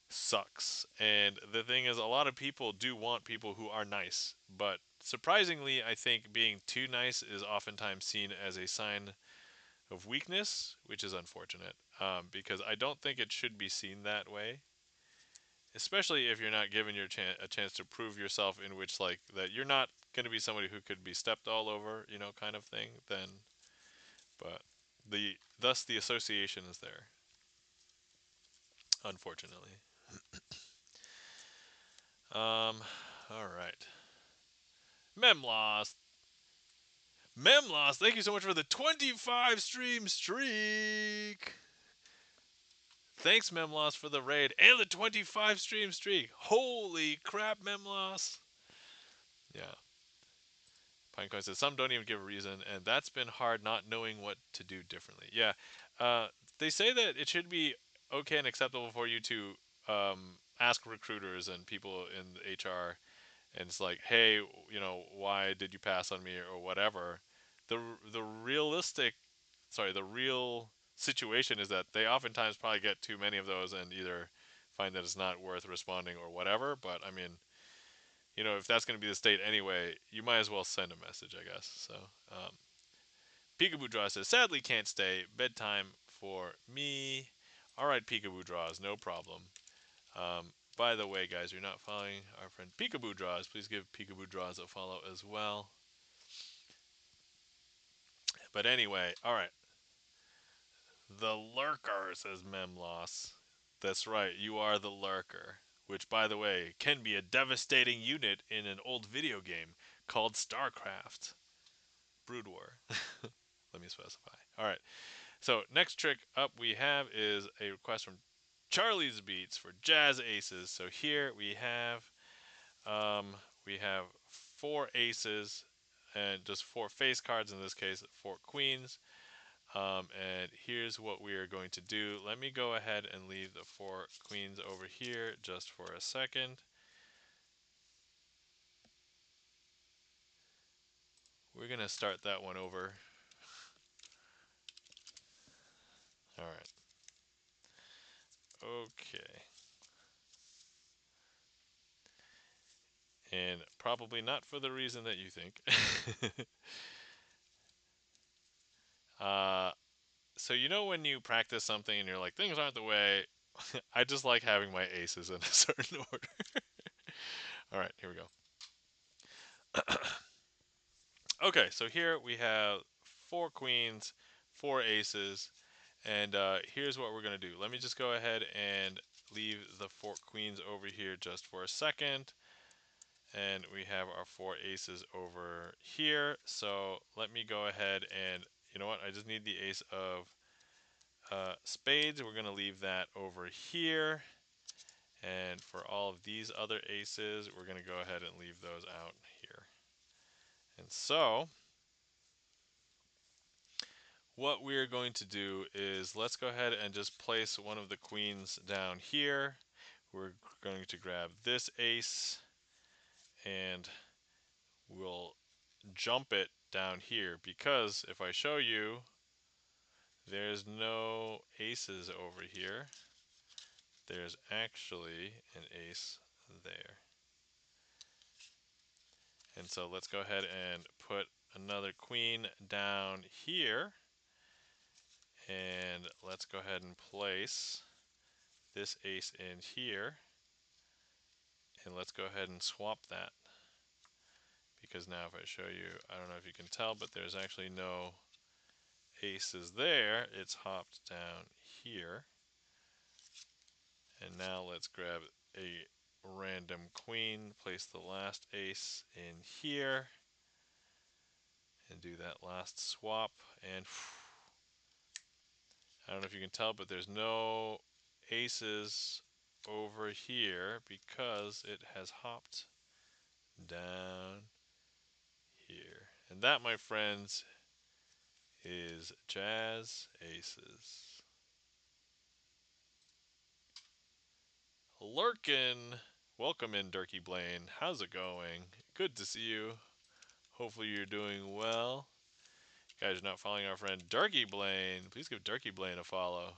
sucks. And the thing is, a lot of people do want people who are nice, but surprisingly, I think being too nice is oftentimes seen as a sign of weakness, which is unfortunate, because I don't think it should be seen that way. Especially if you're not given a chance to prove yourself, in which like that you're not going to be somebody who could be stepped all over, you know, kind of thing. Then, but thus the association is there, unfortunately. All right. Memloss. Memloss, thank you so much for the 25 stream streak. Thanks, Memloss, for the raid and the 25 stream streak. Holy crap, Memloss. Yeah. Pinecoin says some don't even give a reason, and that's been hard not knowing what to do differently. Yeah. They say that it should be okay and acceptable for you to ask recruiters and people in HR, and it's like, hey, you know, why did you pass on me or whatever. The the realistic, sorry, the real situation is that they oftentimes probably get too many of those and either find that it's not worth responding or whatever. But I mean, you know, if that's going to be the state anyway, you might as well send a message, I guess. So, Peekaboo Draw says, sadly can't stay. Bedtime for me. All right, Peekaboo Draws, no problem. By the way, guys, you're not following our friend Peekaboo Draws. Please give Peekaboo Draws a follow as well. But anyway, all right. The Lurker, says Memloss. That's right, you are the Lurker. Which, by the way, can be a devastating unit in an old video game called StarCraft. Brood War. Let me specify. All right. So next trick up we have is a request from Charlie's Beats for Jazz Aces. So here we have 4 aces and just 4 face cards in this case, 4 queens. And here's what we are going to do. Let me go ahead and leave the 4 queens over here just for a second. We're going to start that one over. All right. Okay. And probably not for the reason that you think. uh, so you know when you practice something and you're like, things aren't the way I just like having my aces in a certain order. All right, here we go. Okay, so here we have 4 queens, 4 aces, and here's what we're going to do. Let me just go ahead and leave the 4 queens over here just for a second. And we have our 4 aces over here. So let me go ahead and, you know what, I just need the ace of spades. We're going to leave that over here. And for all of these other aces, we're going to go ahead and leave those out here. And so what we're going to do is let's go ahead and just place one of the queens down here. We're going to grab this ace and we'll jump it down here, because if I show you, there's no aces over here. There's actually an ace there. And so let's go ahead and put another queen down here. And let's go ahead and place this ace in here. And let's go ahead and swap that. Because now if I show you, I don't know if you can tell, but there's actually no aces there. It's hopped down here. And now let's grab a random queen, place the last ace in here, and do that last swap. And I don't know if you can tell, but there's no aces over here because it has hopped down here. And that, my friends, is Jazz Aces. Lurkin! Welcome in, Durkee Blaine. How's it going? Good to see you. Hopefully you're doing well. You guys are not following our friend Durkee Blaine. Please give Durkee Blaine a follow.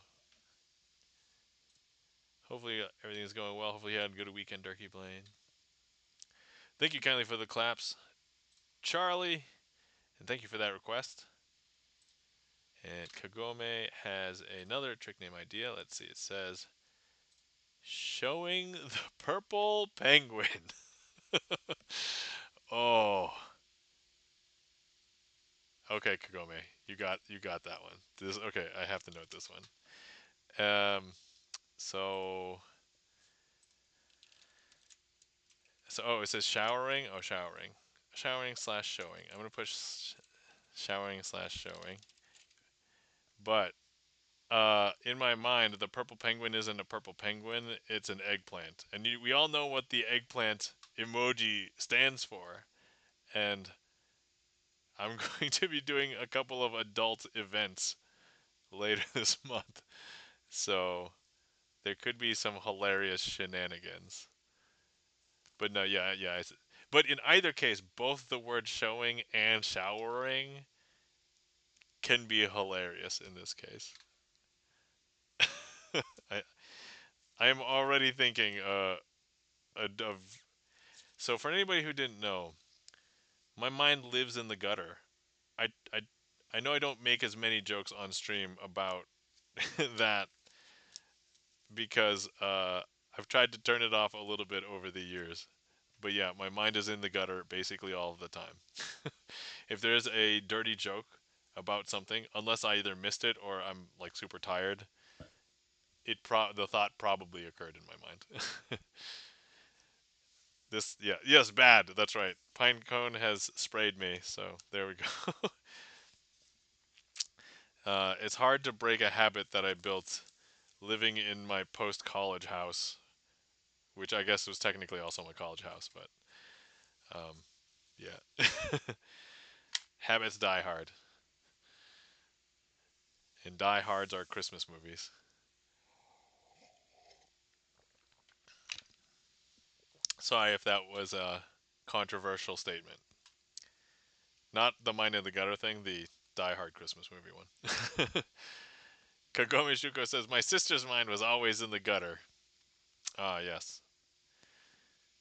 Hopefully everything's going well. Hopefully you had a good weekend, Durkee Blaine. Thank you kindly for the claps, Charlie, and thank you for that request. And Kagome has another trick name idea. Let's see. It says, showing the purple penguin. Oh, okay, Kagome, you got that one. This okay. I have to note this one. So oh, it says showering. Oh, showering slash showing. I'm gonna push showering slash showing. But in my mind, the purple penguin isn't a purple penguin. It's an eggplant, and we all know what the eggplant emoji stands for. And I'm going to be doing a couple of adult events later this month, so there could be some hilarious shenanigans. But no, yeah. But in either case, both the word showing and showering can be hilarious in this case. I I am already thinking of. So for anybody who didn't know, my mind lives in the gutter. I I I know I don't make as many jokes on stream about that because I've tried to turn it off a little bit over the years. But yeah, my mind is in the gutter basically all of the time. If there's a dirty joke about something, unless I either missed it or I'm like super tired, the thought probably occurred in my mind. Yes, bad. That's right. Pinecone has sprayed me, so there we go. It's hard to break a habit that I built living in my post-college house, which I guess was technically also my college house, but yeah. Habits die hard, and die hards are Christmas movies. Sorry if that was a controversial statement. Not the mind in the gutter thing, the Die Hard Christmas movie one. Kagome Shuko says, my sister's mind was always in the gutter. Ah, yes.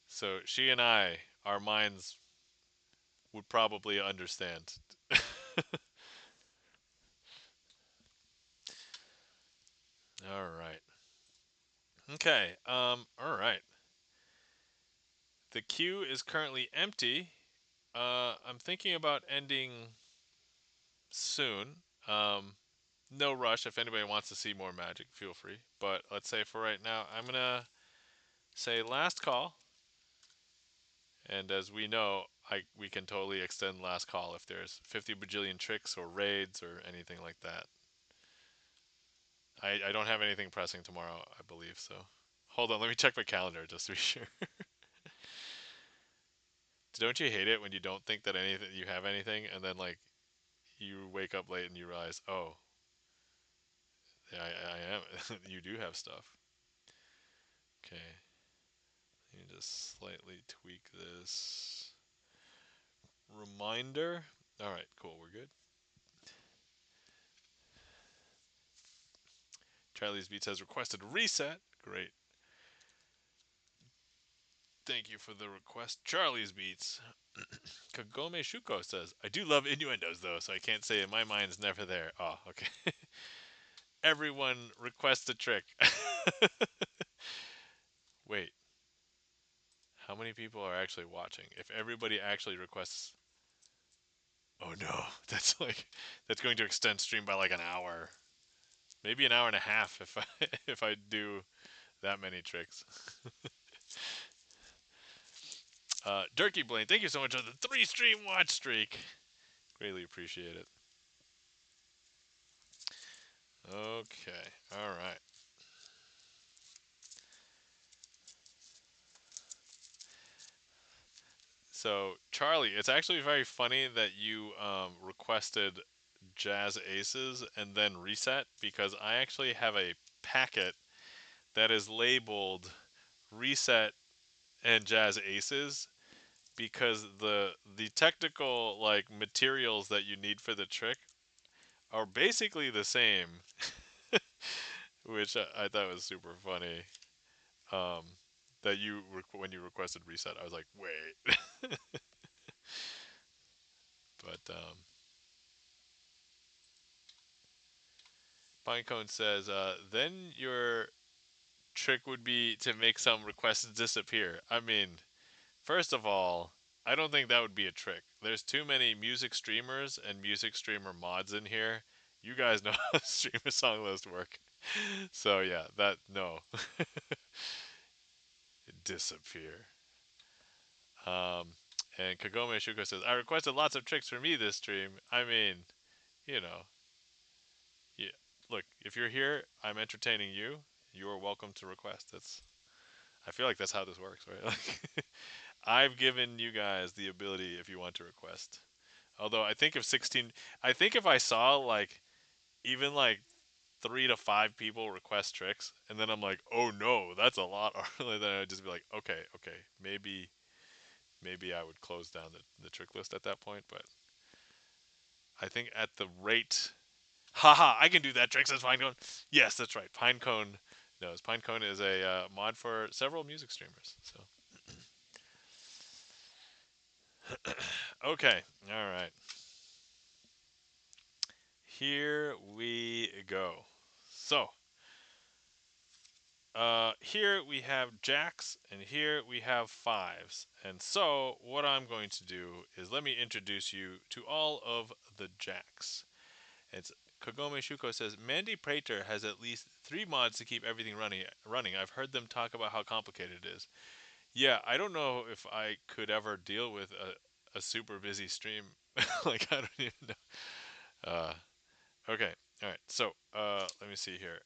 So she and our minds would probably understand. All right. Okay. All right. The queue is currently empty. I'm thinking about ending soon. No rush. If anybody wants to see more magic, feel free. But let's say for right now, I'm gonna say last call. And as we know, we can totally extend last call if there's 50 bajillion tricks or raids or anything like that. I don't have anything pressing tomorrow, I believe. So hold on, let me check my calendar just to be sure. Don't you hate it when you don't think that anything you have anything, and then like you wake up late and you realize, oh, yeah, I am. You do have stuff. Okay, let me just slightly tweak this reminder. All right, cool, we're good. Charlie's Beats has requested reset. Great. Thank you for the request, Charlie's Beats. Kagome Shuko says, I do love innuendos though, so I can't say it. My mind's never there. Oh, okay. Everyone requests a trick. Wait, how many people are actually watching? If everybody actually requests. Oh no, that's going to extend stream by like an hour. Maybe an hour and a half if I if I do that many tricks. Durkey Blaine, thank you so much for the 3 stream watch streak. Greatly appreciate it. Okay, all right. So Charlie, it's actually very funny that you requested Jazz Aces and then reset because I actually have a packet that is labeled reset and Jazz Aces because the technical like materials that you need for the trick are basically the same, which I thought was super funny. Um, that when you requested reset, I was like, wait, but Pinecone says, then your trick would be to make some requests disappear. I mean, first of all, I don't think that would be a trick. There's too many music streamers and music streamer mods in here. You guys know how StreamerSonglist work. So yeah, that no. Disappear. Um and Kagome Shuko says, I requested lots of tricks for me this stream. I mean, you know, yeah. Look, if you're here, I'm entertaining you. You are welcome to request. I feel like that's how this works, right? Like, I've given you guys the ability if you want to request. Although I think if 16, I think if I saw like even like 3 to 5 people request tricks, and then I'm like, oh no, that's a lot. Then I'd just be like, okay, okay, maybe I would close down the trick list at that point. But I think at the rate, haha, I can do that trick. Says Pinecone. Yes, that's right. Pinecone knows. Pinecone is a mod for several music streamers. So okay, all right. Here we go. So, here we have jacks, and here we have fives. And so, what I'm going to do is let me introduce you to all of the jacks. It's Kagome Shuko says Mandy Prater has at least 3 mods to keep everything running. I've heard them talk about how complicated it is. Yeah, I don't know if I could ever deal with a super busy stream. Like I don't even know. Okay. All right. So, let me see here.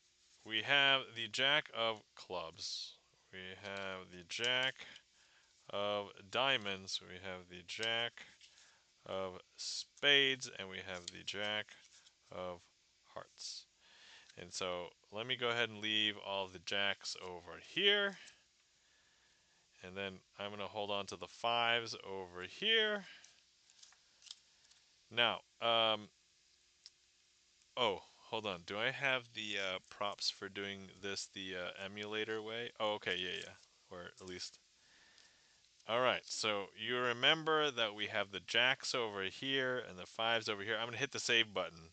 We have the Jack of Clubs. We have the Jack of Diamonds. We have the Jack of Spades. And we have the Jack of Hearts. And so, let me go ahead and leave all of the Jacks over here. And then I'm going to hold on to the fives over here. Now, oh, hold on. Do I have the props for doing this the emulator way? Oh, okay, yeah. Or at least. All right, so you remember that we have the jacks over here and the fives over here. I'm going to hit the save button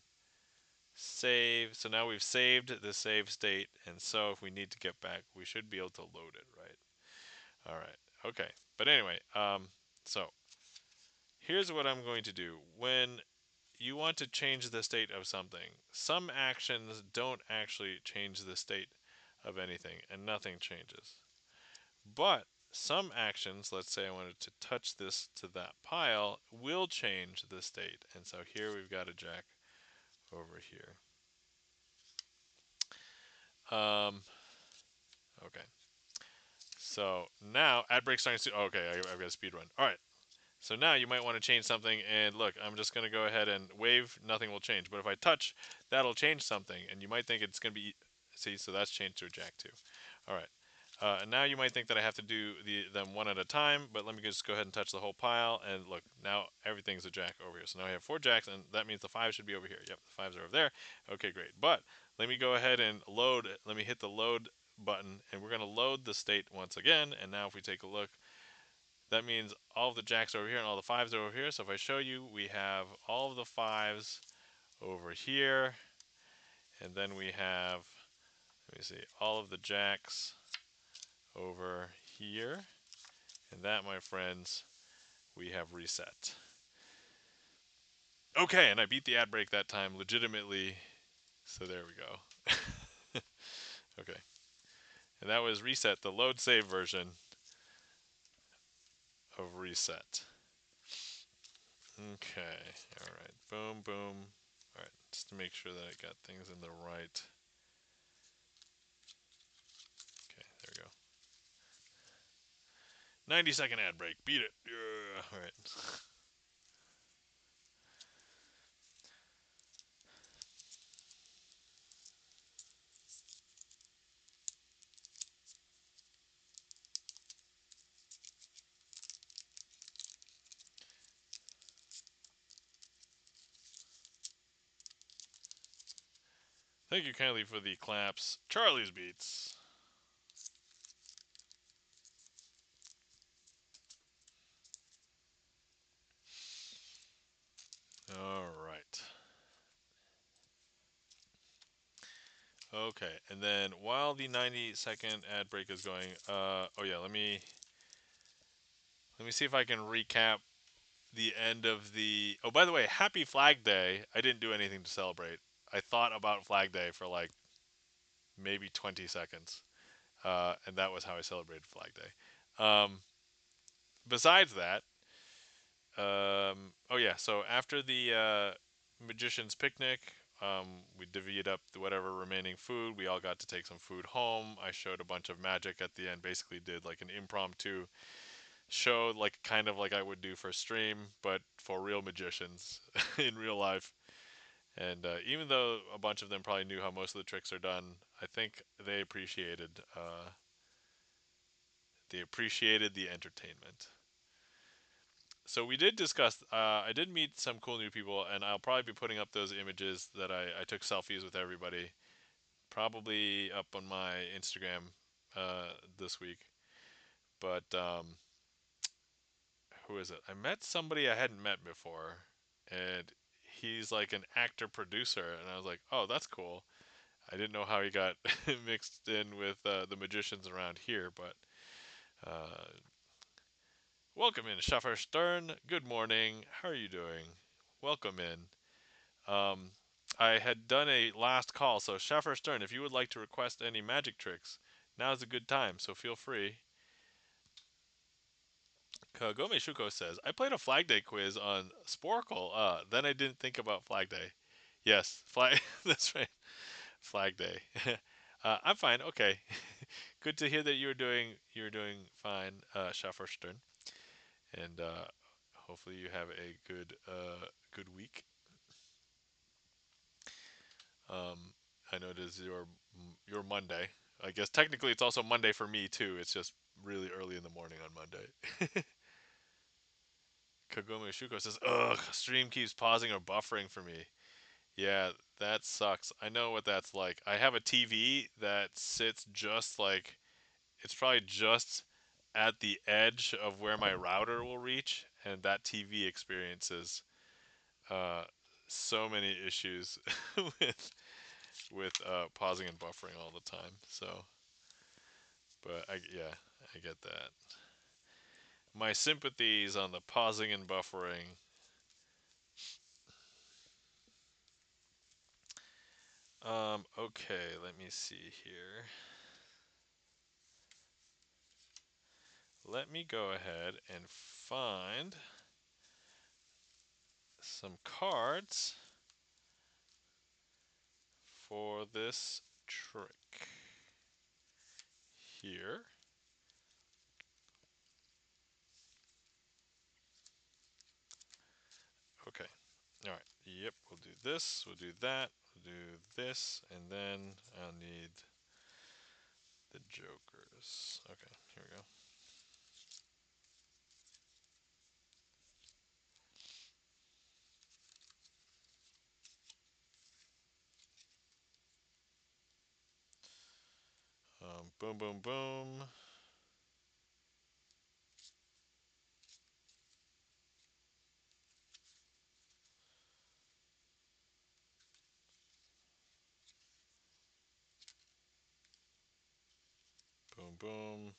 Save. So now we've saved the save state, and so if we need to get back, we should be able to load it, right? All right. Okay. But anyway, so here's what I'm going to do. When you want to change the state of something, some actions don't actually change the state of anything, and nothing changes. But some actions, let's say I wanted to touch this to that pile, will change the state. And so here we've got a jack over here. Okay. So now ad break starting to. Okay, I've got a speed run. All right. So now you might want to change something, and look, I'm just going to go ahead and wave, nothing will change. But if I touch, that'll change something, and you might think it's going to be, see, so that's changed to a jack too. All right. And now you might think that I have to do them one at a time, but let me just go ahead and touch the whole pile, and look, now everything's a jack over here. So now I have 4 jacks, and that means the 5 should be over here. Yep, the 5s are over there. Okay, great. But let me go ahead and load, let me hit the load button, and we're going to load the state once again, and now if we take a look, that means all of the jacks are over here and all the 5s are over here. So if I show you, we have all of the 5s over here. And then we have, let me see, all of the jacks over here. And that, my friends, we have reset. Okay, and I beat the ad break that time legitimately. So there we go. Okay. And that was reset, the load save version of reset. Okay. All right. Boom, boom. All right. Just to make sure that I got things in the right. Okay, there we go. 90-second ad break. Beat it. Yeah. All right. Thank you kindly for the claps. Charlie's Beats. All right. Okay, and then while the 90-second ad break is going, oh yeah, let me see if I can recap the end of the. Oh, by the way, Happy Flag Day. I didn't do anything to celebrate. I thought about Flag Day for like maybe 20 seconds, and that was how I celebrated Flag Day. Besides that, oh yeah, so after the magician's picnic, we divvied up whatever remaining food. We all got to take some food home. I showed a bunch of magic at the end. Basically, did like an impromptu show, like kind of like I would do for stream, but for real magicians in real life. And even though a bunch of them probably knew how most of the tricks are done, I think they appreciated the entertainment. So we did discuss. I did meet some cool new people, and I'll probably be putting up those images that I took selfies with everybody, probably up on my Instagram this week. But who is it? I met somebody I hadn't met before, and he's like an actor producer, and I was like, oh, that's cool. I didn't know how he got mixed in with the magicians around here, but uh, welcome in, Schaffer Stern. Good morning. How are you doing? Welcome in. Um, I had done a last call, so Schaffer Stern, if you would like to request any magic tricks, now's a good time, so feel free. Kagome Shuko says, I played a Flag Day quiz on Sporkle. Then I didn't think about Flag Day. Yes, Flag. That's right. Flag Day. I'm fine. Okay. Good to hear that you're doing fine, Schaffer Stern, and hopefully you have a good week. Um, I know it is your Monday. I guess technically it's also Monday for me too. It's just really early in the morning on Monday. Kagome Shuko says, "Ugh, stream keeps pausing or buffering for me." Yeah, that sucks. I know what that's like. I have a TV that sits just like it's probably just at the edge of where my router will reach, and that TV experiences uh, so many issues with pausing and buffering all the time. So, but yeah, I get that. My sympathies on the pausing and buffering. Okay, let me see here. Let me go ahead and find some cards for this trick here. Okay. All right. Yep. We'll do this. We'll do that. We'll do this, and then I'll need the jokers. Okay. Here we go. Boom, boom, boom. Boom, boom.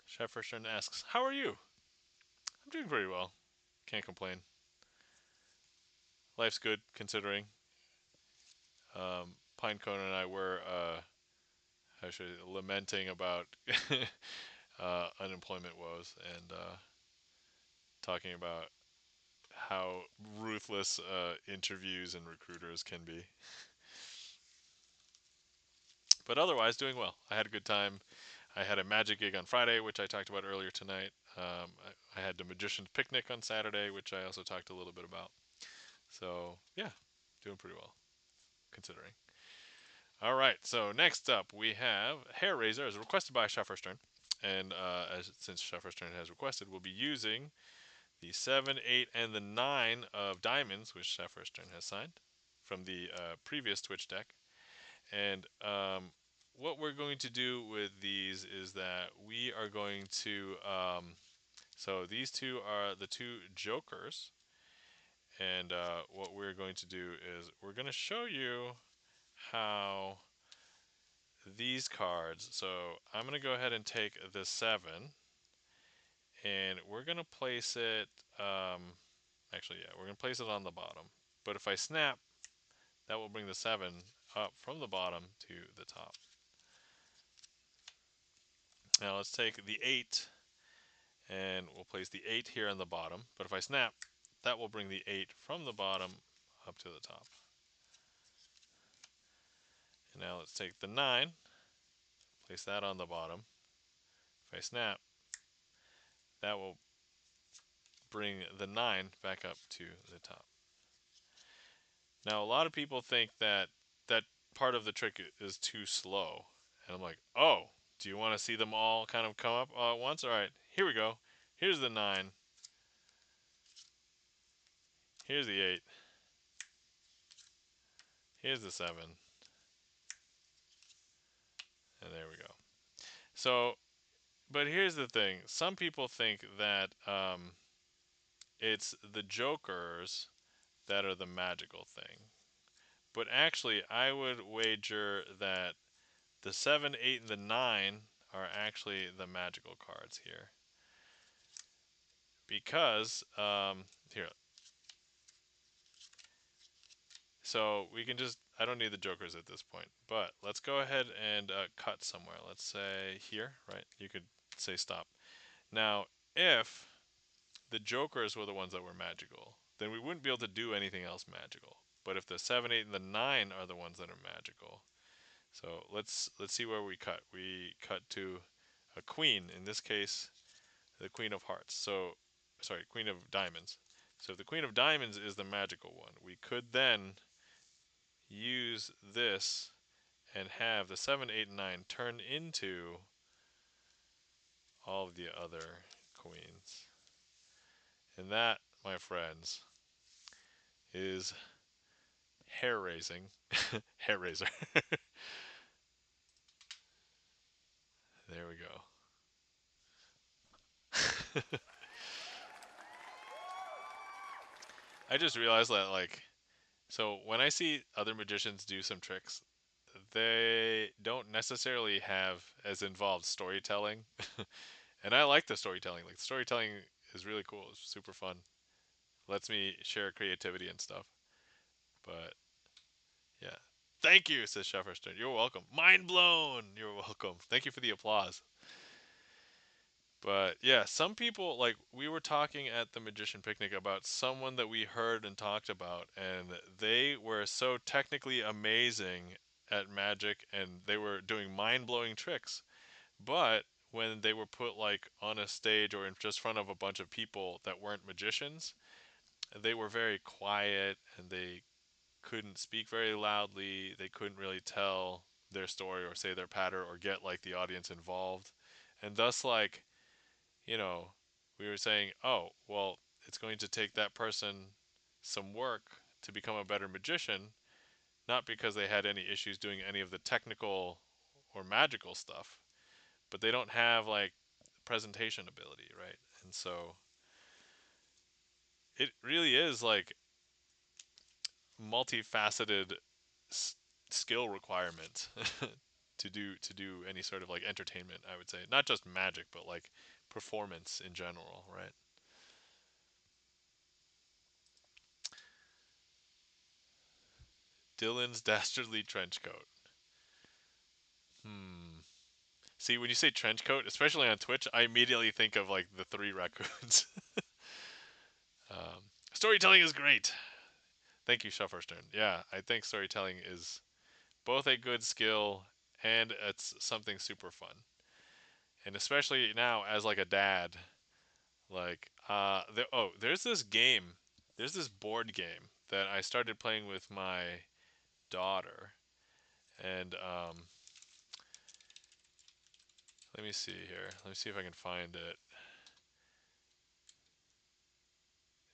Chef Richard asks, "How are you?" I'm doing pretty well. Can't complain. Life's good considering. Pinecone and I were, actually lamenting about unemployment woes and talking about how ruthless interviews and recruiters can be. But otherwise, doing well. I had a good time. I had a magic gig on Friday, which I talked about earlier tonight. I had the magician's picnic on Saturday, which I also talked a little bit about. So yeah, doing pretty well considering. All right, so next up we have Hair Razor, as requested by Chef Stern, and since Chef Stern has requested, we'll be using the 7, 8, and the 9 of diamonds, which Chef Stern has signed from the previous Twitch deck. And what we're going to do with these is that we are going to, so these two are the two jokers. And what we're going to do is we're going to show you how these cards. So I'm going to go ahead and take the 7 and we're going to place it, actually, yeah, we're going to place it on the bottom. But if I snap, that will bring the 7 up from the bottom to the top. Now let's take the 8 and we'll place the 8 here on the bottom. But if I snap, that will bring the 8 from the bottom up to the top. And now let's take the 9, place that on the bottom. If I snap, that will bring the 9 back up to the top. Now, a lot of people think that that part of the trick is too slow. And I'm like, oh, do you want to see them all kind of come up all at once? All right, here we go. Here's the 9. Here's the 8. Here's the 7. And there we go. So, but here's the thing. Some people think that it's the jokers that are the magical thing. But actually, I would wager that the 7, 8, and the 9 are actually the magical cards here. Because, here. So we can just, I don't need the jokers at this point. But let's go ahead and cut somewhere. Let's say here, right? You could say stop. Now, if the jokers were the ones that were magical, then we wouldn't be able to do anything else magical. But if the 7, 8, and the 9 are the ones that are magical, so let's see where we cut. We cut to a queen, in this case, the queen of hearts. So, sorry, queen of diamonds. So if the queen of diamonds is the magical one, we could then use this and have the 7, 8, and 9 turn into all of the other queens. And that, my friends, is hair raising. Hair raiser. There we go. I just realized that, like, so when I see other magicians do some tricks, they don't necessarily have as involved storytelling. And I like the storytelling. Like, storytelling is really cool. It's super fun. Lets me share creativity and stuff. But yeah. Thank you, says Shefferston. You're welcome. Mind blown. You're welcome. Thank you for the applause. But yeah, some people, like, we were talking at the Magician Picnic about someone that we heard and talked about, and they were so technically amazing at magic, and they were doing mind blowing tricks. But when they were put, like, on a stage or in just front of a bunch of people that weren't magicians, they were very quiet and they couldn't speak very loudly. They couldn't really tell their story or say their patter or get, like, the audience involved. And thus, like, you know, we were saying, oh, well, it's going to take that person some work to become a better magician, not because they had any issues doing any of the technical or magical stuff, but they don't have, like, presentation ability, right? And so it really is, like, multifaceted s- skill requirement to do any sort of, like, entertainment, I would say. Not just magic, but, like, performance in general, right? Dylan's dastardly trench coat. Hmm. See, when you say trench coat, especially on Twitch, I immediately think of, like, the three raccoons. Storytelling is great. Thank you, Shufferstern. Yeah, I think storytelling is both a good skill and it's something super fun. And especially now as, like, a dad, like, there's this game, there's this board game that I started playing with my daughter, and let me see here. Let me see if I can find it.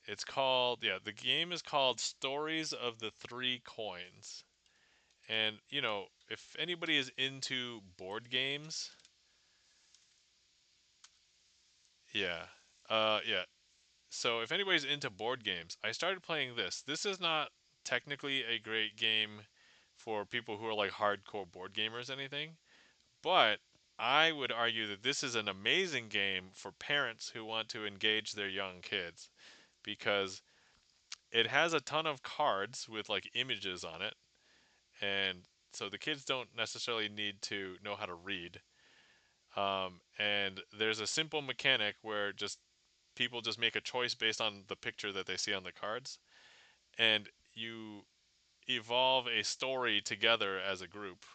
It's called, yeah, the game is called Stories of the Three Coins. And, if anybody is into board games, yeah. Yeah. So if anybody's into board games, I started playing this. This is not technically a great game for people who are, like, hardcore board gamers, anything, but I would argue that this is an amazing game for parents who want to engage their young kids because it has a ton of cards with, like, images on it, and so the kids don't necessarily need to know how to read. And there's a simple mechanic where just people just make a choice based on the picture that they see on the cards, and you evolve a story together as a group.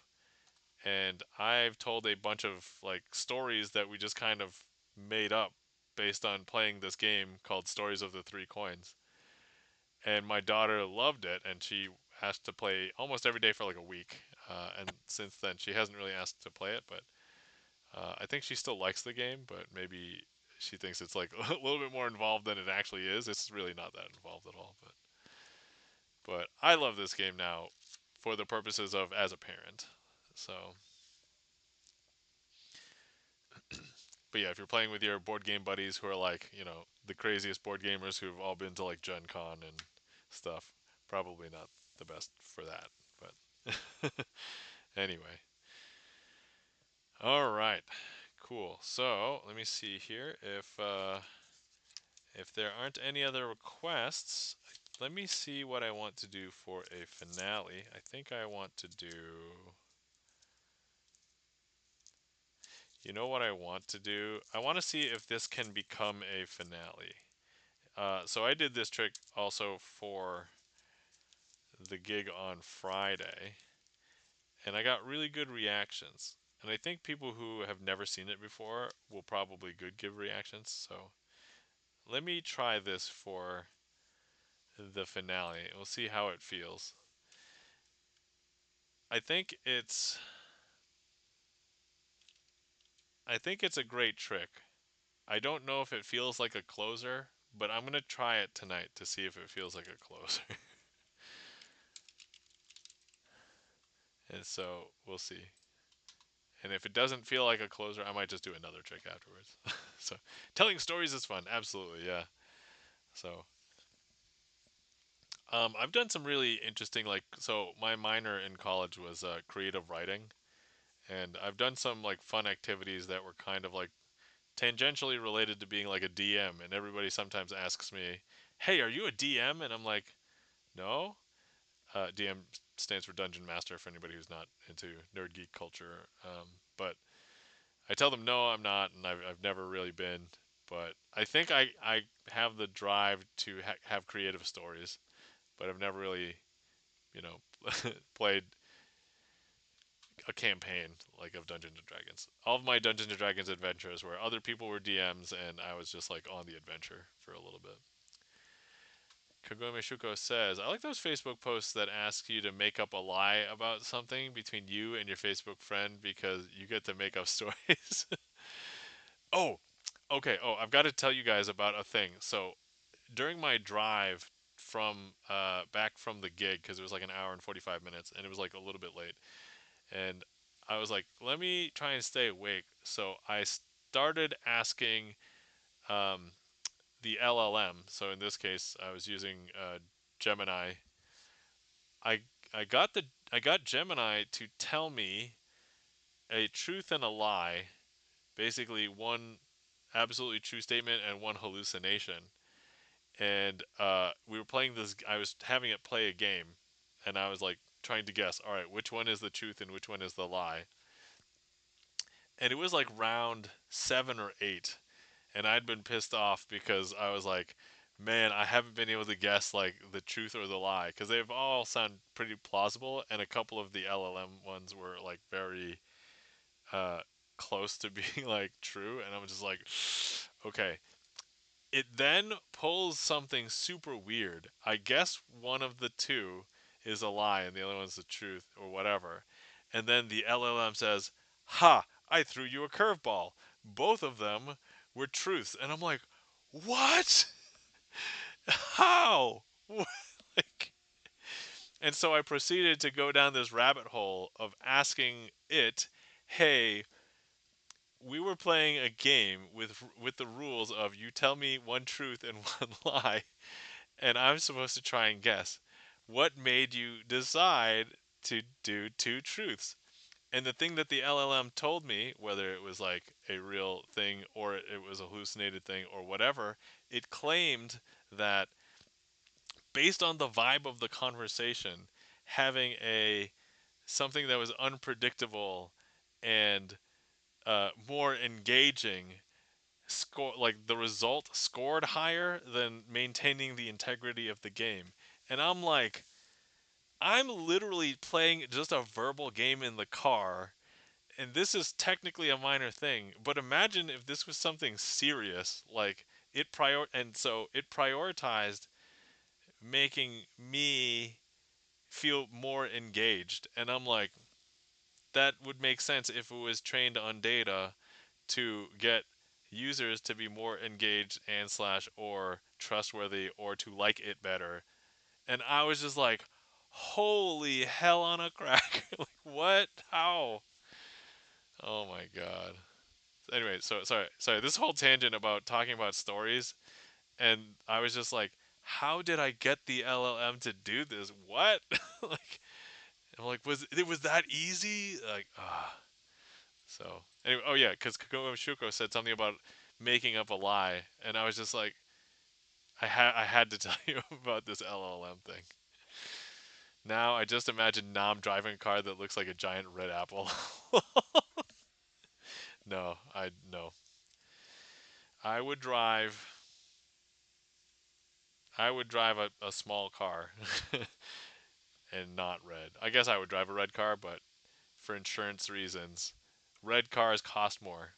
And I've told a bunch of, like, stories that we just kind of made up based on playing this game called Stories of the Three Coins. And my daughter loved it, and she asked to play almost every day for, like, a week. And since then, she hasn't really asked to play it, but I think she still likes the game, but maybe she thinks it's, like, a little bit more involved than it actually is. It's really not that involved at all, but I love this game now for the purposes of as a parent. So, but yeah, if you're playing with your board game buddies who are, like, the craziest board gamers who've all been to, like, Gen Con and stuff, probably not the best for that. But anyway, all right, cool. So let me see here if there aren't any other requests. Let me see what I want to do for a finale. I think I want to do. You know what I want to do? I want to see if this can become a finale. So I did this trick also for the gig on Friday, and I got really good reactions. And I think people who have never seen it before will probably give reactions. So let me try this for the finale. We'll see how it feels. I think it's I think it's a great trick. I don't know if it feels like a closer, but I'm gonna try it tonight to see if it feels like a closer. And so we'll see. And if it doesn't feel like a closer, I might just do another trick afterwards. So telling stories is fun. Absolutely, yeah. So I've done some really interesting, like, so my minor in college was creative writing, and I've done some like fun activities that were kind of like tangentially related to being like a DM. And everybody sometimes asks me, "Hey, are you a DM?" And I'm like, "No." DM stands for Dungeon Master for anybody who's not into nerd geek culture. But I tell them no, I'm not, and I've never really been. But I think I have the drive to have creative stories, but I've never really, you know, played a campaign like of Dungeons and Dragons. All of my Dungeons and Dragons adventures where other people were DMs and I was just like on the adventure for a little bit. Kagome Shuko says, I like those Facebook posts that ask you to make up a lie about something between you and your Facebook friend because you get to make up stories. Oh, okay. Oh, I've got to tell you guys about a thing. So during my drive from back from the gig, because it was like an hour and 45 minutes and it was like a little bit late, and I was like, let me try and stay awake. So I started asking um, the LLM. So in this case, I was using Gemini. I I got the I got Gemini to tell me a truth and a lie, basically one absolutely true statement and one hallucination. And we were playing this. I was having it play a game, and I was like trying to guess. All right, which one is the truth and which one is the lie? And it was like round 7 or 8, and I'd been pissed off because I was like, man, I haven't been able to guess like the truth or the lie because they've all sound pretty plausible, and a couple of the LLM ones were like very uh, close to being like true, and I'm just like, okay. It then pulls something super weird. I guess one of the two is a lie and the other one's the truth or whatever. And then the LLM says, "Ha, I threw you a curveball. Both of them were truths." And I'm like, "What? How?" Like, and so I proceeded to go down this rabbit hole of asking it, "Hey, we were playing a game with the rules of you tell me one truth and one lie, and I'm supposed to try and guess. What made you decide to do two truths?" And the thing that the LLM told me, whether it was like a real thing or it was a hallucinated thing or whatever, it claimed that based on the vibe of the conversation, having a something that was unpredictable and more engaging score, like the result scored higher than maintaining the integrity of the game. And I'm like, I'm literally playing just a verbal game in the car, and this is technically a minor thing, but imagine if this was something serious, like and so it prioritized making me feel more engaged. And I'm like, that would make sense if it was trained on data to get users to be more engaged and slash or trustworthy or to like it better. And I was just like, holy hell on a crack. Like, what? How? Oh my god. Anyway, so sorry, this whole tangent about talking about stories, and I was just like, how did I get the LLM to do this? What? Like, I'm like, was that easy? Like, ah. So anyway, oh yeah, because Kagome Shuko said something about making up a lie, and I was just like, I had to tell you about this LLM thing. Now I just imagine Nam driving a car that looks like a giant red apple. No, no. I would drive. I would drive a small car and not red. I guess I would drive a red car, but for insurance reasons, red cars cost more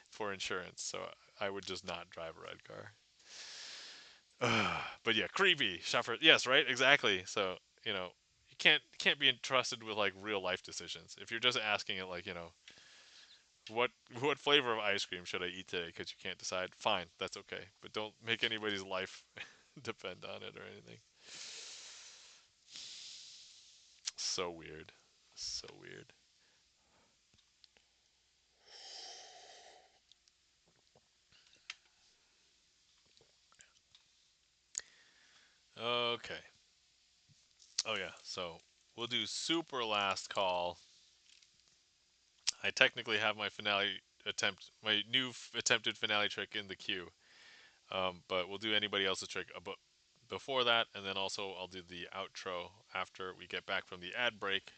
for insurance, so I would just not drive a red car. But yeah, creepy. Shopper. Yes, right. Exactly. So you can't be entrusted with like real life decisions. If you're just asking it like what what flavor of ice cream should I eat today because you can't decide, fine, that's okay. But don't make anybody's life depend on it or anything. So weird. So weird. Okay. Oh yeah. So we'll do super last call. I technically have my finale attempt, my new attempted finale trick in the queue. But we'll do anybody else's trick before that, and then also I'll do the outro after we get back from the ad break,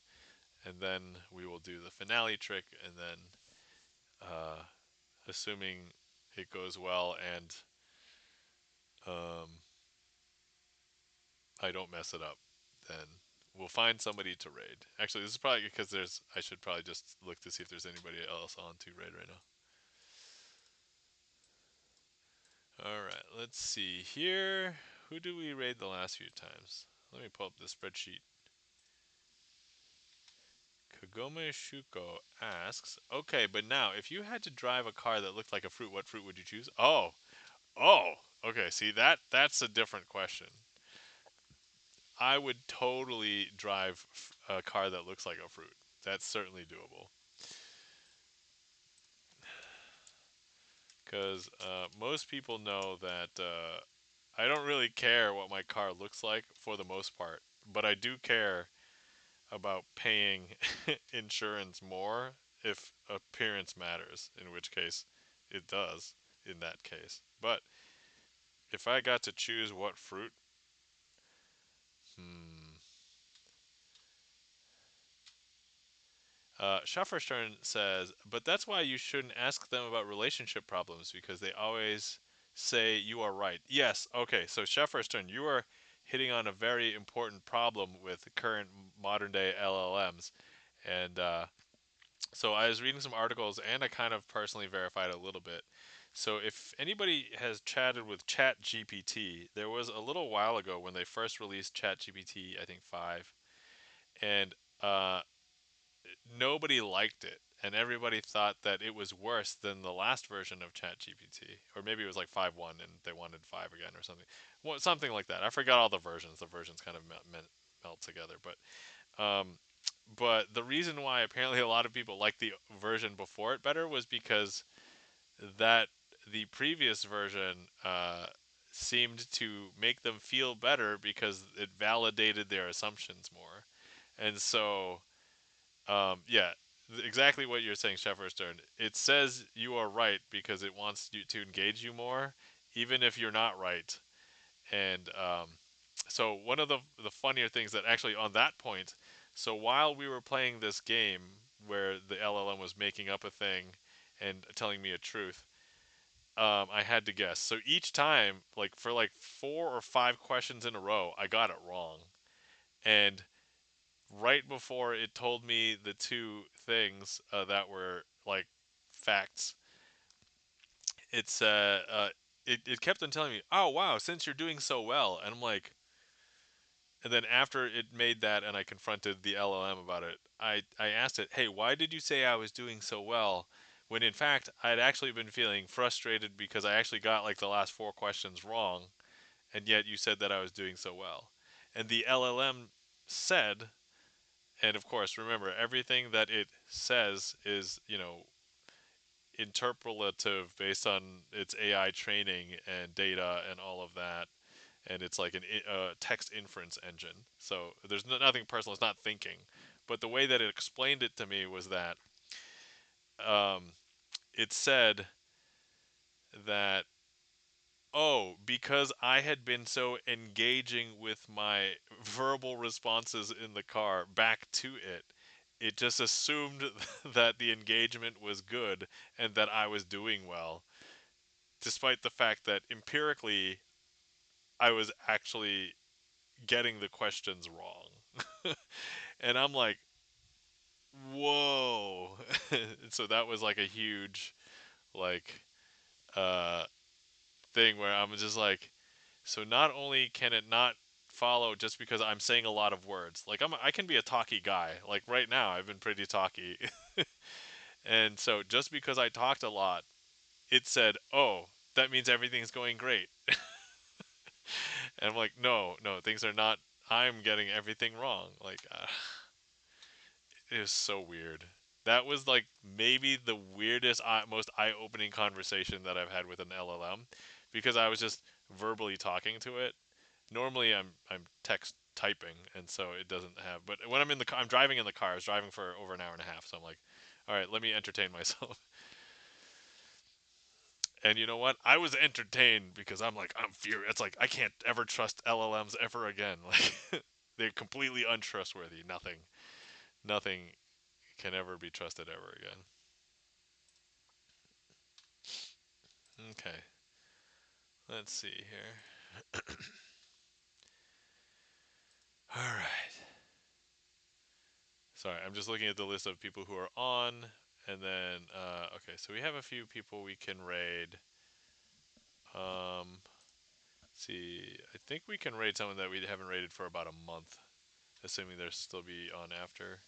and then we will do the finale trick, and then uh, assuming it goes well and um, I don't mess it up, then we'll find somebody to raid. Actually, this is probably because there's. I should probably just look to see if there's anybody else on to raid right now. All right, let's see here. Who do we raid the last few times? Let me pull up the spreadsheet. Kagome Shuko asks, okay, but now if you had to drive a car that looked like a fruit, what fruit would you choose? Oh, okay. See that's a different question. I would totally drive a car that looks like a fruit. That's certainly doable. Because most people know that I don't really care what my car looks like for the most part, but I do care about paying insurance more if appearance matters, in which case it does in that case. But if I got to choose what fruit, hmm. Schafferstern says, but that's why you shouldn't ask them about relationship problems because they always say you are right. Yes, okay, so Schafferstern, you are hitting on a very important problem with current modern day LLMs. And so I was reading some articles and I kind of personally verified a little bit. So if anybody has chatted with ChatGPT, there was a little while ago when they first released ChatGPT, I think 5, and uh, nobody liked it. And everybody thought that it was worse than the last version of ChatGPT, or maybe it was like 5.1 and they wanted 5 again or something, well, something like that. I forgot all the versions. The versions kind of melt together, but the reason why apparently a lot of people liked the version before it better was because that the previous version seemed to make them feel better because it validated their assumptions more. And so, yeah, exactly what you're saying, Shepard Stern. It says you are right because it wants you to engage you more, even if you're not right. And so one of the funnier things that actually on that point, so while we were playing this game where the LLM was making up a thing and telling me a truth, I had to guess. So each time, like for like 4 or 5 questions in a row, I got it wrong. And right before it told me the two things that were like facts, it's it kept on telling me, "Oh wow, since you're doing so well," and I'm like, and then after it made that and I confronted the LLM about it, I asked it, "Hey, why did you say I was doing so well?" When in fact I'd actually been feeling frustrated because I actually got like the last 4 questions wrong, and yet you said that I was doing so well. And the LLM said, and of course, remember everything that it says is, interpolative based on its AI training and data and all of that, and it's like a text inference engine. So there's nothing personal. It's not thinking, but the way that it explained it to me was that um, it said that, oh, because I had been so engaging with my verbal responses in the car back to it, it just assumed that the engagement was good and that I was doing well, despite the fact that empirically I was actually getting the questions wrong. And I'm like, whoa. So that was like a huge, like, uh, thing where I'm just like, so not only can it not follow just because I'm saying a lot of words, like I can be a talky guy. Like right now, I've been pretty talky, and so just because I talked a lot, it said, "Oh, that means everything's going great." And I'm like, no, no, things are not. I'm getting everything wrong. Like, it was so weird. That was like maybe the weirdest, most eye-opening conversation that I've had with an LLM, because I was just verbally talking to it, Normally I'm text typing, and so it doesn't have. But when I'm in the car, I'm driving in the car. I was driving for over an hour and a half, so I'm like, all right, let me entertain myself. And you know what? I was entertained because I'm like, I'm furious. It's like I can't ever trust LLMs ever again. Like they're completely untrustworthy. Nothing can ever be trusted ever again. Okay, let's see here. All right. Sorry, I'm just looking at the list of people who are on, and then okay, so we have a few people we can raid. Um, see, I think we can raid someone that we haven't raided for about a month, assuming they'll still be on after.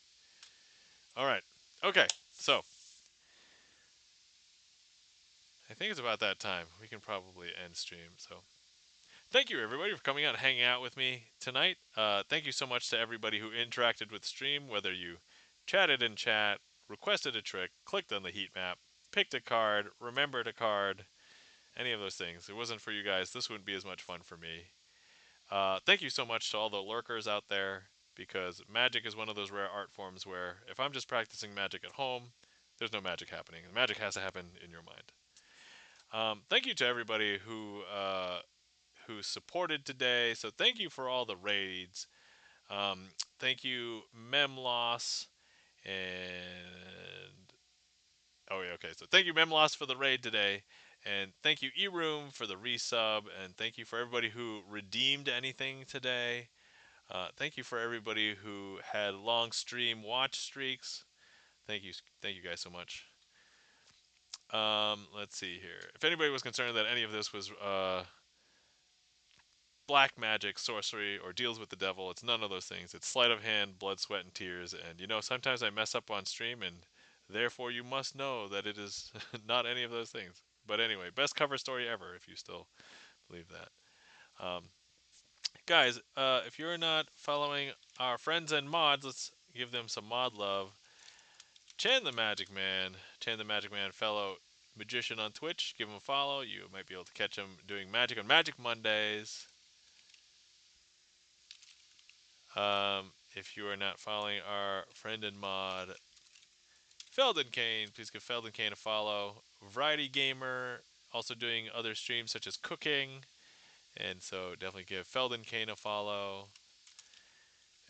All right. Okay. So I think it's about that time. We can probably end stream. So thank you everybody for coming out and hanging out with me tonight. Thank you so much to everybody who interacted with the stream, whether you chatted in chat, requested a trick, clicked on the heat map, picked a card, remembered a card, any of those things. If it wasn't for you guys, this wouldn't be as much fun for me. Thank you so much to all the lurkers out there, because magic is one of those rare art forms where if I'm just practicing magic at home, there's no magic happening. The magic has to happen in your mind. Thank you to everybody who supported today. So thank you for all the raids. Thank you, Memloss, and oh yeah, okay. So thank you, Memloss, for the raid today, and thank you, Eroom, for the resub, and thank you for everybody who redeemed anything today. Thank you for everybody who had long stream watch streaks. Thank you guys so much. Let's see here. If anybody was concerned that any of this was black magic, sorcery, or deals with the devil, it's none of those things. It's sleight of hand, blood, sweat, and tears. And sometimes I mess up on stream, and therefore you must know that it is not any of those things. But anyway, best cover story ever, if you still believe that. Guys, if you're not following our friends and mods, let's give them some mod love. Chan the Magic Man, Chan the Magic Man, fellow magician on Twitch. Give him a follow. You might be able to catch him doing magic on Magic Mondays. If you are not following our friend and mod, Felden Kane, please give Felden Kane a follow. Variety Gamer, also doing other streams such as cooking. And so definitely give Felden Kane a follow.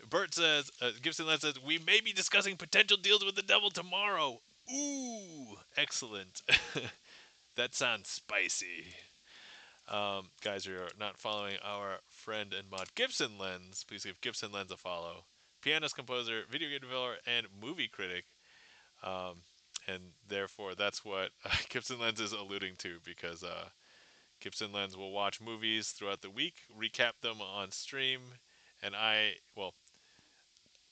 Bert says, Gibson Led says, we may be discussing potential deals with the devil tomorrow. Ooh, excellent. That sounds spicy. Guys, you're not following our friend and mod Gibson Lens. Please give Gibson Lens a follow. Pianist, composer, video game developer, and movie critic. Um, and therefore, that's what Gibson Lens is alluding to, because Gibson Lens will watch movies throughout the week, recap them on stream, and well,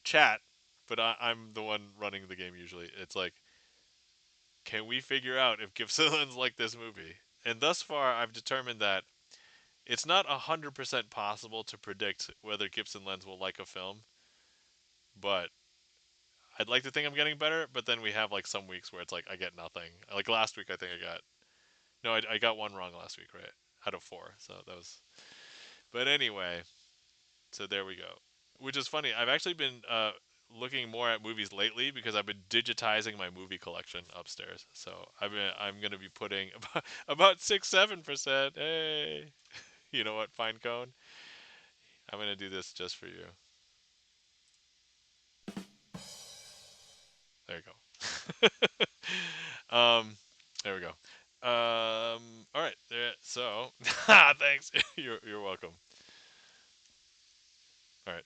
chat, but I'm the one running the game usually. It's like, can we figure out if Gibson Lens like this movie? And thus far, I've determined that it's not 100% possible to predict whether Gibson Lens will like a film, but I'd like to think I'm getting better. But then we have like some weeks where it's like I get nothing. Like last week, I think I got no, I got one wrong last week, right? Out of four, so that was. But anyway, so there we go. Which is funny. I've actually been looking more at movies lately because I've been digitizing my movie collection upstairs. So I'm gonna be putting about 6-7%. Hey, you know what, Fine Cone? I'm gonna do this just for you. There you go. There we go. All right. So, thanks. You're welcome. All right.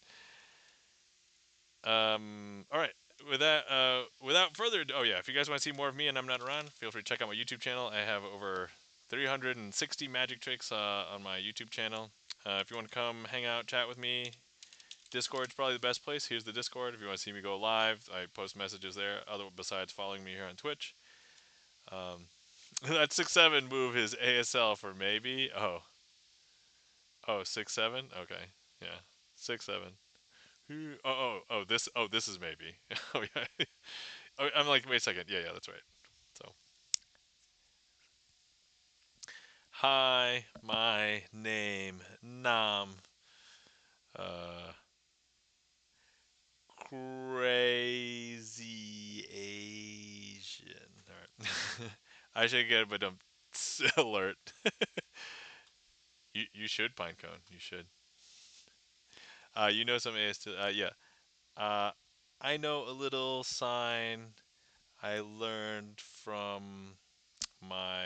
All right. Without further ado, oh yeah, if you guys want to see more of me and I'm not around, feel free to check out my YouTube channel. I have over 360 magic tricks on my YouTube channel. If you want to come hang out, chat with me, Discord's probably the best place. Here's the Discord. If you want to see me go live, I post messages there. Other besides following me here on Twitch. That 6-7 move is ASL for maybe. Oh, 6-7. Okay, yeah, 6-7. This is maybe. Oh yeah. Oh, I'm like, wait a second. Yeah, that's right. So, hi, my name Nam. Uh, Crazy Asian. All right. I should get a bit of alert. You should pinecone. You should. You know some AS. Yeah. Uh, I know a little sign I learned from my.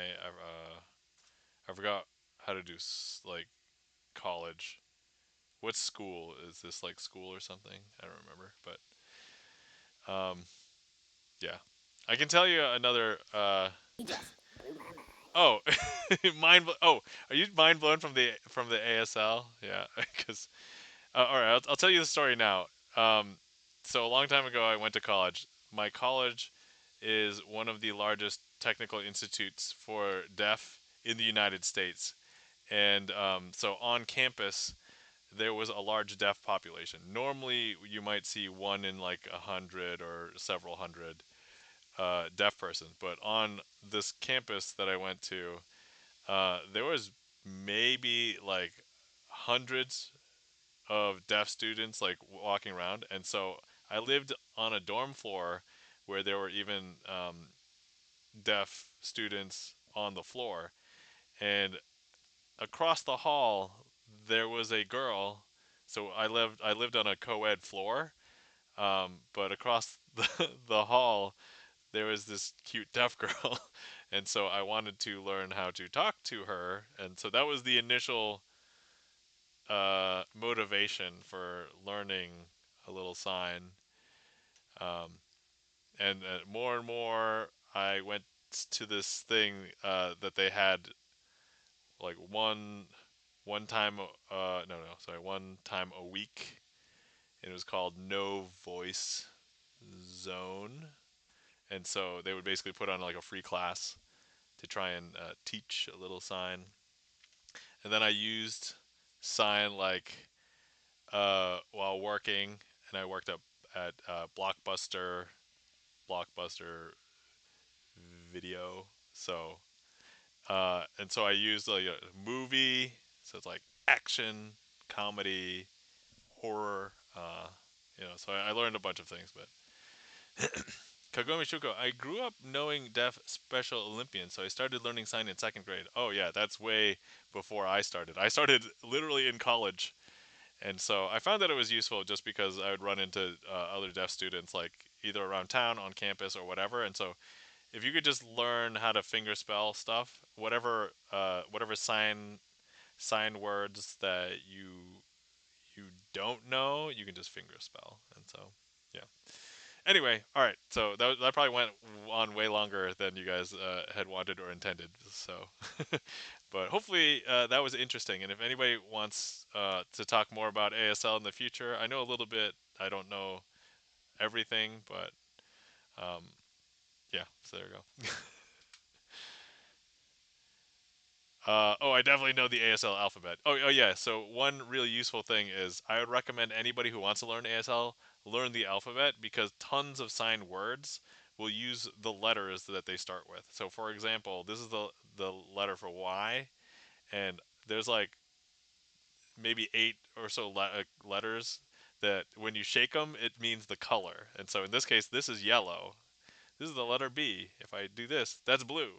I forgot how to do like college. What school is this? Like school or something? I don't remember. But yeah, I can tell you another. Oh, Oh, are you mind blown from the ASL? Yeah, because all right, I'll tell you the story now. Um, so a long time ago, I went to college. My college is one of the largest technical institutes for deaf in the United States, and so on campus there was a large deaf population. Normally, you might see one in like 100 or several hundred deaf persons, but on this campus that I went to, there was maybe like hundreds of deaf students like walking around, and so I lived on a dorm floor where there were even deaf students on the floor, and across the hall there was a girl. So I lived on a co-ed floor, but across the hall there was this cute deaf girl, and so I wanted to learn how to talk to her, and so that was the initial motivation for learning a little sign. Um, and more and more, I went to this thing that they had like one time one time a week. And it was called No Voice Zone, and so they would basically put on like a free class to try and teach a little sign. And then I used sign like while working, and I worked up at Blockbuster Video. So and so I used like a movie, so it's like action, comedy, horror. So I learned a bunch of things. But Kagome Shuko, I grew up knowing deaf Special Olympians, so I started learning sign in second grade. Oh yeah, that's way before I started. I started literally in college. And so I found that it was useful just because I would run into other deaf students like either around town, on campus, or whatever. And so if you could just learn how to fingerspell stuff, whatever sign words that you don't know, you can just fingerspell. And so yeah. Anyway, all right. So that probably went on way longer than you guys had wanted or intended. So, but hopefully that was interesting. And if anybody wants to talk more about ASL in the future, I know a little bit. I don't know everything, but um, yeah. So there you go. Oh, I definitely know the ASL alphabet. Oh yeah. So one really useful thing is I would recommend anybody who wants to learn ASL learn the alphabet because tons of signed words will use the letters that they start with. So for example, this is the letter for Y, and there's like maybe eight or so letters that when you shake them, it means the color. And so in this case, this is yellow. This is the letter B. If I do this, that's blue.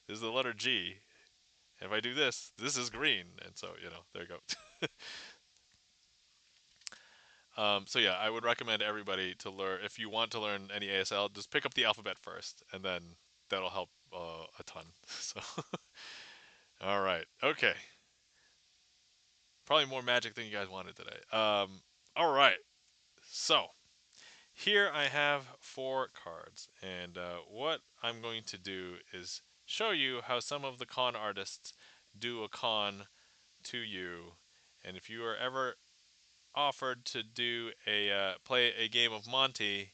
This is the letter G. If I do this, this is green, and so there you go. So yeah, I would recommend everybody to learn. If you want to learn any ASL, just pick up the alphabet first, and then that'll help a ton. So, all right, okay, probably more magic than you guys wanted today. All right, so here I have four cards, and what I'm going to do is show you how some of the con artists do a con to you, and if you are ever offered to do play a game of Monty,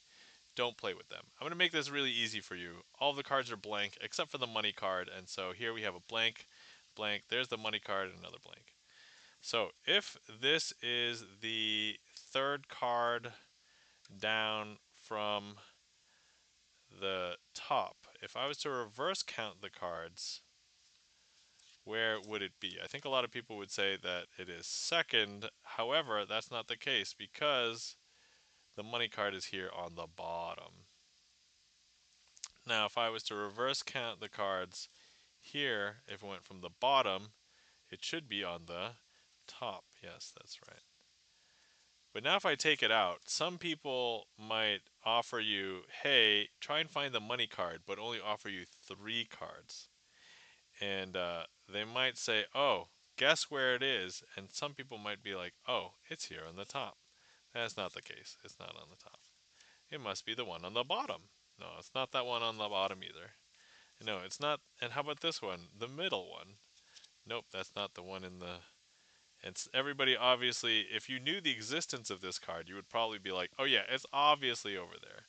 don't play with them. I'm going to make this really easy for you. All the cards are blank except for the money card, and so here we have a blank, blank. There's the money card and another blank. So if this is the third card down from the top, if I was to reverse count the cards, where would it be? I think a lot of people would say that it is second. However, that's not the case because the money card is here on the bottom. Now, if I was to reverse count the cards here, if it went from the bottom, it should be on the top. Yes, that's right. But now if I take it out, some people might offer you, hey, try and find the money card, but only offer you 3 cards. And they might say, oh, guess where it is. And some people might be like, oh, it's here on the top. That's not the case. It's not on the top. It must be the one on the bottom. No, it's not that one on the bottom either. No, it's not. And how about this one? The middle one. Nope, that's not the one in the. It's everybody obviously. If you knew the existence of this card, you would probably be like, "Oh yeah, it's obviously over there."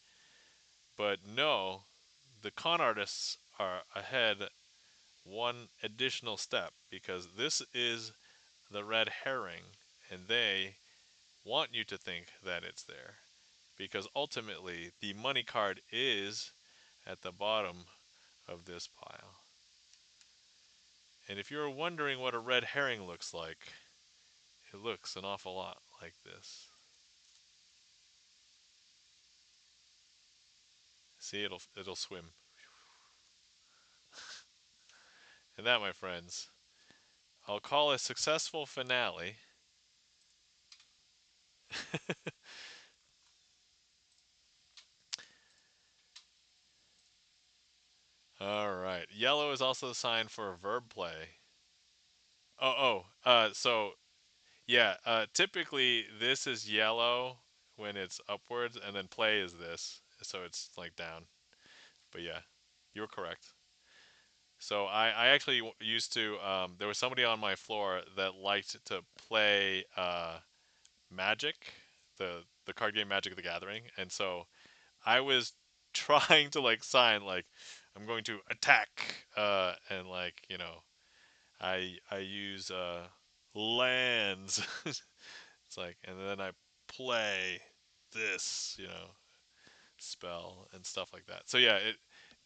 But no, the con artists are ahead one additional step because this is the red herring, and they want you to think that it's there because ultimately the money card is at the bottom of this pile. And if you're wondering what a red herring looks like, it looks an awful lot like this. See, it'll swim. And that, my friends, I'll call a successful finale. All right. Yellow is also a sign for verb play. So yeah, typically this is yellow when it's upwards, and then play is this, so it's like down. But yeah, you're correct. So I actually used to. There was somebody on my floor that liked to play Magic, the card game Magic the Gathering, and so I was trying to like sign like I'm going to attack, and like I use lands. It's like, and then I play this, spell and stuff like that. So yeah,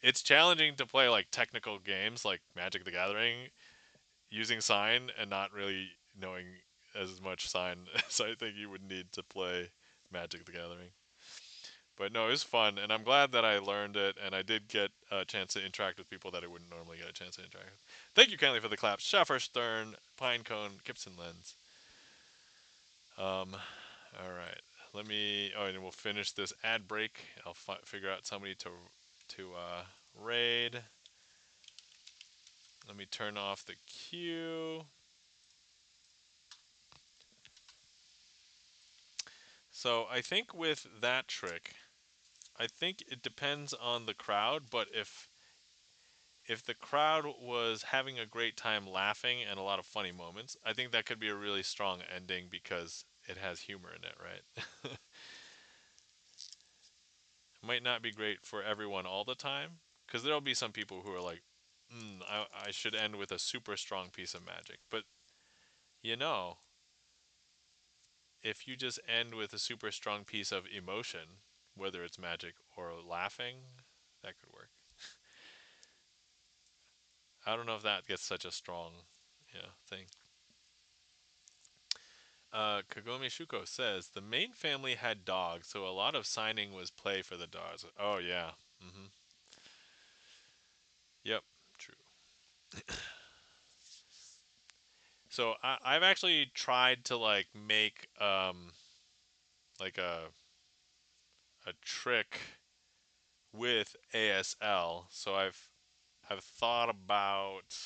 it's challenging to play like technical games like Magic the Gathering using sign and not really knowing as much sign as I think you would need to play Magic the Gathering. But no, it was fun, and I'm glad that I learned it, and I did get a chance to interact with people that I wouldn't normally get a chance to interact with. Thank you kindly for the claps. Schaffer Stern, Pinecone, Gibson Lens. All right. Oh, and we'll finish this ad break. I'll figure out somebody to raid. Let me turn off the queue. So I think with that trick, I think it depends on the crowd, but if the crowd was having a great time laughing and a lot of funny moments, I think that could be a really strong ending because it has humor in it, right? It might not be great for everyone all the time because there'll be some people who are like, I should end with a super strong piece of magic. But you know, if you just end with a super strong piece of emotion, whether it's magic or laughing, that could work. I don't know if that gets such a strong, thing. Kagome Shuko says the main family had dogs, so a lot of signing was play for the dogs. Oh yeah. Mhm. Yep. True. So I've actually tried to like make like a trick with ASL. So I've thought about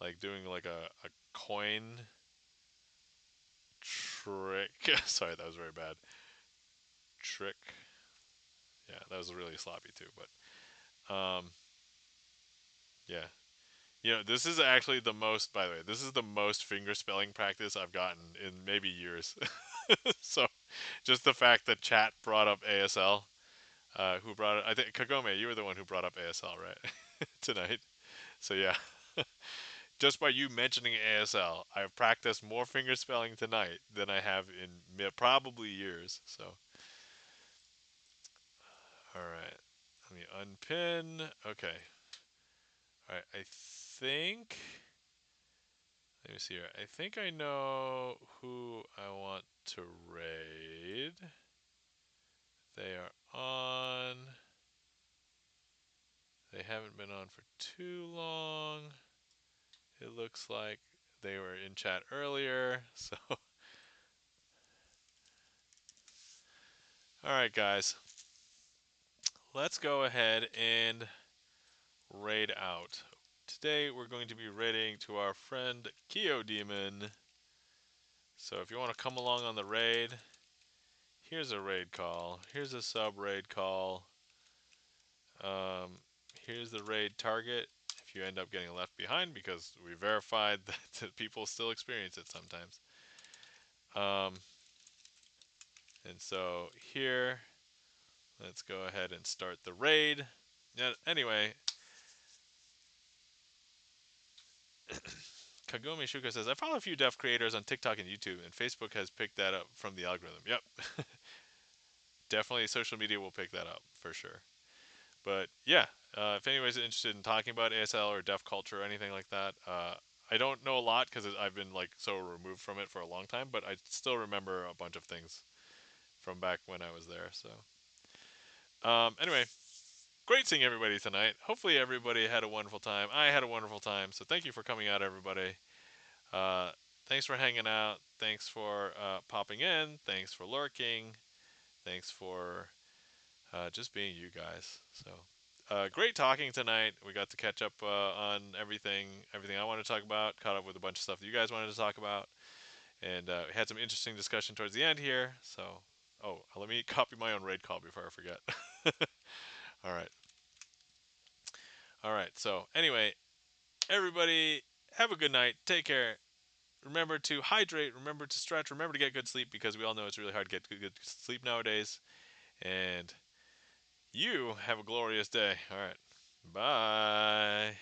like doing like a coin trick. Sorry, that was very bad. Trick. Yeah, that was really sloppy too. But yeah. This is actually the most. By the way, this is the most finger spelling practice I've gotten in maybe years. So, just the fact that chat brought up ASL, who brought it? I think Kagome, you were the one who brought up ASL, right? Tonight. So yeah, just by you mentioning ASL, I've practiced more finger spelling tonight than I have in probably years. So, all right, let me unpin. Okay, all right. I think. Let me see here. I think I know who I want to raid. They are on. They haven't been on for too long. It looks like they were in chat earlier. So, alright, guys. Let's go ahead and raid out. Today we're going to be raiding to our friend Keo Demon. So if you want to come along on the raid, here's a raid call. Here's a sub raid call. Here's the raid target. If you end up getting left behind, because we verified that people still experience it sometimes. And so here, let's go ahead and start the raid. Now, anyway, Kagome Shuka says, I follow a few deaf creators on TikTok and YouTube, and Facebook has picked that up from the algorithm. Yep. Definitely social media will pick that up, for sure. But yeah, if anybody's interested in talking about ASL or deaf culture or anything like that, I don't know a lot because I've been like so removed from it for a long time, but I still remember a bunch of things from back when I was there. So anyway, great seeing everybody tonight. Hopefully everybody had a wonderful time. I had a wonderful time. So thank you for coming out, everybody. Thanks for hanging out. Thanks for popping in. Thanks for lurking. Thanks for just being you guys. So great talking tonight. We got to catch up on everything I wanted to talk about. Caught up with a bunch of stuff that you guys wanted to talk about, and we had some interesting discussion towards the end here. So, let me copy my own raid call before I forget. All right, all right. So anyway, everybody, have a good night. Take care. Remember to hydrate. Remember to stretch. Remember to get good sleep because we all know it's really hard to get good sleep nowadays. And you have a glorious day. All right. Bye.